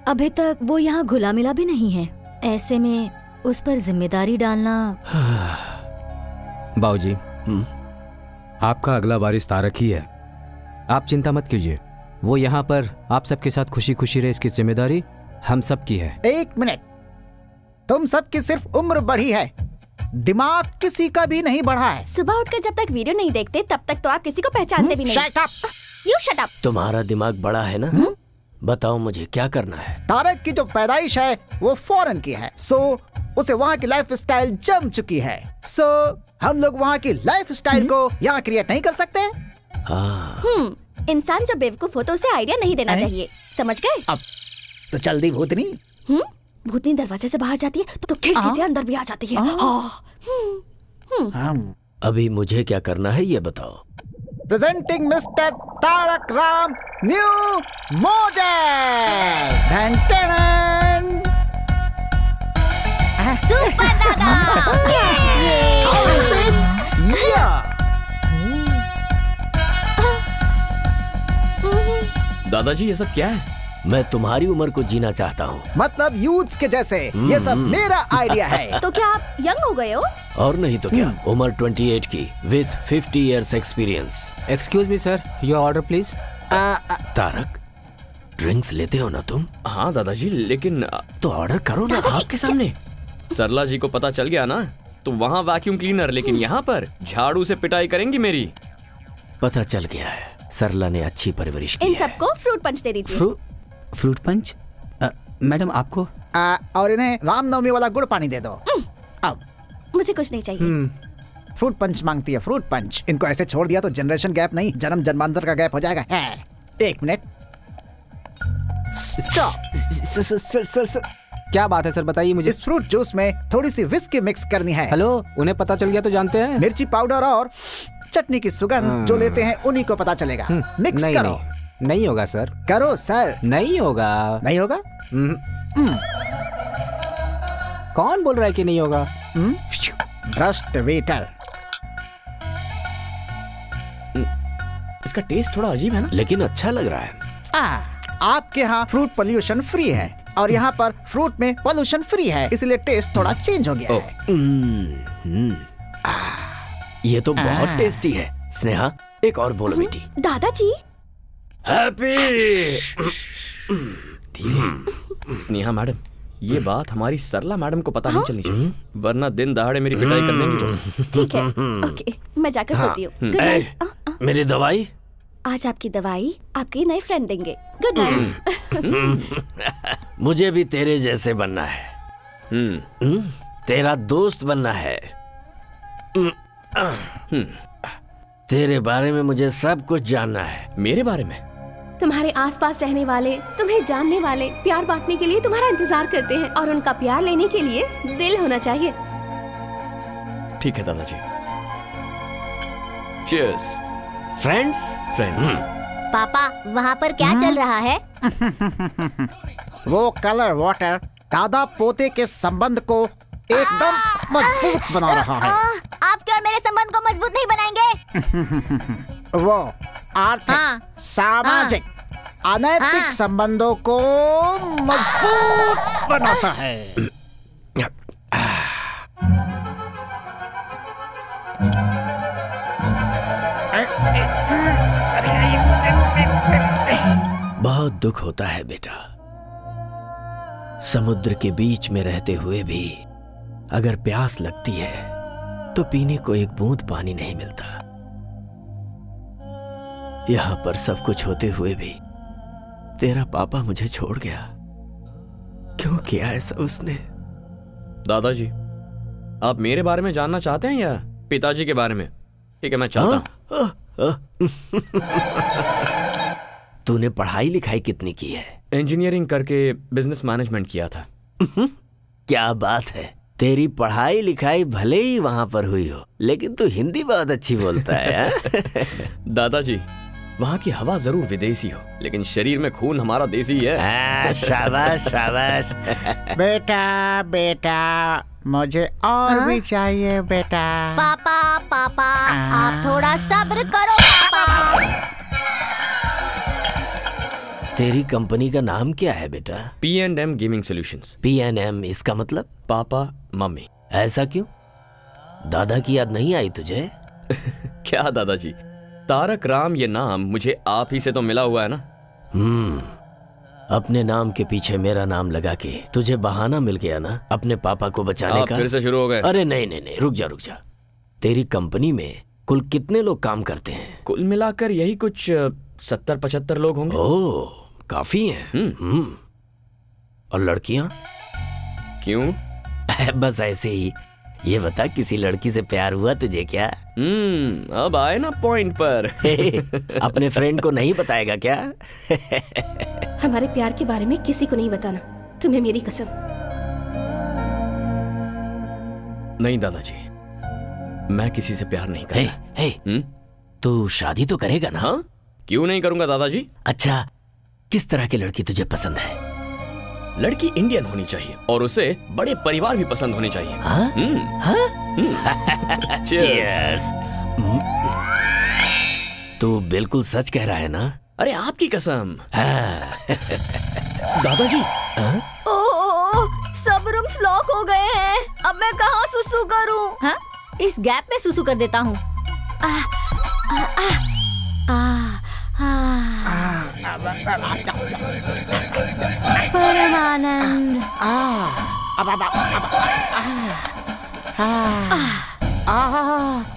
[SPEAKER 6] अभी तक वो यहाँ घुला मिला भी नहीं है। ऐसे में उस पर जिम्मेदारी डालना।
[SPEAKER 10] बाबूजी, आपका अगला वारिस तारक ही है। आप चिंता मत कीजिए, वो यहाँ पर आप सबके साथ खुशी खुशी रहे, इसकी जिम्मेदारी हम सब की है।
[SPEAKER 9] 1 मिनट, तुम सबकी सिर्फ उम्र बढ़ी है, दिमाग किसी का भी नहीं बढ़ा है।
[SPEAKER 4] सुबह उठकर जब तक वीडियो नहीं देखते तब तक तो आप किसी को पहचानते भी नहीं।
[SPEAKER 9] Shut up!
[SPEAKER 4] You shut up!
[SPEAKER 3] तुम्हारा दिमाग बड़ा है ना? बताओ मुझे क्या करना है।
[SPEAKER 9] तारक की जो पैदाइश है वो फॉरेन की है, सो उसे वहाँ की लाइफ स्टाइल जम चुकी है। सो हम लोग वहाँ की लाइफ स्टाइल को यहाँ क्रिएट नहीं कर सकते।
[SPEAKER 4] इंसान जब बेवकूफ हो तो उसे आइडिया नहीं देना चाहिए, समझ गए?
[SPEAKER 9] अब तो जल्दी भूतनी।
[SPEAKER 4] भूतनी दरवाजे से बाहर जाती है तो खिड़की से अंदर भी आ जाती है।
[SPEAKER 3] अभी मुझे क्या करना है ये बताओ।
[SPEAKER 9] Presenting mister Tarak Ram new model.
[SPEAKER 4] Super दादा।
[SPEAKER 5] दादाजी, ये सब क्या है?
[SPEAKER 3] मैं तुम्हारी उम्र को जीना चाहता हूँ।
[SPEAKER 9] मतलब यूथ्स के जैसे। ये सब मेरा आइडिया है।
[SPEAKER 4] तो क्या आप यंग हो गए हो?
[SPEAKER 3] और नहीं तो क्या, उम्र 28 की with 50 years experience.
[SPEAKER 10] Excuse me sir, your order please.
[SPEAKER 3] Tarak, drinks लेते हो ना तुम?
[SPEAKER 5] हाँ दादाजी, लेकिन
[SPEAKER 3] तो ऑर्डर करो ना
[SPEAKER 5] आपके सामने। सरला जी को पता चल गया ना तो वहाँ वैक्यूम क्लीनर, लेकिन यहाँ पर झाड़ू से पिटाई करेंगी मेरी।
[SPEAKER 3] पता चल गया है, सरला ने अच्छी परवरिश की
[SPEAKER 4] इन
[SPEAKER 3] है।
[SPEAKER 4] सबको फ्रूट पंच दे दीजिए।
[SPEAKER 10] Fruit punch? मैडम आपको?
[SPEAKER 9] और इन्हें रामनवमी वाला गुड़ पानी दे दो। अब
[SPEAKER 4] मुझे कुछ नहीं चाहिए।
[SPEAKER 9] फ्रूट पंच मांगती है, फ्रूट पंच। इनको ऐसे छोड़ दिया तो जनरेशन गैप नहीं, जन्म जन्मांतर का गैप हो जाएगा। 1 मिनट, स्टॉप।
[SPEAKER 10] क्या बात है सर, बताइए मुझे।
[SPEAKER 9] इस फ्रूट जूस में थोड़ी सी विस्की मिक्स करनी है।
[SPEAKER 10] हेलो, उन्हें पता चल गया तो जानते हैं।
[SPEAKER 9] मिर्ची पाउडर और चटनी की सुगंध जो लेते हैं उन्हीं को पता चलेगा। मिक्स
[SPEAKER 10] नहीं,
[SPEAKER 9] करो।
[SPEAKER 10] नहीं होगा सर।
[SPEAKER 9] करो सर।
[SPEAKER 10] नहीं होगा।
[SPEAKER 9] नहीं होगा?
[SPEAKER 10] कौन बोल रहा है कि नहीं होगा?
[SPEAKER 9] भ्रष्ट वेटर।
[SPEAKER 5] इसका टेस्ट थोड़ा अजीब है ना,
[SPEAKER 3] लेकिन अच्छा लग रहा है।
[SPEAKER 9] आपके यहाँ फ्रूट पोल्यूशन फ्री है और यहाँ पर फ्रूट में पोल्यूशन फ्री है, इसलिए टेस्ट थोड़ा चेंज हो गया है।
[SPEAKER 3] ये तो बहुत टेस्टी है। स्नेहा, एक और बोलो बेटी।
[SPEAKER 4] दादाजी।
[SPEAKER 3] हैप्पी।
[SPEAKER 5] धीरे। स्नेहा मैडम, ये बात हमारी सरला मैडम को पता नहीं चलनी चाहिए, वरना दिन दहाड़े मेरी पिटाई कर देंगी।
[SPEAKER 4] ठीक है, ओके, मैं जाकर सोती हूँ। Good night.
[SPEAKER 11] मेरी दवाई?
[SPEAKER 4] आज आपकी दवाई आपके नए फ्रेंड देंगे। Good night.
[SPEAKER 11] मुझे भी तेरे जैसे बनना है। तेरा दोस्त बनना है। तेरे बारे में मुझे सब कुछ जानना है।
[SPEAKER 5] मेरे बारे में?
[SPEAKER 8] तुम्हारे आसपास रहने वाले, तुम्हें जानने वाले, प्यार बांटने के लिए तुम्हारा इंतजार करते हैं, और उनका प्यार लेने के लिए दिल होना चाहिए।
[SPEAKER 5] ठीक है दादाजी। चीयर्स। फ्रेंड्स।
[SPEAKER 6] पापा, वहाँ पर क्या चल रहा है?
[SPEAKER 9] वो कलर वाटर दादा पोते के संबंध को एकदम मजबूत बना रहा है।
[SPEAKER 6] आप क्या मेरे संबंध को मजबूत नहीं बनाएंगे?
[SPEAKER 9] वो आर्थिक, सामाजिक, अनैतिक संबंधों को मजबूत बनाता है।
[SPEAKER 11] बहुत दुख होता है बेटा, समुद्र के बीच में रहते हुए भी अगर प्यास लगती है तो पीने को एक बूंद पानी नहीं मिलता। यहां पर सब कुछ होते हुए भी तेरा पापा मुझे छोड़ गया। क्यों किया ऐसा उसने?
[SPEAKER 5] दादाजी, आप मेरे बारे में जानना चाहते हैं या पिताजी के बारे में? ठीक है, मैं चाहता हूं।
[SPEAKER 11] तूने पढ़ाई लिखाई कितनी की है?
[SPEAKER 5] इंजीनियरिंग करके बिजनेस मैनेजमेंट किया था।
[SPEAKER 11] क्या बात है, तेरी पढ़ाई लिखाई भले ही वहां पर हुई हो, लेकिन तू हिंदी बहुत अच्छी बोलता है।
[SPEAKER 5] दादाजी, वहाँ की हवा जरूर विदेशी हो, लेकिन शरीर में खून हमारा देसी है।
[SPEAKER 11] शाबाश शाबाश।
[SPEAKER 9] बेटा बेटा, मुझे और भी चाहिए बेटा।
[SPEAKER 6] पापा पापा, आप थोड़ा सब्र करो पापा।
[SPEAKER 11] तेरी कंपनी का नाम क्या है बेटा?
[SPEAKER 5] P&M gaming solutions.
[SPEAKER 11] P&M, इसका मतलब?
[SPEAKER 5] Papa mummy.
[SPEAKER 11] ऐसा क्यों? दादा की याद नहीं आई तुझे?
[SPEAKER 5] क्या दादाजी, तारक राम ये नाम मुझे आप ही से तो मिला हुआ है ना।
[SPEAKER 11] अपने नाम के पीछे मेरा नाम लगा के तुझे बहाना मिल गया ना अपने पापा को बचाने का।
[SPEAKER 5] फिर से शुरू हो गए?
[SPEAKER 11] अरे नहीं नहीं नहीं, रुक जा। तेरी कंपनी में कुल कितने लोग काम करते हैं?
[SPEAKER 5] कुल मिलाकर यही कुछ 70-75 लोग होंगे।
[SPEAKER 11] ओह, काफी हैं। और लड़कियां?
[SPEAKER 5] क्यों?
[SPEAKER 11] बस ऐसे ही। ये बता, किसी लड़की से प्यार हुआ तुझे क्या?
[SPEAKER 5] अब आए ना पॉइंट पर।
[SPEAKER 11] अपने फ्रेंड को नहीं बताएगा क्या?
[SPEAKER 8] हमारे प्यार के बारे में किसी को नहीं बताना, तुम्हें मेरी कसम।
[SPEAKER 5] नहीं दादाजी, मैं किसी से प्यार नहीं करता।
[SPEAKER 11] तू शादी तो करेगा ना?
[SPEAKER 5] हाँ? क्यों नहीं करूंगा दादाजी।
[SPEAKER 11] अच्छा, किस तरह की लड़की तुझे पसंद है?
[SPEAKER 5] लड़की इंडियन होनी चाहिए और उसे बड़े परिवार भी पसंद होने चाहिए।
[SPEAKER 11] Cheers। तू बिल्कुल सच कह रहा है ना?
[SPEAKER 5] अरे आपकी कसम। दादाजी।
[SPEAKER 6] सब रूम्स लॉक हो गए हैं, अब मैं कहाँ सुसु करूं? हाँ? इस गैप में सुसु कर देता हूँ। परमानंद।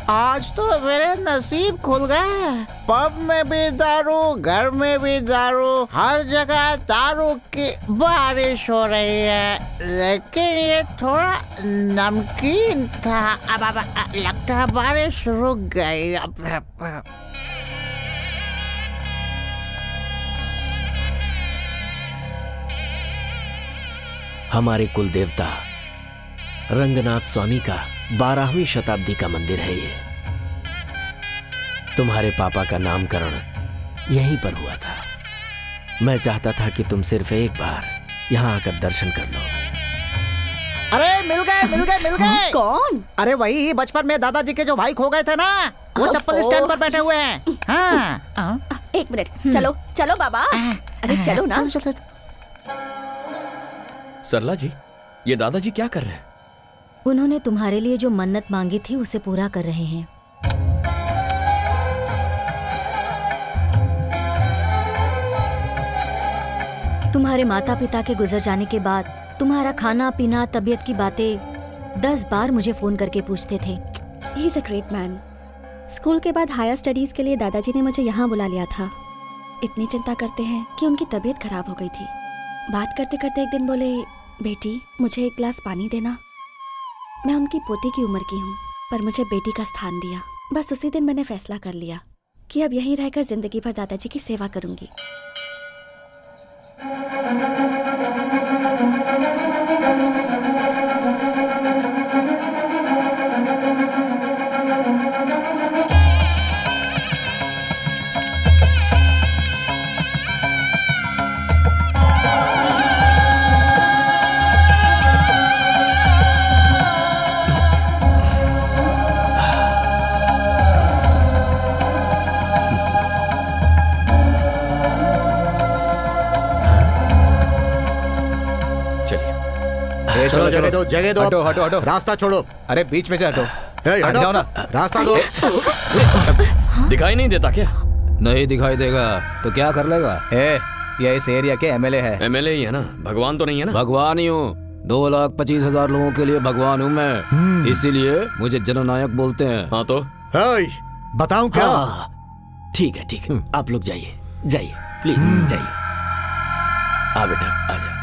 [SPEAKER 9] आज तो मेरे नसीब खुल गए। पब में भी दारू, घर में भी दारू, हर जगह दारू की बारिश हो रही है। लेकिन ये थोड़ा नमकीन था। अब लगता है बारिश रुक गई।
[SPEAKER 11] हमारे कुल देवता रंगनाथ स्वामी का 12वीं शताब्दी का मंदिर है ये। तुम्हारे पापा का नामकरण यहीं पर हुआ था। मैं चाहता था कि तुम सिर्फ एक बार यहाँ आकर दर्शन कर लो।
[SPEAKER 9] अरे मिल गए।
[SPEAKER 4] कौन?
[SPEAKER 9] अरे वही बचपन में दादाजी के जो भाई खो गए थे ना, वो चप्पल स्टैंड पर बैठे हुए हैं। हाँ।
[SPEAKER 4] एक मिनट, चलो बाबा। अरे चलो ना।
[SPEAKER 5] सरला जी, ये दादाजी क्या कर रहे हैं?
[SPEAKER 6] उन्होंने तुम्हारे लिए जो मन्नत मांगी थी उसे पूरा कर रहे हैं। तुम्हारे माता पिता के गुजर जाने के बाद तुम्हारा खाना पीना तबीयत की बातें 10 बार मुझे फोन करके पूछते थे।
[SPEAKER 4] He is a great man. School के बाद हायर स्टडीज के लिए दादाजी ने मुझे यहाँ बुला लिया था। इतनी चिंता करते हैं कि उनकी तबीयत खराब हो गई थी। बात करते करते एक दिन बोले, बेटी मुझे एक गिलास पानी देना। मैं उनकी पोती की उम्र की हूँ, पर मुझे बेटी का स्थान दिया। बस उसी दिन मैंने फैसला कर लिया कि अब यहीं रहकर जिंदगी भर दादाजी की सेवा करूंगी।
[SPEAKER 7] चलो जगह दो, जगह दो।
[SPEAKER 14] हटो हटो हटो,
[SPEAKER 7] रास्ता छोड़ो।
[SPEAKER 14] अरे बीच में से हटो।
[SPEAKER 7] हट
[SPEAKER 14] जाओ ना,
[SPEAKER 7] रास्ता दो।
[SPEAKER 5] दिखाई नहीं देता क्या?
[SPEAKER 10] नहीं दिखाई देगा तो क्या कर लेगा?
[SPEAKER 14] ये इस एरिया के एमएलए है।
[SPEAKER 5] एमएलए ही है ना, भगवान तो नहीं है ना?
[SPEAKER 10] भगवान ही हूँ। 2,25,000 लोगों के लिए भगवान हूँ मैं, इसीलिए मुझे जननायक बोलते हैं।
[SPEAKER 5] हाँ तो
[SPEAKER 7] बताऊं क्या?
[SPEAKER 11] ठीक है, आप लोग जाइए जाइए, प्लीज जाइए। आ बेटा आजा।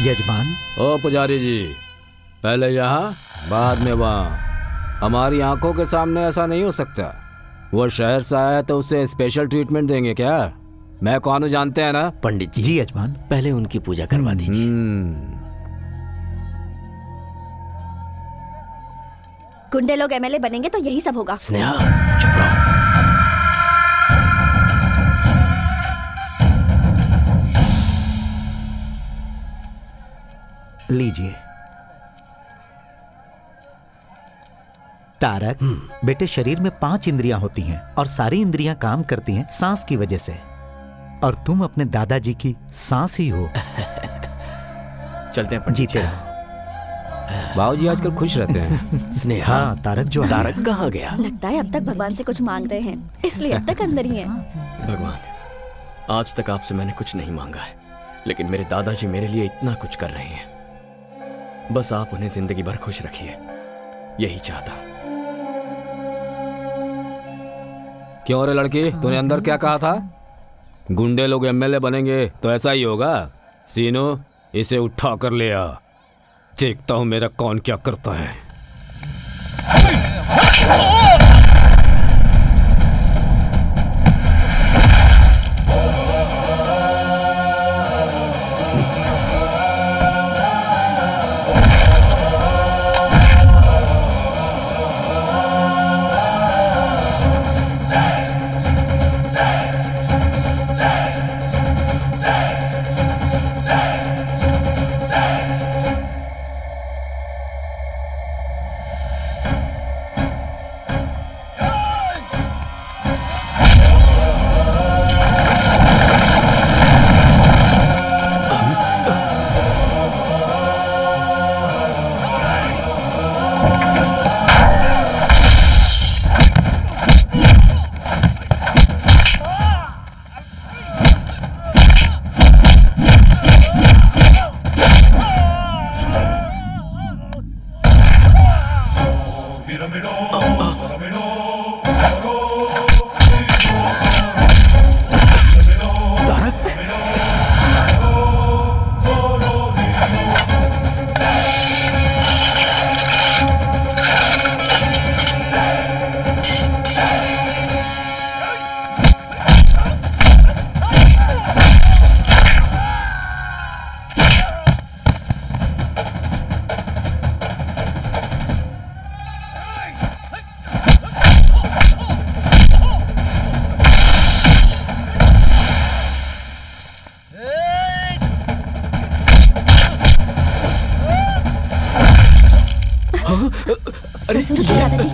[SPEAKER 7] यजमान।
[SPEAKER 10] ओ पुजारी जी, पहले यहाँ बाद में वहाँ। हमारी आंखों के सामने ऐसा नहीं हो सकता। वो शहर से आया तो उसे स्पेशल ट्रीटमेंट देंगे क्या? मैं कौन हूँ जानते हैं ना?
[SPEAKER 11] पंडित जी।
[SPEAKER 7] जी यजमान।
[SPEAKER 11] पहले उनकी पूजा करवा दीजिए।
[SPEAKER 4] गुंडे लोग एमएलए बनेंगे तो यही सब होगा।
[SPEAKER 11] स्नेहा चुप रहो।
[SPEAKER 7] लीजिए। तारक, बेटे शरीर में 5 इंद्रियां होती हैं और सारी इंद्रियां काम करती हैं सांस की वजह से, और तुम अपने दादाजी की सांस ही हो।
[SPEAKER 5] चलते हैं
[SPEAKER 7] जीते रहो।
[SPEAKER 10] बाबूजी आजकल खुश रहते हैं।
[SPEAKER 11] स्नेहा।
[SPEAKER 7] हाँ, तारक जो
[SPEAKER 11] तारक कहाँ गया?
[SPEAKER 4] लगता है अब तक भगवान से कुछ मांग रहे हैं, इसलिए अब तक अंदर ही है।
[SPEAKER 5] भगवान, आज तक आपसे मैंने कुछ नहीं मांगा है, लेकिन मेरे दादाजी मेरे लिए इतना कुछ कर रहे हैं। बस आप उन्हें जिंदगी भर खुश रखिए, यही चाहता हूं।
[SPEAKER 10] क्यों रे लड़की, तूने अंदर क्या कहा था? गुंडे लोग एमएलए बनेंगे तो ऐसा ही होगा। सीनो, इसे उठा कर ले आ, देखता हूं मेरा कौन क्या करता है।
[SPEAKER 4] ससुर जी, दादाजी।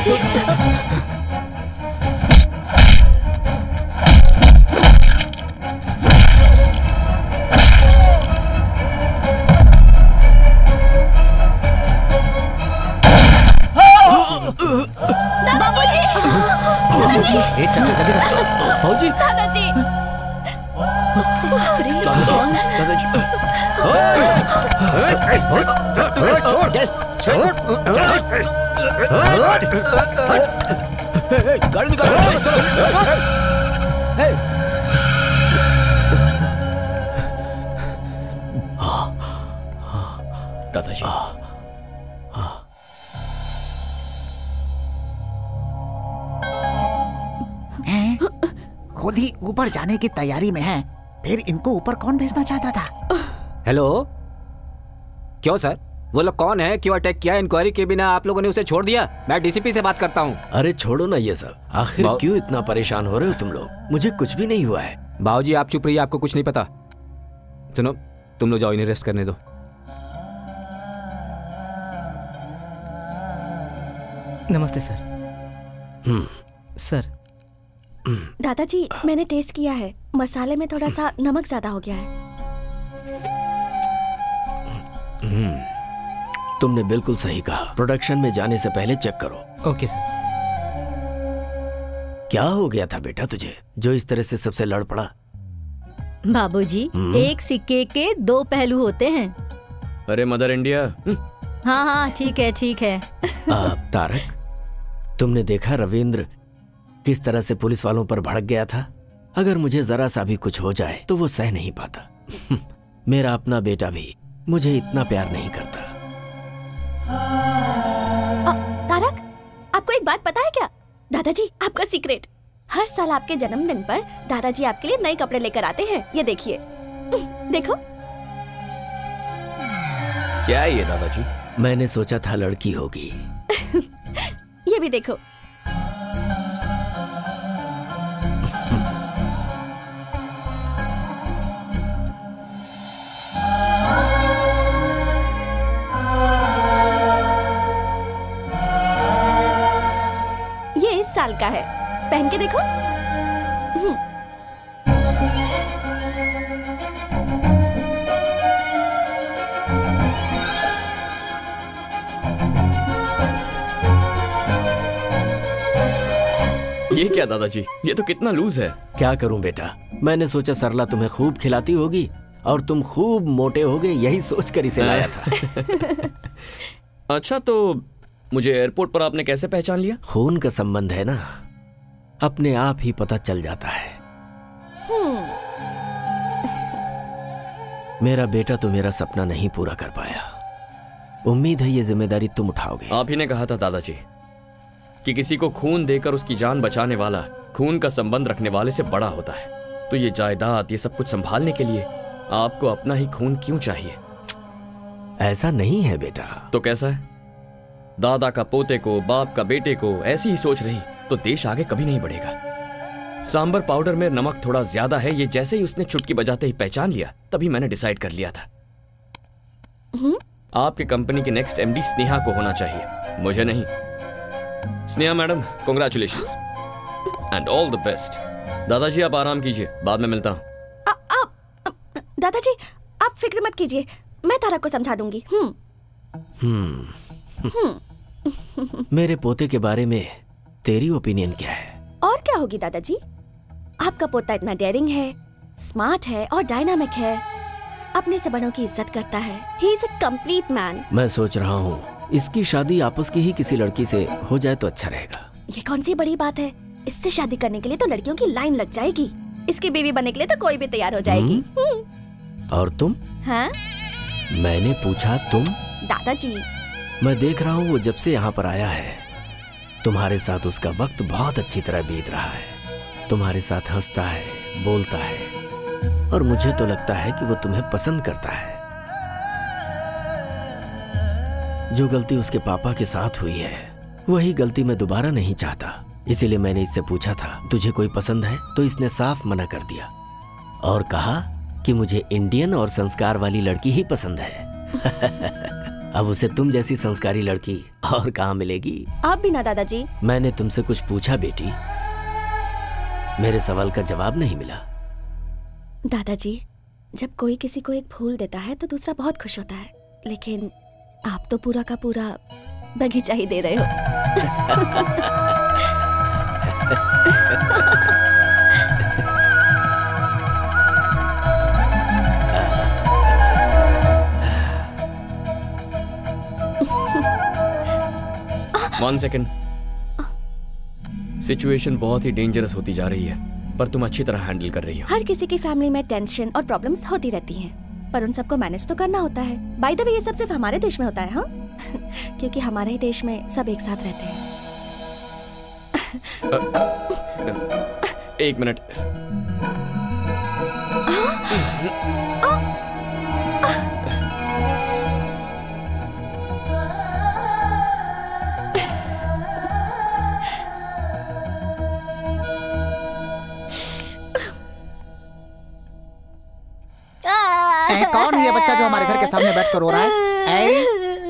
[SPEAKER 4] बाबूजी।
[SPEAKER 12] दादाजी।
[SPEAKER 3] भाऊजी।
[SPEAKER 12] दादाजी।
[SPEAKER 10] गाड़ी निकालो।
[SPEAKER 5] दादाजी।
[SPEAKER 13] खुद ही ऊपर जाने की तैयारी में है, फिर इनको ऊपर कौन भेजना चाहता था?
[SPEAKER 10] हेलो, क्यों सर? वो लोग कौन है? क्यों अटैक किया? इंक्वायरी के बिना आप लोगों ने उसे छोड़ दिया? मैं डीसीपी से बात करता हूँ।
[SPEAKER 11] अरे छोड़ो ना ये सब, आखिर क्यों इतना परेशान हो रहे हो तुम लोग? मुझे कुछ भी नहीं हुआ है।
[SPEAKER 10] बाबूजी आप चुप रहिए, आपको कुछ नहीं पता। सुनो, तुम लोग जाओ, इन्हें रेस्ट करने दो।
[SPEAKER 15] नमस्ते सर। सर
[SPEAKER 4] दादाजी, मैंने टेस्ट किया है, मसाले में थोड़ा सा नमक ज्यादा हो गया है।
[SPEAKER 11] तुमने बिल्कुल सही कहा, प्रोडक्शन में जाने से पहले चेक करो।
[SPEAKER 15] Okay sir.
[SPEAKER 11] क्या हो गया था बेटा तुझे, जो इस तरह से सबसे लड़ पड़ा?
[SPEAKER 6] बाबूजी, एक सिक्के के दो पहलू होते हैं।
[SPEAKER 5] अरे मदर इंडिया।
[SPEAKER 6] हाँ हाँ ठीक है ठीक है।
[SPEAKER 11] तारक, तुमने देखा रविंद्र किस तरह से पुलिस वालों पर भड़क गया था? अगर मुझे जरा सा भी कुछ हो जाए तो वो सह नहीं पाता। मेरा अपना बेटा भी मुझे इतना प्यार नहीं करता।
[SPEAKER 4] तारक, आपको एक बात पता है क्या? दादाजी, आपका सीक्रेट, हर साल आपके जन्मदिन पर दादाजी आपके लिए नए कपड़े लेकर आते हैं। ये देखिए, देखो।
[SPEAKER 5] क्या है ये दादाजी?
[SPEAKER 11] मैंने सोचा था लड़की होगी।
[SPEAKER 4] ये भी देखो। ये इस साल का है, पहन के देखो।
[SPEAKER 5] ये क्या दादाजी, ये तो कितना लूज है।
[SPEAKER 11] क्या करूं बेटा, मैंने सोचा सरला तुम्हें खूब खिलाती होगी और तुम खूब मोटे होगे, यही सोचकर इसे लाया था।
[SPEAKER 5] अच्छा, तो मुझे एयरपोर्ट पर आपने कैसे पहचान लिया?
[SPEAKER 11] खून का संबंध है ना, अपने आप ही पता चल जाता है। मेरा बेटा तो मेरा सपना नहीं पूरा कर पाया। उम्मीद है ये जिम्मेदारी तुम उठाओगे।
[SPEAKER 5] आप ही ने कहा था दादाजी कि किसी को खून देकर उसकी जान बचाने वाला खून का संबंध रखने वाले से बड़ा होता है। तो ये जायदाद, ये सब कुछ संभालने के लिए आपको अपना ही खून क्यों चाहिए?
[SPEAKER 11] ऐसा नहीं है बेटा।
[SPEAKER 5] तो कैसा है? दादा का पोते को, बाप का बेटे को ऐसी ही सोच रही तो देश आगे कभी नहीं बढ़ेगा। सांबर पाउडर में नमक थोड़ा ज्यादा है, ये जैसे ही उसने चुटकी बजाते ही पहचान लिया, तभी मैंने डिसाइड कर लिया था आपके कंपनी की नेक्स्ट एमडी स्नेहा को होना चाहिए, मुझे नहीं। Sneha madam, congratulations and all the best. दादाजी आप आराम कीजिए, बाद में मिलता हूं।
[SPEAKER 4] दादाजी आप फिक्र मत कीजिए, मैं तारक को समझा दूंगी।
[SPEAKER 11] मेरे पोते के बारे में तेरी ओपिनियन क्या है?
[SPEAKER 4] और क्या होगी दादाजी, आपका पोता इतना डेयरिंग है, स्मार्ट है और डायनामिक है, अपने से बड़ों की इज्जत करता है। He is a complete man.
[SPEAKER 11] मैं सोच रहा हूँ इसकी शादी आपस की ही किसी लड़की से हो जाए तो अच्छा रहेगा।
[SPEAKER 4] ये कौन सी बड़ी बात है, इससे शादी करने के लिए तो लड़कियों की लाइन लग जाएगी, इसकी बीवी बनने के लिए तो कोई भी तैयार हो जाएगी।
[SPEAKER 11] और तुम?
[SPEAKER 4] हाँ?
[SPEAKER 11] मैंने पूछा तुम?
[SPEAKER 4] दादाजी,
[SPEAKER 11] मैं देख रहा हूँ वो जब से यहाँ पर आया है तुम्हारे साथ उसका वक्त बहुत अच्छी तरह बीत रहा है। तुम्हारे साथ हंसता है, बोलता है और मुझे तो लगता है कि वो तुम्हें पसंद करता है। जो गलती उसके पापा के साथ हुई है वही गलती मैं दोबारा नहीं चाहता, इसीलिए मैंने इससे पूछा था तुझे कोई पसंद है, तो इसने साफ मना कर दिया और कहा कि मुझे इंडियन और संस्कार वाली लड़की ही पसंद है। अब उसे तुम जैसी संस्कारी लड़की और कहाँ मिलेगी?
[SPEAKER 4] आप भी ना दादाजी।
[SPEAKER 11] मैंने तुमसे कुछ पूछा बेटी, मेरे सवाल का जवाब नहीं मिला।
[SPEAKER 4] दादाजी, जब कोई किसी को एक फूल देता है तो दूसरा बहुत खुश होता है, लेकिन आप तो पूरा का पूरा बगीचा ही दे रहे हो।
[SPEAKER 5] 1 सेकेंड। सिचुएशन बहुत ही डेंजरस होती जा रही है, पर तुम अच्छी तरह हैंडल कर रही हो।
[SPEAKER 4] हर किसी की फैमिली में टेंशन और प्रॉब्लम्स होती रहती हैं, पर उन सबको मैनेज तो करना होता है। बाय द वे, ये सब सिर्फ हमारे देश में होता है, हाँ? क्योंकि हमारे ही देश में सब एक साथ रहते हैं।
[SPEAKER 5] 1 मिनट।
[SPEAKER 9] कौन है ये बच्चा जो हमारे घर के सामने बैठ कर रो रहा है?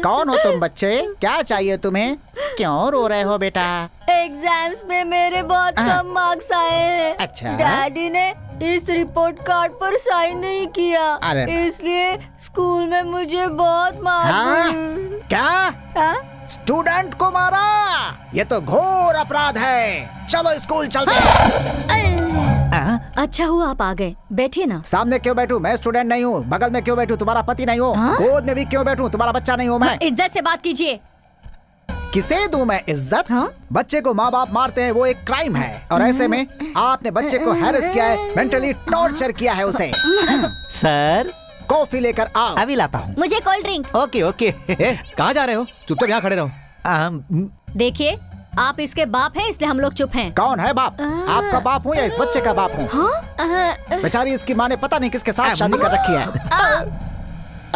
[SPEAKER 9] कौन हो तुम बच्चे? क्या चाहिए तुम्हें? क्यों रो रहे हो बेटा?
[SPEAKER 6] एग्जाम्स में मेरे बहुत कम मार्क्स आए हैं।
[SPEAKER 9] अच्छा।
[SPEAKER 6] डैडी ने इस रिपोर्ट कार्ड पर साइन नहीं किया, इसलिए स्कूल में मुझे बहुत मार।
[SPEAKER 9] क्या? स्टूडेंट को मारा? ये तो घोर अपराध है। चलो स्कूल चलते हैं।
[SPEAKER 6] अच्छा हुआ आप आ गए, बैठिए ना।
[SPEAKER 9] सामने क्यों बैठूं? मैं स्टूडेंट नहीं हूँ। बगल में क्यों बैठूं? तुम्हारा पति नहीं हूँ। गोद में भी क्यों बैठूं? तुम्हारा बच्चा नहीं हूँ मैं।
[SPEAKER 6] इज्जत से बात कीजिए।
[SPEAKER 9] किसे दूं मैं इज्जत? बच्चे को माँ बाप मारते हैं, वो एक क्राइम है, और ऐसे में आपने बच्चे को हैरेस किया है, मेंटली टॉर्चर किया है उसे।
[SPEAKER 7] सर,
[SPEAKER 9] कॉफी लेकर आओ।
[SPEAKER 7] अभी लाता हूँ।
[SPEAKER 6] मुझे कोल्ड ड्रिंक।
[SPEAKER 7] Okay okay.
[SPEAKER 15] कहाँ जा रहे हो? चुपचाप यहाँ खड़े रहो।
[SPEAKER 6] देखिए, आप इसके बाप हैं, इसलिए हम लोग चुप हैं।
[SPEAKER 9] कौन है बाप? आपका बाप हूँ या इस बच्चे का बाप हूँ? बेचारी इसकी माँ ने पता नहीं किसके साथ शादी कर रखी है।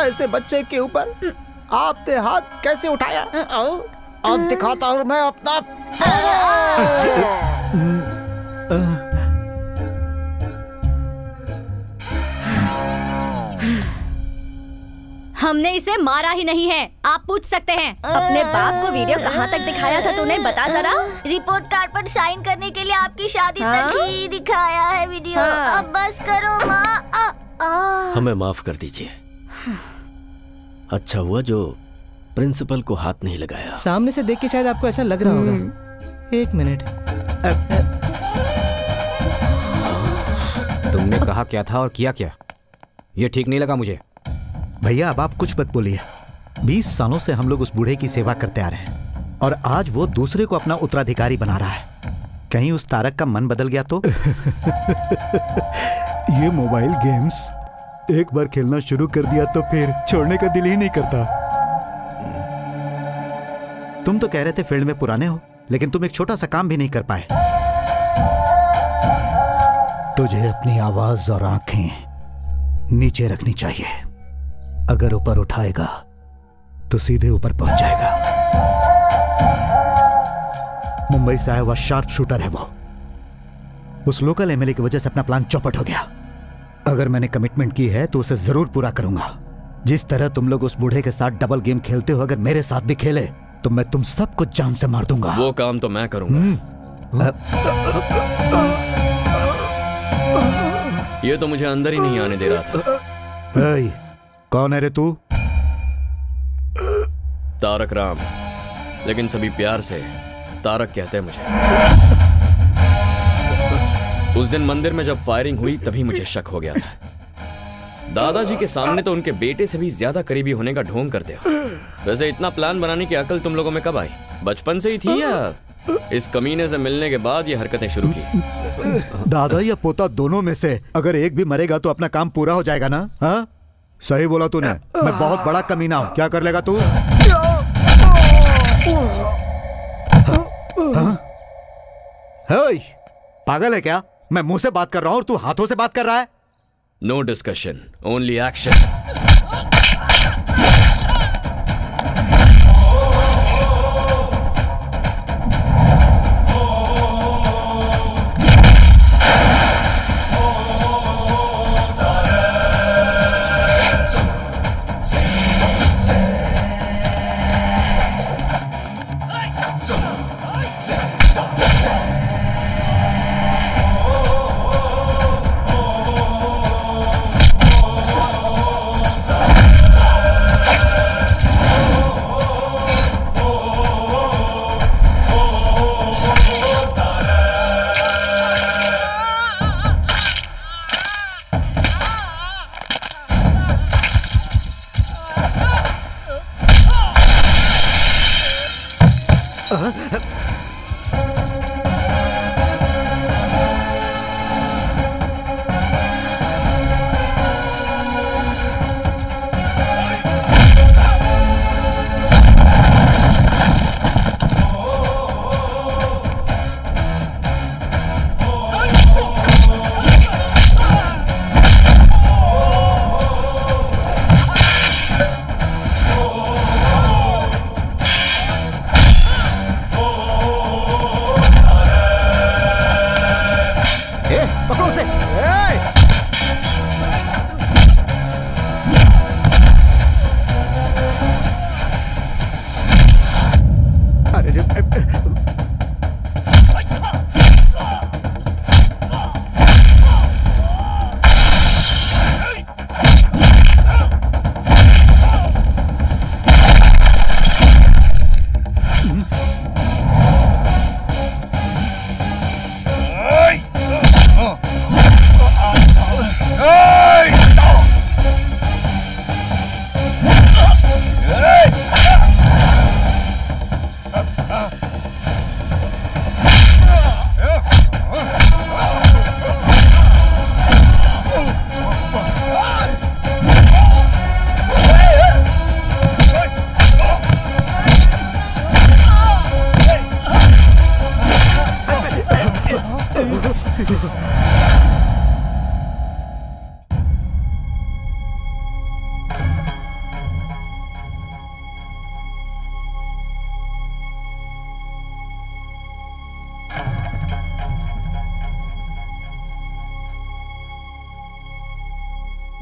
[SPEAKER 9] ऐसे बच्चे के ऊपर आपने हाथ कैसे उठाया? अब दिखाता हूँ मैं अपना।
[SPEAKER 6] हमने इसे मारा ही नहीं है, आप पूछ सकते हैं।
[SPEAKER 4] अपने बाप को वीडियो कहाँ तक दिखाया था तूने? बता जरा।
[SPEAKER 6] रिपोर्ट कार्ड पर साइन करने के लिए आपकी शादी तक ही दिखाया है वीडियो। अब बस करो माँ।
[SPEAKER 11] हमें माफ कर दीजिए। अच्छा हुआ जो प्रिंसिपल को हाथ नहीं लगाया।
[SPEAKER 15] सामने से देख के शायद आपको ऐसा लग रहा होगा। 1 मिनट।
[SPEAKER 10] तुमने कहा क्या था और किया क्या? ये ठीक नहीं लगा मुझे।
[SPEAKER 7] भैया अब आप कुछ मत बोलिए। 20 सालों से हम लोग उस बूढ़े की सेवा करते आ रहे हैं, और आज वो दूसरे को अपना उत्तराधिकारी बना रहा है। कहीं उस तारक का मन बदल गया तो? ये मोबाइल गेम्स एक बार खेलना शुरू कर दिया तो फिर छोड़ने का दिल ही नहीं करता। तुम तो कह रहे थे फील्ड में पुराने हो, लेकिन तुम एक छोटा सा काम भी नहीं कर पाए। तुझे अपनी आवाज और आंखें नीचे रखनी चाहिए। अगर ऊपर उठाएगा तो सीधे ऊपर पहुंच जाएगा। मुंबई से आया हुआ शार्प शूटर है वो। उस लोकल एमएलए की वजह से अपना प्लान चौपट हो गया। अगर मैंने कमिटमेंट की है तो उसे जरूर पूरा करूंगा। जिस तरह तुम लोग उस बूढ़े के साथ डबल गेम खेलते हो, अगर मेरे साथ भी खेले तो मैं तुम सबको जान से मार दूंगा।
[SPEAKER 5] वो काम तो मैं करूंगा। ये तो मुझे अंदर ही नहीं आने दे रहा था।
[SPEAKER 7] कौन है रे तू?
[SPEAKER 5] तारक राम, लेकिन सभी प्यार से तारक कहते हैं मुझे। उस दिन मंदिर में जब फायरिंग हुई तभी मुझे शक हो गया था। दादाजी के सामने तो उनके बेटे से भी ज्यादा करीबी होने का ढोंग करते हो। वैसे इतना प्लान बनाने की अकल तुम लोगों में कब आई? बचपन से ही थी या इस कमीने से मिलने के बाद ये हरकतें शुरू की?
[SPEAKER 7] दादा या पोता दोनों में से अगर एक भी मरेगा तो अपना काम पूरा हो जाएगा ना? हाँ, सही बोला तूने। मैं बहुत बड़ा कमीना हूं। क्या कर लेगा तू? पागल है क्या? मैं मुंह से बात कर रहा हूं और तू हाथों से बात कर रहा है।
[SPEAKER 5] No discussion, only action.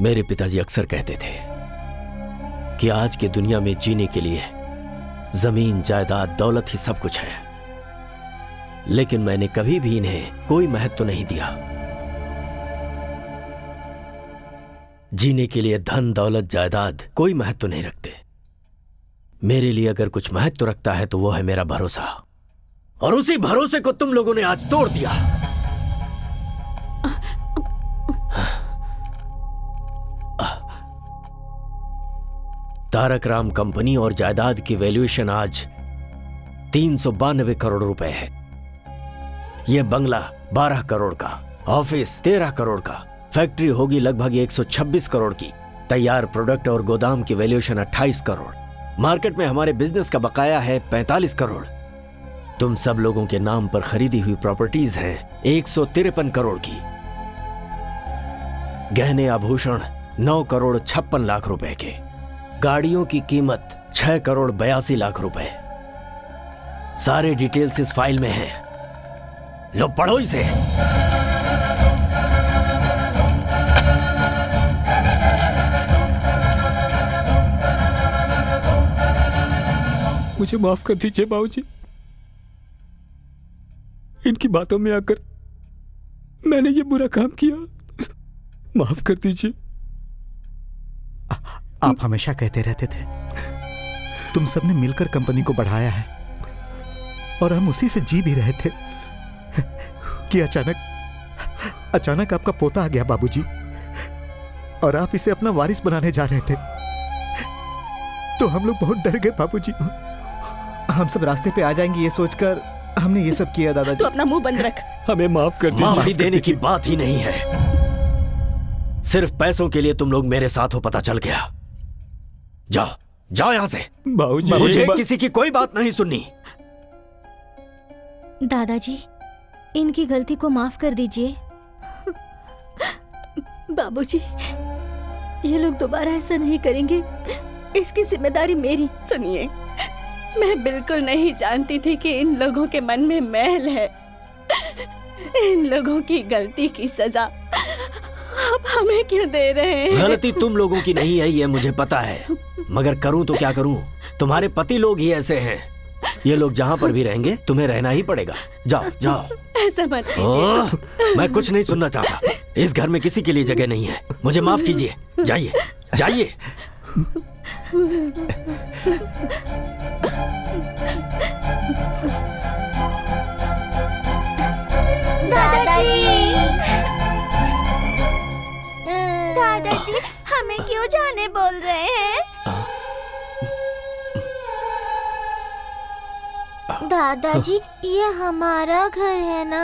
[SPEAKER 11] मेरे पिताजी अक्सर कहते थे कि आज की दुनिया में जीने के लिए जमीन, जायदाद, दौलत ही सब कुछ है, लेकिन मैंने कभी भी इन्हें कोई महत्व नहीं दिया। जीने के लिए धन, दौलत, जायदाद कोई महत्व नहीं रखते। मेरे लिए अगर कुछ महत्व रखता है तो वो है मेरा भरोसा, और उसी भरोसे को तुम लोगों ने आज तोड़ दिया। तारक राम कंपनी और जायदाद की वैल्यूएशन आज 392 करोड़ रुपए है। यह बंगला 12 करोड़ का, ऑफिस 13 करोड़ का, फैक्ट्री होगी लगभग 126 करोड़ की, तैयार प्रोडक्ट और गोदाम की वैल्यूएशन 28 करोड़, मार्केट में हमारे बिजनेस का बकाया है 45 करोड़। तुम सब लोगों के नाम पर खरीदी हुई प्रॉपर्टीज हैं 153 करोड़ की, गहने आभूषण 9 करोड़ 56 लाख रुपए के, गाड़ियों की कीमत 6 करोड़ 82 लाख रुपए। सारे डिटेल्स इस फाइल में हैं। लो पढ़ो इसे।
[SPEAKER 3] मुझे माफ कर दीजिए बाबूजी, इनकी बातों में आकर मैंने ये बुरा काम किया, माफ कर दीजिए।
[SPEAKER 7] आप हमेशा कहते रहते थे तुम सबने मिलकर कंपनी को बढ़ाया है, और हम उसी से जी भी रहे थे कि अचानक आपका पोता आ गया बाबूजी, और आप इसे अपना वारिस बनाने जा रहे थे। तो हम लोग बहुत डर गए बाबूजी।
[SPEAKER 15] हम सब रास्ते पे आ जाएंगे ये सोचकर हमने ये सब किया दादाजी।
[SPEAKER 4] तू अपना मुंह बंद रख।
[SPEAKER 3] हमें माफ कर दीजिए।
[SPEAKER 11] माफी देने की बात ही नहीं है, सिर्फ पैसों के लिए तुम लोग मेरे साथ हो, पता चल गया। जाओ जाओ यहां से।
[SPEAKER 3] बाबूजी,
[SPEAKER 11] मुझे किसी की कोई बात नहीं सुननी।
[SPEAKER 6] दादाजी, इनकी गलती को माफ कर दीजिए। बाबूजी, ये लोग दोबारा ऐसा नहीं करेंगे, इसकी जिम्मेदारी मेरी।
[SPEAKER 4] सुनिए, मैं बिल्कुल नहीं जानती थी कि इन लोगों के मन में मैल है। इन लोगों की गलती की सजा आप हमें क्यों दे रहे हैं?
[SPEAKER 11] गलती तुम लोगों की नहीं है, ये मुझे पता है, मगर करूं तो क्या करूं? तुम्हारे पति लोग ही ऐसे हैं। ये लोग जहां पर भी रहेंगे तुम्हें रहना ही पड़ेगा। जाओ जाओ।
[SPEAKER 4] ऐसा मत कीजिए।
[SPEAKER 11] मैं कुछ नहीं सुनना चाहता। इस घर में किसी के लिए जगह नहीं है। मुझे माफ कीजिए। जाइए जाइए।
[SPEAKER 4] दादाजी, हमें क्यों जाने बोल रहे हैं?
[SPEAKER 16] दादाजी ये हमारा घर है ना?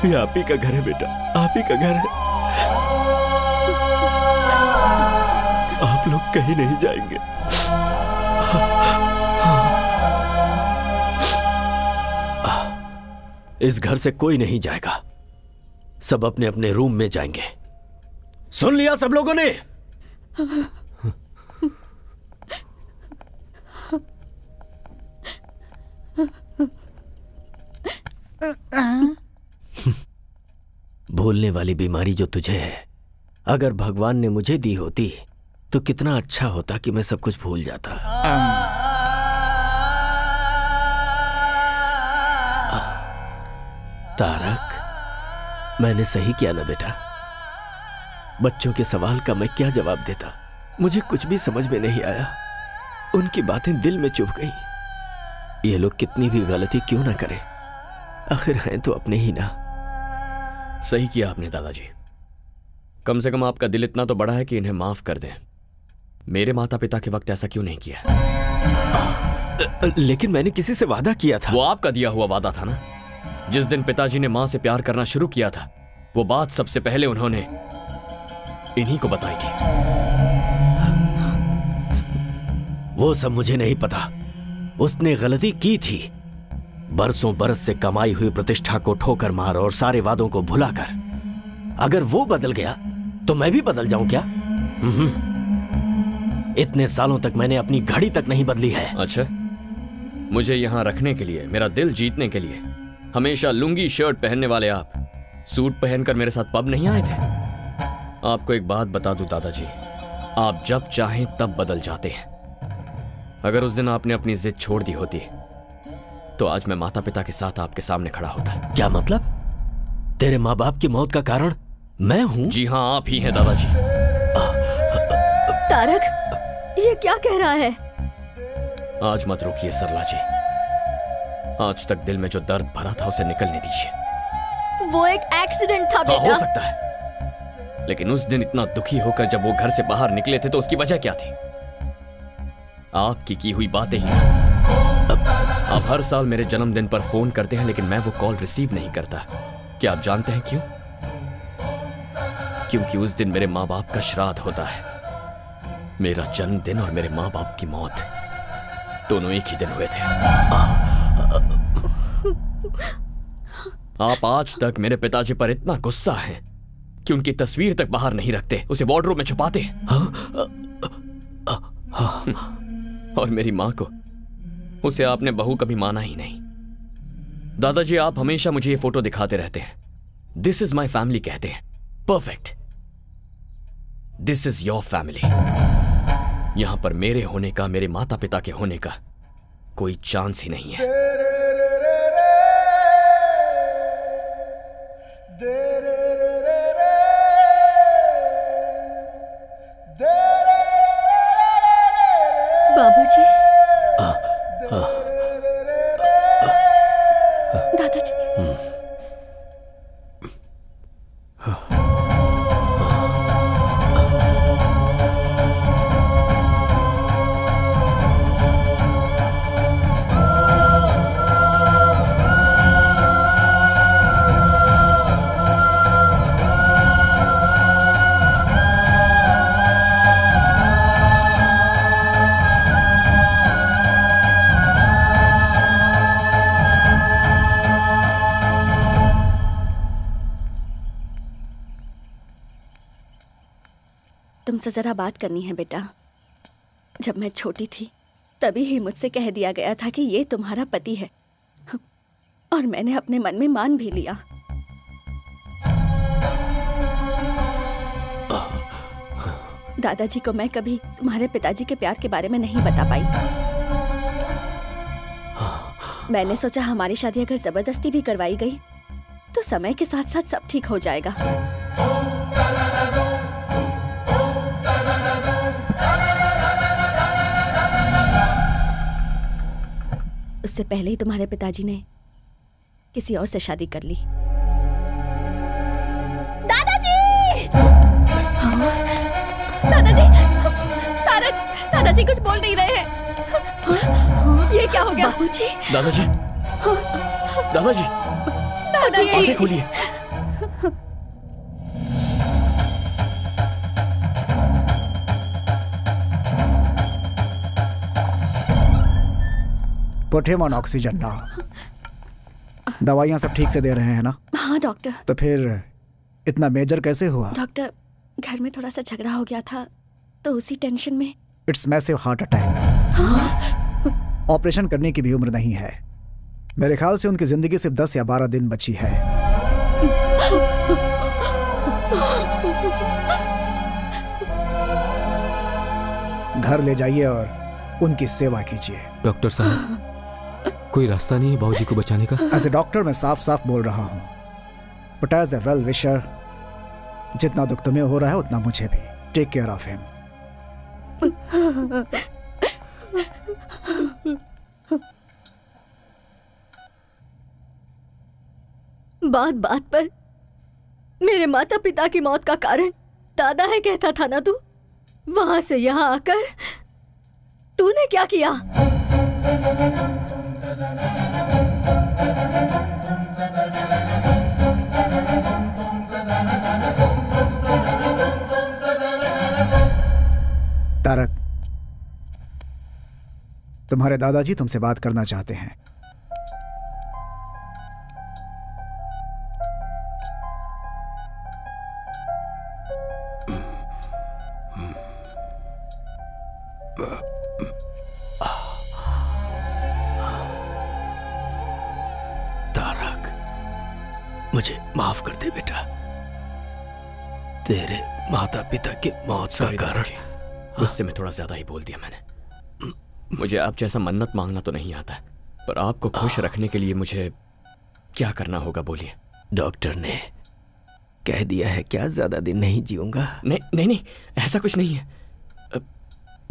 [SPEAKER 11] ये आप ही का घर है बेटा, आप ही का घर है। आप लोग कहीं नहीं जाएंगे। इस घर से कोई नहीं जाएगा, सब अपने अपने रूम में जाएंगे। सुन लिया सब लोगों ने? भूलने वाली बीमारी जो तुझे है, अगर भगवान ने मुझे दी होती तो कितना अच्छा होता कि मैं सब कुछ भूल जाता। तारक, मैंने सही किया ना बेटा? बच्चों के सवाल का मैं क्या जवाब देता? मुझे कुछ भी समझ में नहीं आया। उनकी बातें दिल में चुभ गई। ये लोग कितनी भी गलती क्यों ना करें, आखिर हैं तो अपने ही ना।
[SPEAKER 5] सही किया आपने दादाजी। कम से कम आपका दिल इतना तो बड़ा है कि इन्हें माफ कर दें। मेरे माता पिता के वक्त ऐसा क्यों नहीं किया?
[SPEAKER 11] लेकिन मैंने किसी से वादा किया था।
[SPEAKER 5] वो आपका दिया हुआ वादा था ना। जिस दिन पिताजी ने मां से प्यार करना शुरू किया था, वो बात सबसे पहले उन्होंने इन्हीं को बताई थी।
[SPEAKER 11] वो सब मुझे नहीं पता। उसने गलती की थी। बरसों बरस से कमाई हुई प्रतिष्ठा को ठोकर मार और सारे वादों को भुलाकर। अगर वो बदल गया तो मैं भी बदल जाऊं क्या? इतने सालों तक मैंने अपनी घड़ी तक नहीं बदली है।
[SPEAKER 5] अच्छा, मुझे यहां रखने के लिए, मेरा दिल जीतने के लिए हमेशा लुंगी शर्ट पहनने वाले आप सूट पहनकर मेरे साथ पब नहीं आए थे? आपको एक बात बता दूं दादाजी, आप जब चाहें तब बदल जाते हैं। अगर उस दिन आपने अपनी जिद छोड़ दी होती तो आज मैं माता पिता के साथ आपके सामने खड़ा होता।
[SPEAKER 11] क्या मतलब? तेरे माँ बाप की मौत का कारण मैं हूं?
[SPEAKER 5] जी हाँ, आप ही हैं दादाजी।
[SPEAKER 4] तारक, ये क्या कह रहा है?
[SPEAKER 5] आज मत रुकिए सरला जी। आज तक दिल में जो दर्द भरा था उसे निकलने दीजिए।
[SPEAKER 4] वो एक एक्सीडेंट था बेटा।
[SPEAKER 5] हो सकता है, लेकिन उस दिन इतना दुखी होकर जब वो घर से बाहर निकले थे तो उसकी वजह क्या थी? आपकी की हुई बातें ही। आप हर साल मेरे जन्मदिन पर फोन करते हैं, लेकिन मैं वो कॉल रिसीव नहीं करता। क्या आप जानते हैं क्यों? क्योंकि उस दिन मेरे माँ बाप का श्राद्ध होता है। मेरा जन्मदिन और मेरे माँ बाप की मौत दोनों एक ही दिन हुए थे। आप आज तक मेरे पिताजी पर इतना गुस्सा हैं कि उनकी तस्वीर तक बाहर नहीं रखते, उसे वार्डरोब में छुपाते। और मेरी मां को, उसे आपने बहू कभी माना ही नहीं। दादाजी, आप हमेशा मुझे ये फोटो दिखाते रहते हैं। दिस इज माई फैमिली कहते हैं। Perfect. This is your family. यहां पर मेरे होने का, मेरे माता पिता के होने का कोई चांस ही नहीं है।
[SPEAKER 4] बाबूजी, दादाजी, तुमसे जरा बात करनी है बेटा। जब मैं छोटी थी तभी ही मुझसे कह दिया गया था कि ये तुम्हारा पति है, और मैंने अपने मन में मान भी लिया। दादाजी को मैं कभी तुम्हारे पिताजी के प्यार के बारे में नहीं बता पाई। मैंने सोचा हमारी शादी अगर जबरदस्ती भी करवाई गई तो समय के साथ साथ सब ठीक हो जाएगा। उससे पहले ही तुम्हारे पिताजी ने किसी और से शादी कर ली। दादाजी, दादाजी कुछ बोल नहीं रहे हैं। ये क्या हो गया? बाबूजी,
[SPEAKER 5] दादाजी, दादाजी,
[SPEAKER 4] दादाजी,
[SPEAKER 5] आंखें खोलिए।
[SPEAKER 17] Put him on oxygen now. दवाइयाँ सब ठीक से दे रहे हैं ना?
[SPEAKER 4] हाँ डॉक्टर।
[SPEAKER 17] तो फिर इतना मेजर कैसे हुआ?
[SPEAKER 4] डॉक्टर, घर में थोड़ा सा झगड़ा हो गया था तो उसी टेंशन में।
[SPEAKER 17] It's massive heart attack. Operation करने की भी उम्र नहीं है। मेरे ख्याल से उनकी जिंदगी सिर्फ 10 या 12 दिन बची है। घर ले जाइए और उनकी सेवा कीजिए।
[SPEAKER 3] डॉक्टर साहब, कोई रास्ता नहीं है बाबूजी को बचाने का?
[SPEAKER 17] एज ए डॉक्टर मैं साफ साफ बोल रहा हूँ, but as a well wisher, जितना दुख तुम्हें हो रहा है उतना मुझे भी। Take care of him.
[SPEAKER 6] बात बात पर मेरे माता पिता की मौत का कारण दादा है कहता था ना तू? वहां से यहां आकर तूने क्या किया?
[SPEAKER 17] तारक, तुम्हारे दादाजी तुमसे बात करना चाहते हैं।
[SPEAKER 11] तारक, मुझे माफ कर दे बेटा। तेरे माता पिता की मौत का कारण।
[SPEAKER 5] गुस्से में थोड़ा ज्यादा ही बोल दिया मैंने। मुझे आप जैसा मन्नत मांगना तो नहीं आता, पर आपको खुश रखने के लिए मुझे क्या करना होगा बोलिए।
[SPEAKER 11] डॉक्टर ने कह दिया है क्या ज्यादा दिन नहीं जीऊंगा?
[SPEAKER 5] नहीं नहीं नहीं, ऐसा कुछ नहीं है।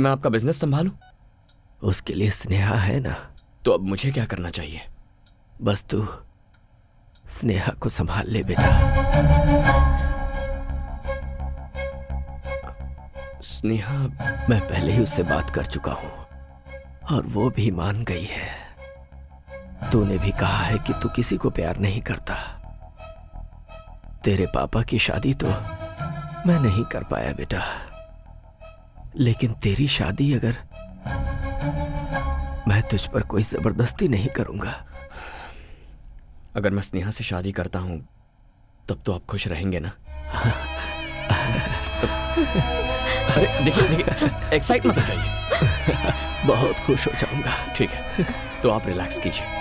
[SPEAKER 5] मैं आपका बिजनेस संभालूं?
[SPEAKER 11] उसके लिए स्नेहा है ना।
[SPEAKER 5] तो अब मुझे क्या करना चाहिए?
[SPEAKER 11] बस तू स्नेहा को संभाल ले बेटा।
[SPEAKER 5] स्नेहा?
[SPEAKER 11] मैं पहले ही उससे बात कर चुका हूं और वो भी मान गई है। तूने भी कहा है कि तू किसी को प्यार नहीं करता। तेरे पापा की शादी तो मैं नहीं कर पाया बेटा, लेकिन तेरी शादी अगर मैं तुझ पर कोई जबरदस्ती नहीं करूंगा।
[SPEAKER 5] अगर मैं स्नेहा से शादी करता हूं तब तो आप खुश रहेंगे ना? अरे देखिए देखिए, एक्साइट मत हो जाइए।
[SPEAKER 11] बहुत खुश हो जाऊंगा।
[SPEAKER 5] ठीक है, तो आप रिलैक्स कीजिए।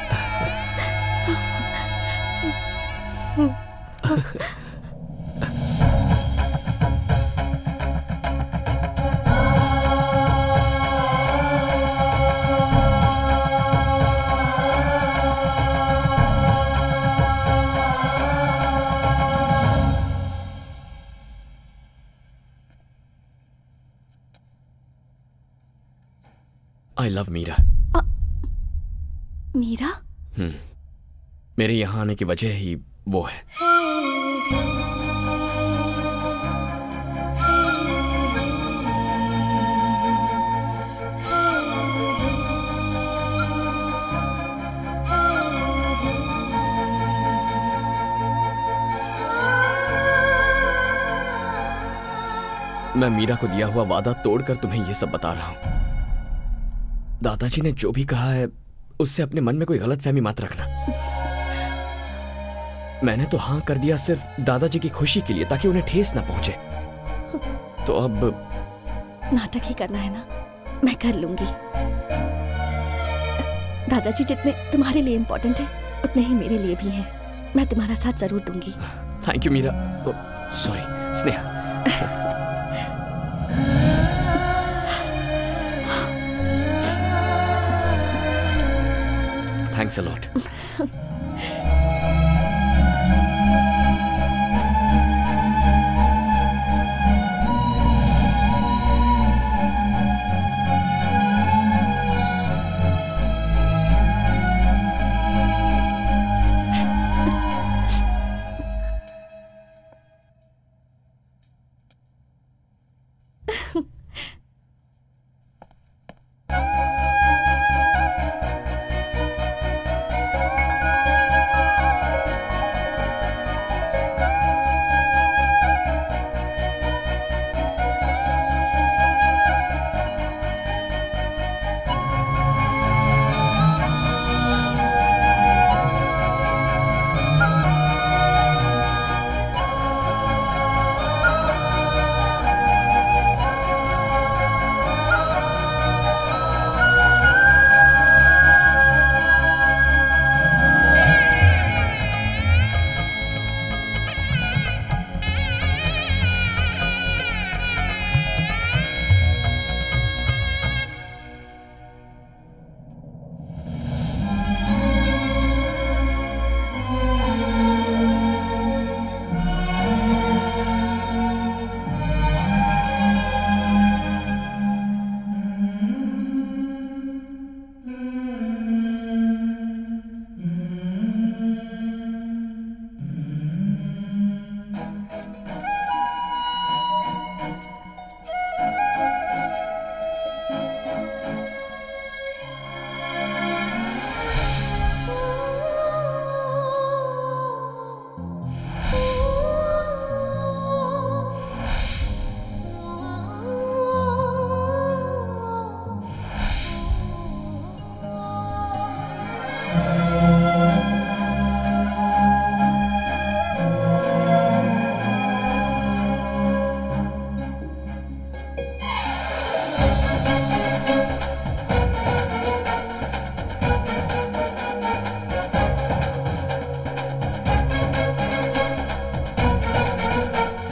[SPEAKER 5] I love Meera.
[SPEAKER 4] मीरा?
[SPEAKER 5] मेरे यहां आने की वजह ही वो है। मैं मीरा को दिया हुआ वादा तोड़कर तुम्हें यह सब बता रहा हूं। दादाजी ने जो भी कहा है उससे अपने मन में कोई गलतफहमी मत रखना। मैंने तो हां कर दिया सिर्फ दादाजी की खुशी के लिए, ताकि उन्हें ठेस ना पहुंचे। तो अब
[SPEAKER 4] नाटक ही करना है ना? मैं कर लूंगी। दादाजी जितने तुम्हारे लिए इम्पोर्टेंट है उतने ही मेरे लिए भी हैं। मैं तुम्हारा साथ जरूर दूंगी।
[SPEAKER 5] Thank you Meera. Sorry Sneha. Thanks a lot.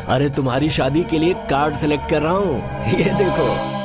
[SPEAKER 11] अरे तुम्हारी शादी के लिए कार्ड सेलेक्ट कर रहा हूँ, ये देखो।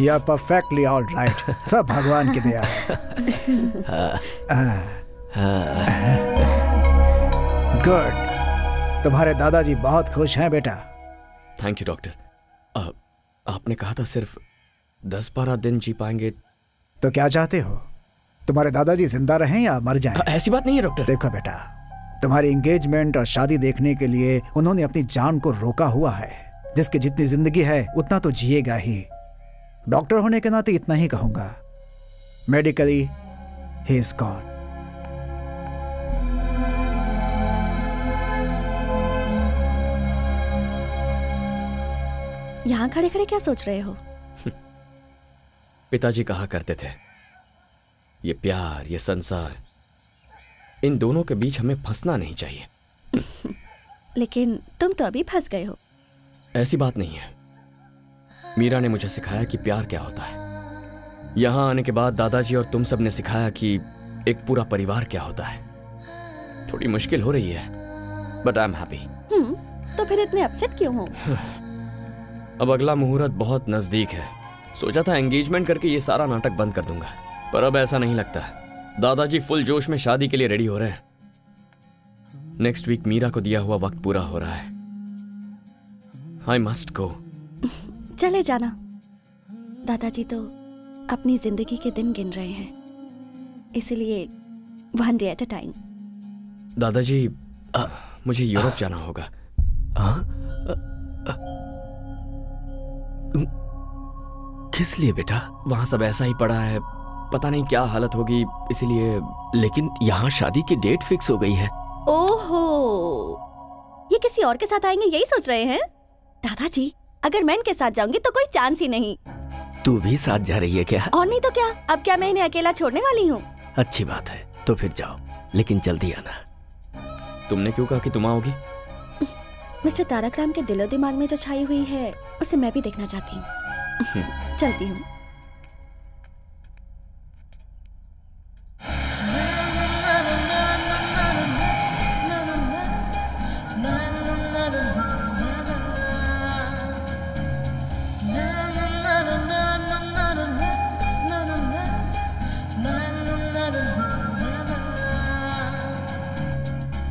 [SPEAKER 17] You are perfectly all right. सब भगवान की दया है। गुड, तुम्हारे दादाजी बहुत खुश हैं बेटा।
[SPEAKER 5] Thank you doctor. आपने कहा था सिर्फ 10-12 दिन जी पाएंगे।
[SPEAKER 17] तो क्या चाहते हो, तुम्हारे दादाजी जिंदा रहें या मर जाएं?
[SPEAKER 5] ऐसी बात नहीं है डॉक्टर।
[SPEAKER 17] देखो बेटा, तुम्हारी एंगेजमेंट और शादी देखने के लिए उन्होंने अपनी जान को रोका हुआ है। जिसकी जितनी जिंदगी है उतना तो जिएगा ही। डॉक्टर होने के नाते इतना ही कहूंगा, मेडिकली ही इज गॉन।
[SPEAKER 4] यहाँ खड़े खड़े क्या सोच रहे हो?
[SPEAKER 5] पिताजी कहा करते थे, ये प्यार, ये संसार, इन दोनों के बीच हमें फंसना नहीं चाहिए।
[SPEAKER 4] लेकिन तुम तो अभी फंस गए हो।
[SPEAKER 5] ऐसी बात नहीं है। मीरा ने मुझे सिखाया कि प्यार क्या होता है। यहां आने के बाद दादाजी और तुम सब ने सिखाया कि एक पूरा परिवार क्या होता है। थोड़ी मुश्किल हो रही है, बट आई एम हैप्पी।
[SPEAKER 4] तो फिर इतने अपसेट क्यों हो?
[SPEAKER 5] अब अगला मुहूर्त बहुत नजदीक है। सोचा था एंगेजमेंट करके ये सारा नाटक बंद कर दूंगा, पर अब ऐसा नहीं लगता। दादाजी फुल जोश में शादी के लिए रेडी हो रहे हैं। नेक्स्ट वीक मीरा को दिया हुआ वक्त पूरा हो रहा है। I must go.
[SPEAKER 4] चले जाना, दादाजी तो अपनी जिंदगी के दिन गिन रहे हैं, इसलिए one day at a time.
[SPEAKER 5] दादाजी, मुझे यूरोप जाना होगा।
[SPEAKER 11] किस लिए बेटा?
[SPEAKER 5] वहां सब ऐसा ही पड़ा है, पता नहीं क्या हालत होगी, इसलिए।
[SPEAKER 11] लेकिन यहाँ शादी की डेट फिक्स हो गई है।
[SPEAKER 4] ओहो, ये किसी और के साथ आएंगे यही सोच रहे हैं? दादाजी, अगर मैं इनके साथ जाऊंगी तो कोई चांस ही नहीं।
[SPEAKER 11] तू भी साथ जा रही है क्या?
[SPEAKER 4] और नहीं तो क्या, अब क्या मैं इन्हें अकेला छोड़ने वाली हूँ?
[SPEAKER 11] अच्छी बात है, तो फिर जाओ, लेकिन जल्दी आना।
[SPEAKER 5] तुमने क्यों कहा कि तुम आओगी?
[SPEAKER 4] मिस्टर तारक राम के दिलो दिमाग में जो छाई हुई है उसे मैं भी देखना चाहती हूँ। चलती हूँ।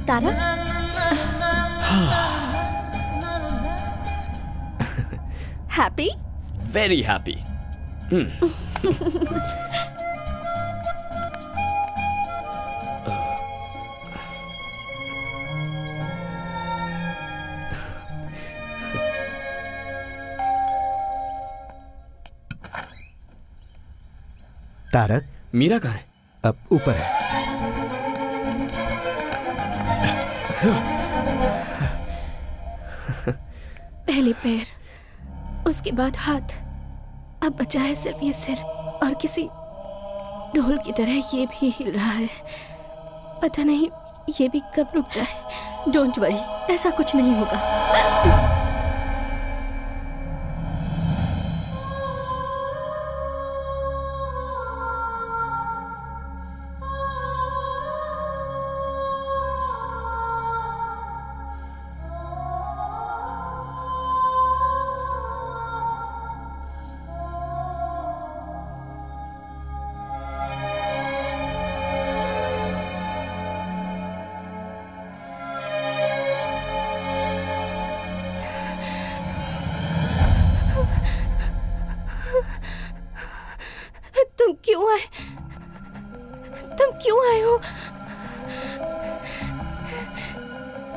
[SPEAKER 4] Tarak, happy?
[SPEAKER 5] Very happy.
[SPEAKER 7] Tarak,
[SPEAKER 5] Meera कहाँ है?
[SPEAKER 7] अब ऊपर है।
[SPEAKER 8] पहले पैर, उसके बाद हाथ, अब बचा है सिर्फ ये सिर, और किसी ढोल की तरह ये भी हिल रहा है। पता नहीं ये भी कब रुक जाए। डोंट वरी, ऐसा कुछ नहीं होगा।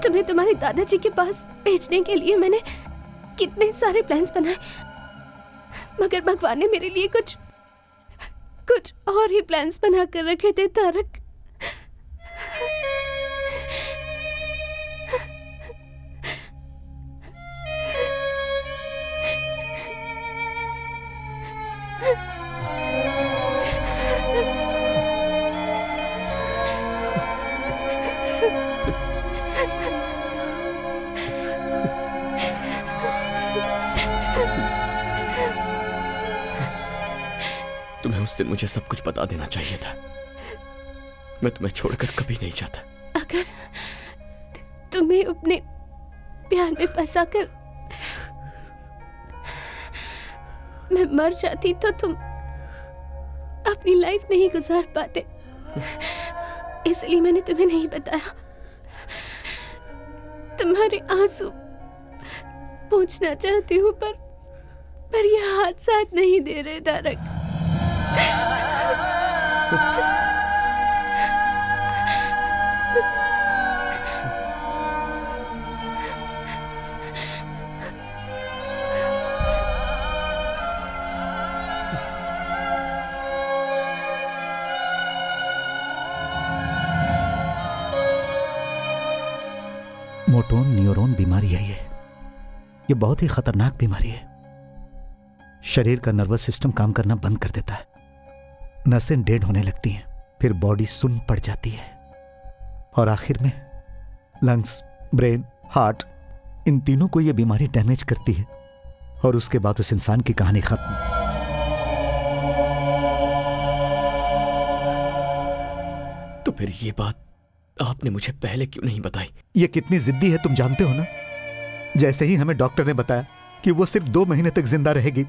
[SPEAKER 8] तुम्हें तुम्हारे दादाजी के पास भेजने के लिए मैंने कितने सारे प्लान्स बनाए, मगर भगवान ने मेरे लिए कुछ और ही प्लान्स बना कर रखे थे तारक।
[SPEAKER 5] उस दिन मुझे सब कुछ बता देना चाहिए था। मैं तुम्हें छोड़कर कभी नहीं जाता।
[SPEAKER 8] अगर तुम्हें अपने प्यार में फंसाकर मैं मर जाती तो तुम अपनी लाइफ नहीं गुजार पाते, इसलिए मैंने तुम्हें नहीं बताया। तुम्हारे आंसू पूछना चाहती हूँ पर ये हाथ साथ नहीं दे रहे तारक।
[SPEAKER 7] मोटोन न्यूरॉन बीमारी है ये बहुत ही खतरनाक बीमारी है। शरीर का नर्वस सिस्टम काम करना बंद कर देता है, नसें डेड होने लगती हैं, फिर बॉडी सुन्न पड़ जाती है और आखिर में लंग्स, ब्रेन, हार्ट, इन तीनों को यह बीमारी डैमेज करती है और उसके बाद उस इंसान की कहानी खत्म।
[SPEAKER 5] तो फिर ये बात आपने मुझे पहले क्यों नहीं बताई?
[SPEAKER 7] ये कितनी जिद्दी है तुम जानते हो ना। जैसे ही हमें डॉक्टर ने बताया कि वो सिर्फ 2 महीने तक जिंदा रहेगी,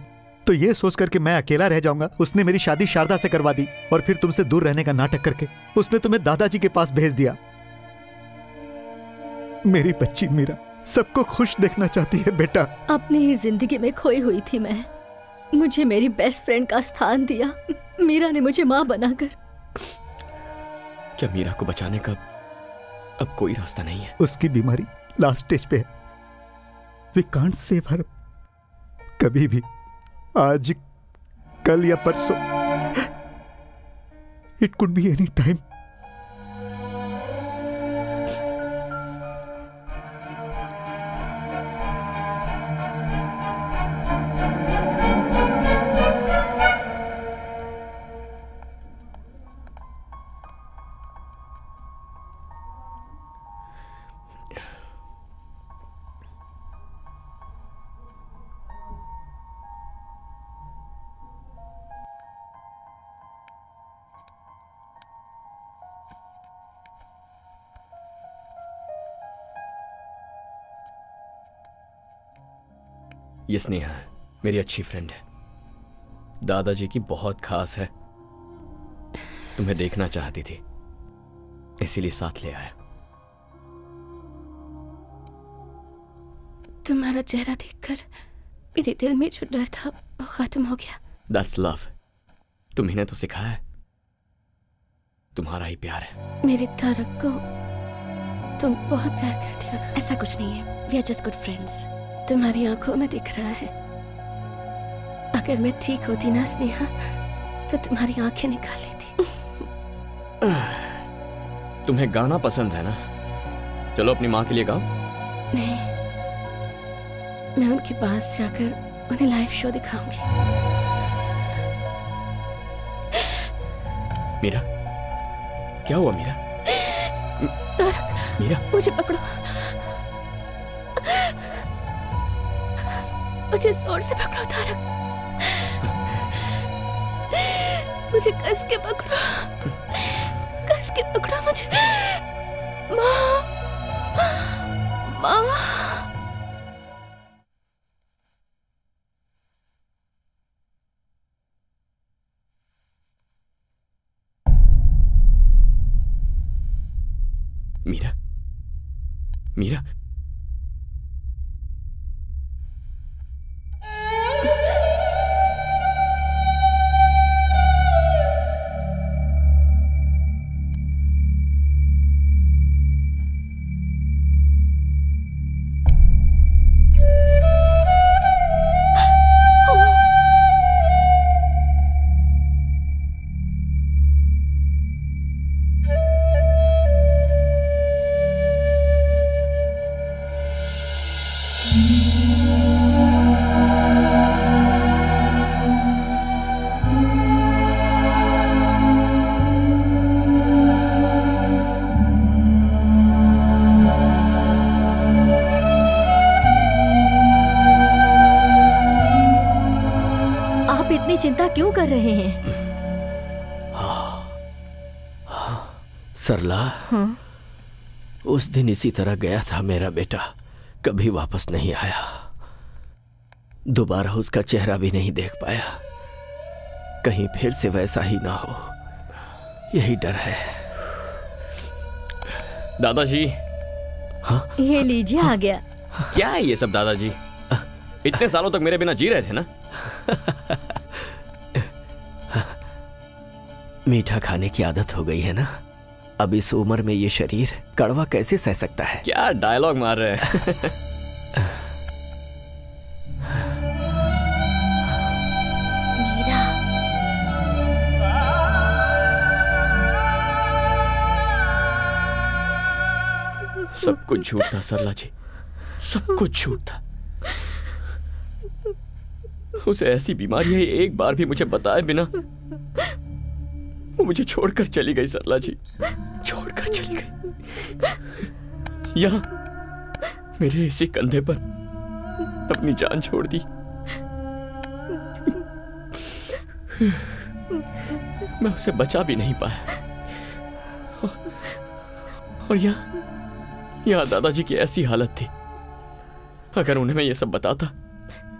[SPEAKER 7] तो ये सोचकर कि मैं अकेला रह जाऊंगा, उसने मेरी शादी शारदा से करवा दी और फिर तुमसे दूर रहने का नाटक करके उसने तुम्हें दादाजी के पास भेज दिया। मेरी बच्ची मीरा सबको खुश देखना चाहती है बेटा।
[SPEAKER 6] अपनी ही जिंदगी में खोई हुई थी मैं, मुझे मेरी बेस्ट फ्रेंड का स्थान दिया मीरा ने मुझे माँ बनाकर।
[SPEAKER 5] क्या मीरा को बचाने का अब कोई रास्ता नहीं है?
[SPEAKER 7] उसकी बीमारी लास्ट स्टेज पे है। We can't save her. कभी भी, आज, कल या परसों, it could be any time.
[SPEAKER 5] ये स्नेहा मेरी अच्छी फ्रेंड है, दादाजी की बहुत खास है। तुम्हें देखना चाहती थी, इसीलिए साथ ले आया।
[SPEAKER 8] तुम्हारा चेहरा देखकर मेरे दिल में जो डर था वो खत्म हो गया।
[SPEAKER 5] That's love। तुम्ही ने तो सिखाया है, तुम्हारा ही प्यार है।
[SPEAKER 8] मेरे तारक को तुम बहुत प्यार करती हो ना?
[SPEAKER 4] ऐसा कुछ नहीं है, we are just good friends।
[SPEAKER 8] तुम्हारी आंखों में दिख रहा है। अगर मैं ठीक होती ना स्नेहा, तो तुम्हारी आंखें निकाल लेती।
[SPEAKER 5] तुम्हें गाना पसंद है ना? चलो अपनी माँ के लिए गाओ।
[SPEAKER 8] नहीं, मैं उनके पास जाकर उन्हें लाइव शो दिखाऊंगी।
[SPEAKER 5] मीरा, क्या हुआ मीरा?
[SPEAKER 8] तारक,
[SPEAKER 5] मीरा,
[SPEAKER 8] मुझे पकड़ो, मुझे जोर से पकड़ो तारक, मुझे कस के पकड़ो, कस के पकड़ो मुझे। माँ, माँ।
[SPEAKER 5] मीरा, मीरा,
[SPEAKER 6] चिंता क्यों कर रहे हैं?
[SPEAKER 11] सरला,
[SPEAKER 6] हाँ?
[SPEAKER 11] उस दिन इसी तरह गया था मेरा बेटा, कभी वापस नहीं आया। दोबारा उसका चेहरा भी नहीं देख पाया। कहीं फिर से वैसा ही ना हो, यही डर है।
[SPEAKER 5] दादाजी।
[SPEAKER 11] हाँ?
[SPEAKER 6] ये लीजिए, आ गया।
[SPEAKER 5] क्या है ये सब दादाजी? इतने सालों तक मेरे बिना जी रहे थे ना?
[SPEAKER 11] मीठा खाने की आदत हो गई है ना, अब इस उम्र में ये शरीर कड़वा कैसे सह सकता है?
[SPEAKER 5] क्या डायलॉग मार रहे हैं?
[SPEAKER 4] मीरा,
[SPEAKER 5] सब कुछ झूठ था सरला जी, सब कुछ झूठ था। उसे ऐसी बीमारी है, एक बार भी मुझे बताए बिना वो मुझे छोड़कर चली गई। सरला जी छोड़कर चली गई, यहाँ मेरे इसी कंधे पर अपनी जान छोड़ दी। मैं उसे बचा भी नहीं पाया। और यहाँ दादाजी की ऐसी हालत थी, अगर उन्हें मैं ये सब बताता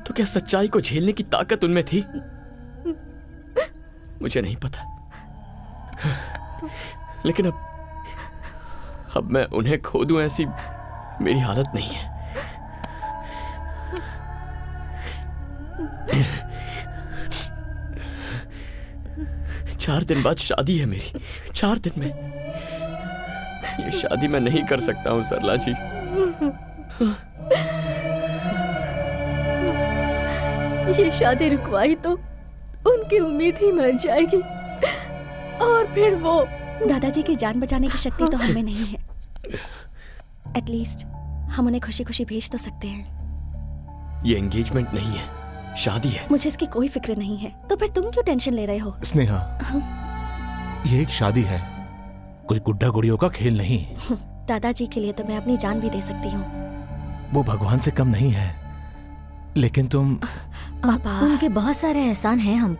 [SPEAKER 5] तो क्या सच्चाई को झेलने की ताकत उनमें थी? मुझे नहीं पता। लेकिन अब मैं उन्हें खो दूं ऐसी मेरी हालत नहीं है। चार दिन बाद शादी है मेरी, 4 दिन में। ये शादी मैं नहीं कर सकता हूं सरला जी।
[SPEAKER 6] ये शादी रुकवाई तो उनकी उम्मीद ही मर जाएगी, और फिर वो
[SPEAKER 4] दादाजी की जान बचाने की शक्ति तो हमें नहीं है। एटलीस्ट हम उन्हें खुशी खुशी भेज तो सकते हैं।
[SPEAKER 5] ये एंगेजमेंट नहीं है, शादी है।
[SPEAKER 4] मुझे इसकी कोई फिक्र नहीं है, तो फिर तुम क्यों टेंशन ले रहे हो?
[SPEAKER 18] स्नेहा, ये एक शादी है, कोई गुड्डा गुड़ियों का खेल नहीं।
[SPEAKER 4] दादाजी के लिए तो मैं अपनी जान भी दे सकती हूँ।
[SPEAKER 18] वो भगवान से कम नहीं है, लेकिन तुम
[SPEAKER 6] उनके बहुत सारे एहसान हैं हम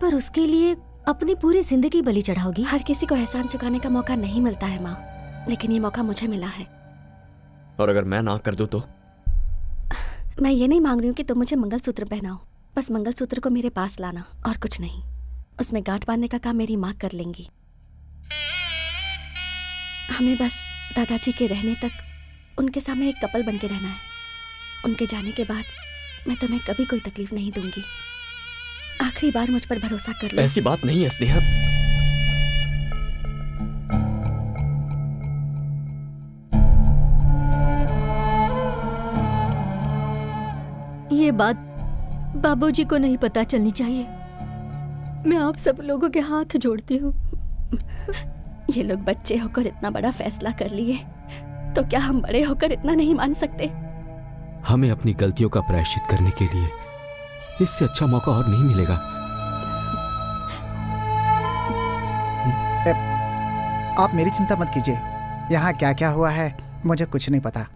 [SPEAKER 6] पर उसके लिए अपनी पूरी जिंदगी बलि चढ़ाओगी?
[SPEAKER 4] हर किसी को एहसान चुकाने का मौका नहीं मिलता है माँ, लेकिन ये मौका मुझे मिला है।
[SPEAKER 5] और अगर मैं ना कर दूं तो?
[SPEAKER 4] मैं ये नहीं मांग रही हूँ कि तुम मुझे मंगलसूत्र पहनाओ, बस मंगलसूत्र को मेरे पास लाना और कुछ नहीं। उसमें गांठ बांधने का काम मेरी माँ कर लेंगी। हमें बस दादाजी के रहने तक उनके सामने एक कपल बन के रहना है। उनके जाने के बाद मैं तुम्हें कभी कोई तकलीफ नहीं दूंगी। आखिरी बार मुझ पर भरोसा कर लो।
[SPEAKER 5] ऐसी बात नहीं है स्नेहा।
[SPEAKER 6] ये बात बाबूजी को नहीं पता चलनी चाहिए। मैं आप सब लोगों के हाथ जोड़ती हूँ।
[SPEAKER 4] ये लोग बच्चे होकर इतना बड़ा फैसला कर लिए, तो क्या हम बड़े होकर इतना नहीं मान सकते?
[SPEAKER 10] हमें अपनी गलतियों का प्रायश्चित करने के लिए इससे अच्छा मौका और नहीं मिलेगा।
[SPEAKER 17] आप मेरी चिंता मत कीजिए, यहाँ क्या क्या हुआ है मुझे कुछ नहीं पता।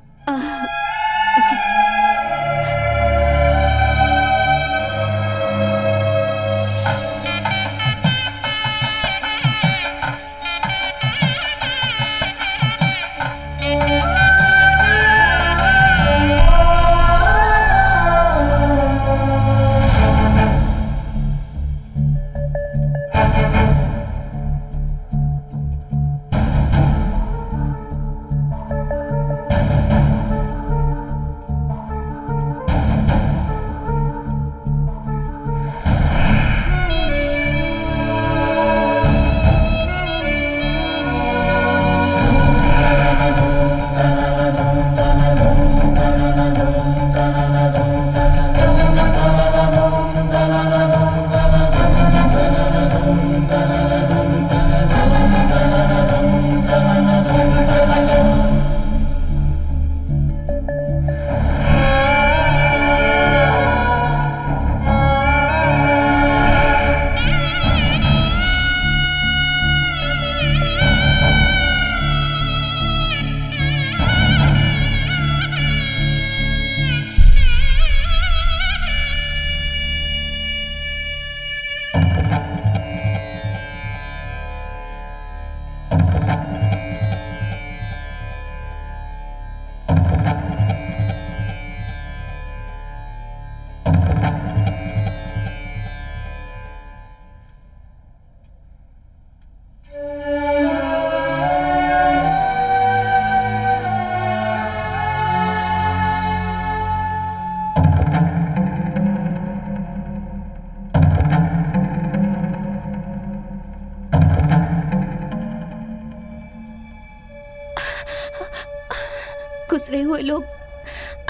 [SPEAKER 8] गुजरे हुए लोग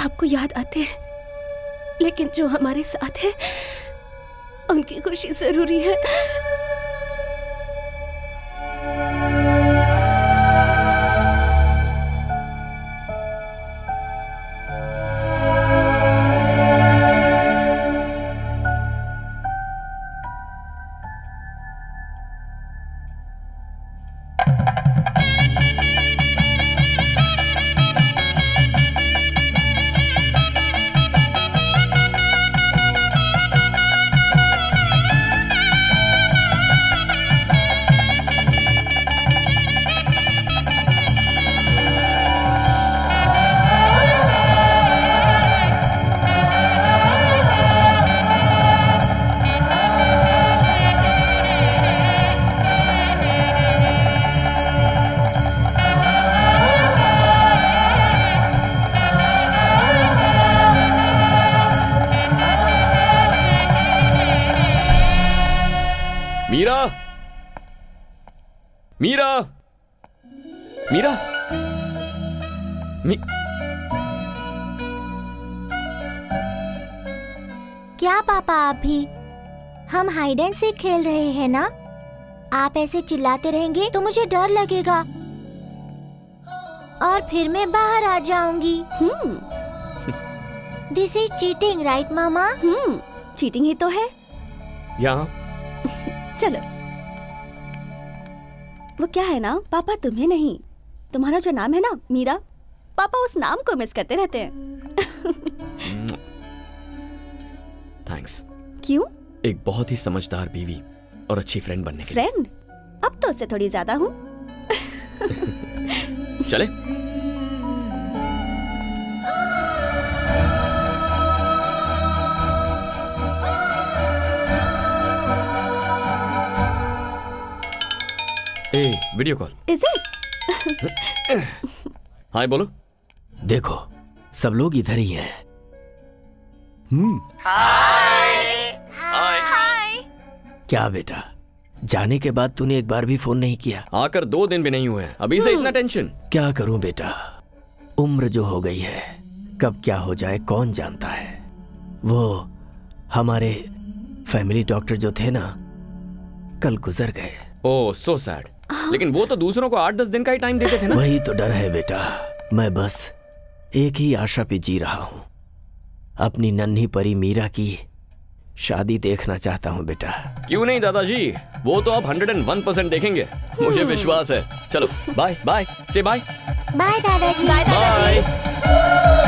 [SPEAKER 8] आपको याद आते हैं, लेकिन जो हमारे साथ है उनकी खुशी जरूरी है।
[SPEAKER 5] मीरा, मीरा,
[SPEAKER 16] क्या पापा आप भी? हम हाइड एंड सीक खेल रहे हैं ना? आप ऐसे चिल्लाते रहेंगे तो मुझे डर लगेगा और फिर मैं बाहर आ जाऊंगी। दिस इज चीटिंग, राइट मामा?
[SPEAKER 4] चीटिंग ही तो है।
[SPEAKER 5] यहाँ
[SPEAKER 4] चलो। वो क्या है ना, पापा तुम्हें नहीं, तुम्हारा जो नाम है ना मीरा, पापा उस नाम को मिस करते रहते हैं।
[SPEAKER 5] थैंक्स।
[SPEAKER 4] क्यों?
[SPEAKER 5] एक बहुत ही समझदार बीवी और अच्छी फ्रेंड बनने के लिए।
[SPEAKER 4] फ्रेंड? अब तो उससे थोड़ी ज्यादा हूँ।
[SPEAKER 5] चले। Video call.
[SPEAKER 4] Is it?
[SPEAKER 5] Hi बोलो।
[SPEAKER 11] देखो सब लोग इधर ही हैं।
[SPEAKER 5] हाय।
[SPEAKER 11] क्या बेटा, जाने के बाद तूने एक बार भी फोन नहीं किया?
[SPEAKER 5] आकर 2 दिन भी नहीं हुए हैं, अभी से इतना टेंशन?
[SPEAKER 11] क्या करूं बेटा, उम्र जो हो गई है, कब क्या हो जाए कौन जानता है। वो हमारे फैमिली डॉक्टर जो थे ना, कल गुजर गए।
[SPEAKER 5] ओह सो सैड। लेकिन वो तो दूसरों को 8-10 दिन का ही टाइम देते थे ना।
[SPEAKER 11] वही तो डर है बेटा, मैं बस एक ही आशा पे जी रहा हूँ, अपनी नन्ही परी मीरा की शादी देखना चाहता हूँ बेटा।
[SPEAKER 5] क्यों नहीं दादाजी, वो तो आप 101% देखेंगे, मुझे विश्वास है। चलो बाय बाय, से बाय।
[SPEAKER 16] बाय दादाजी।
[SPEAKER 5] बाय।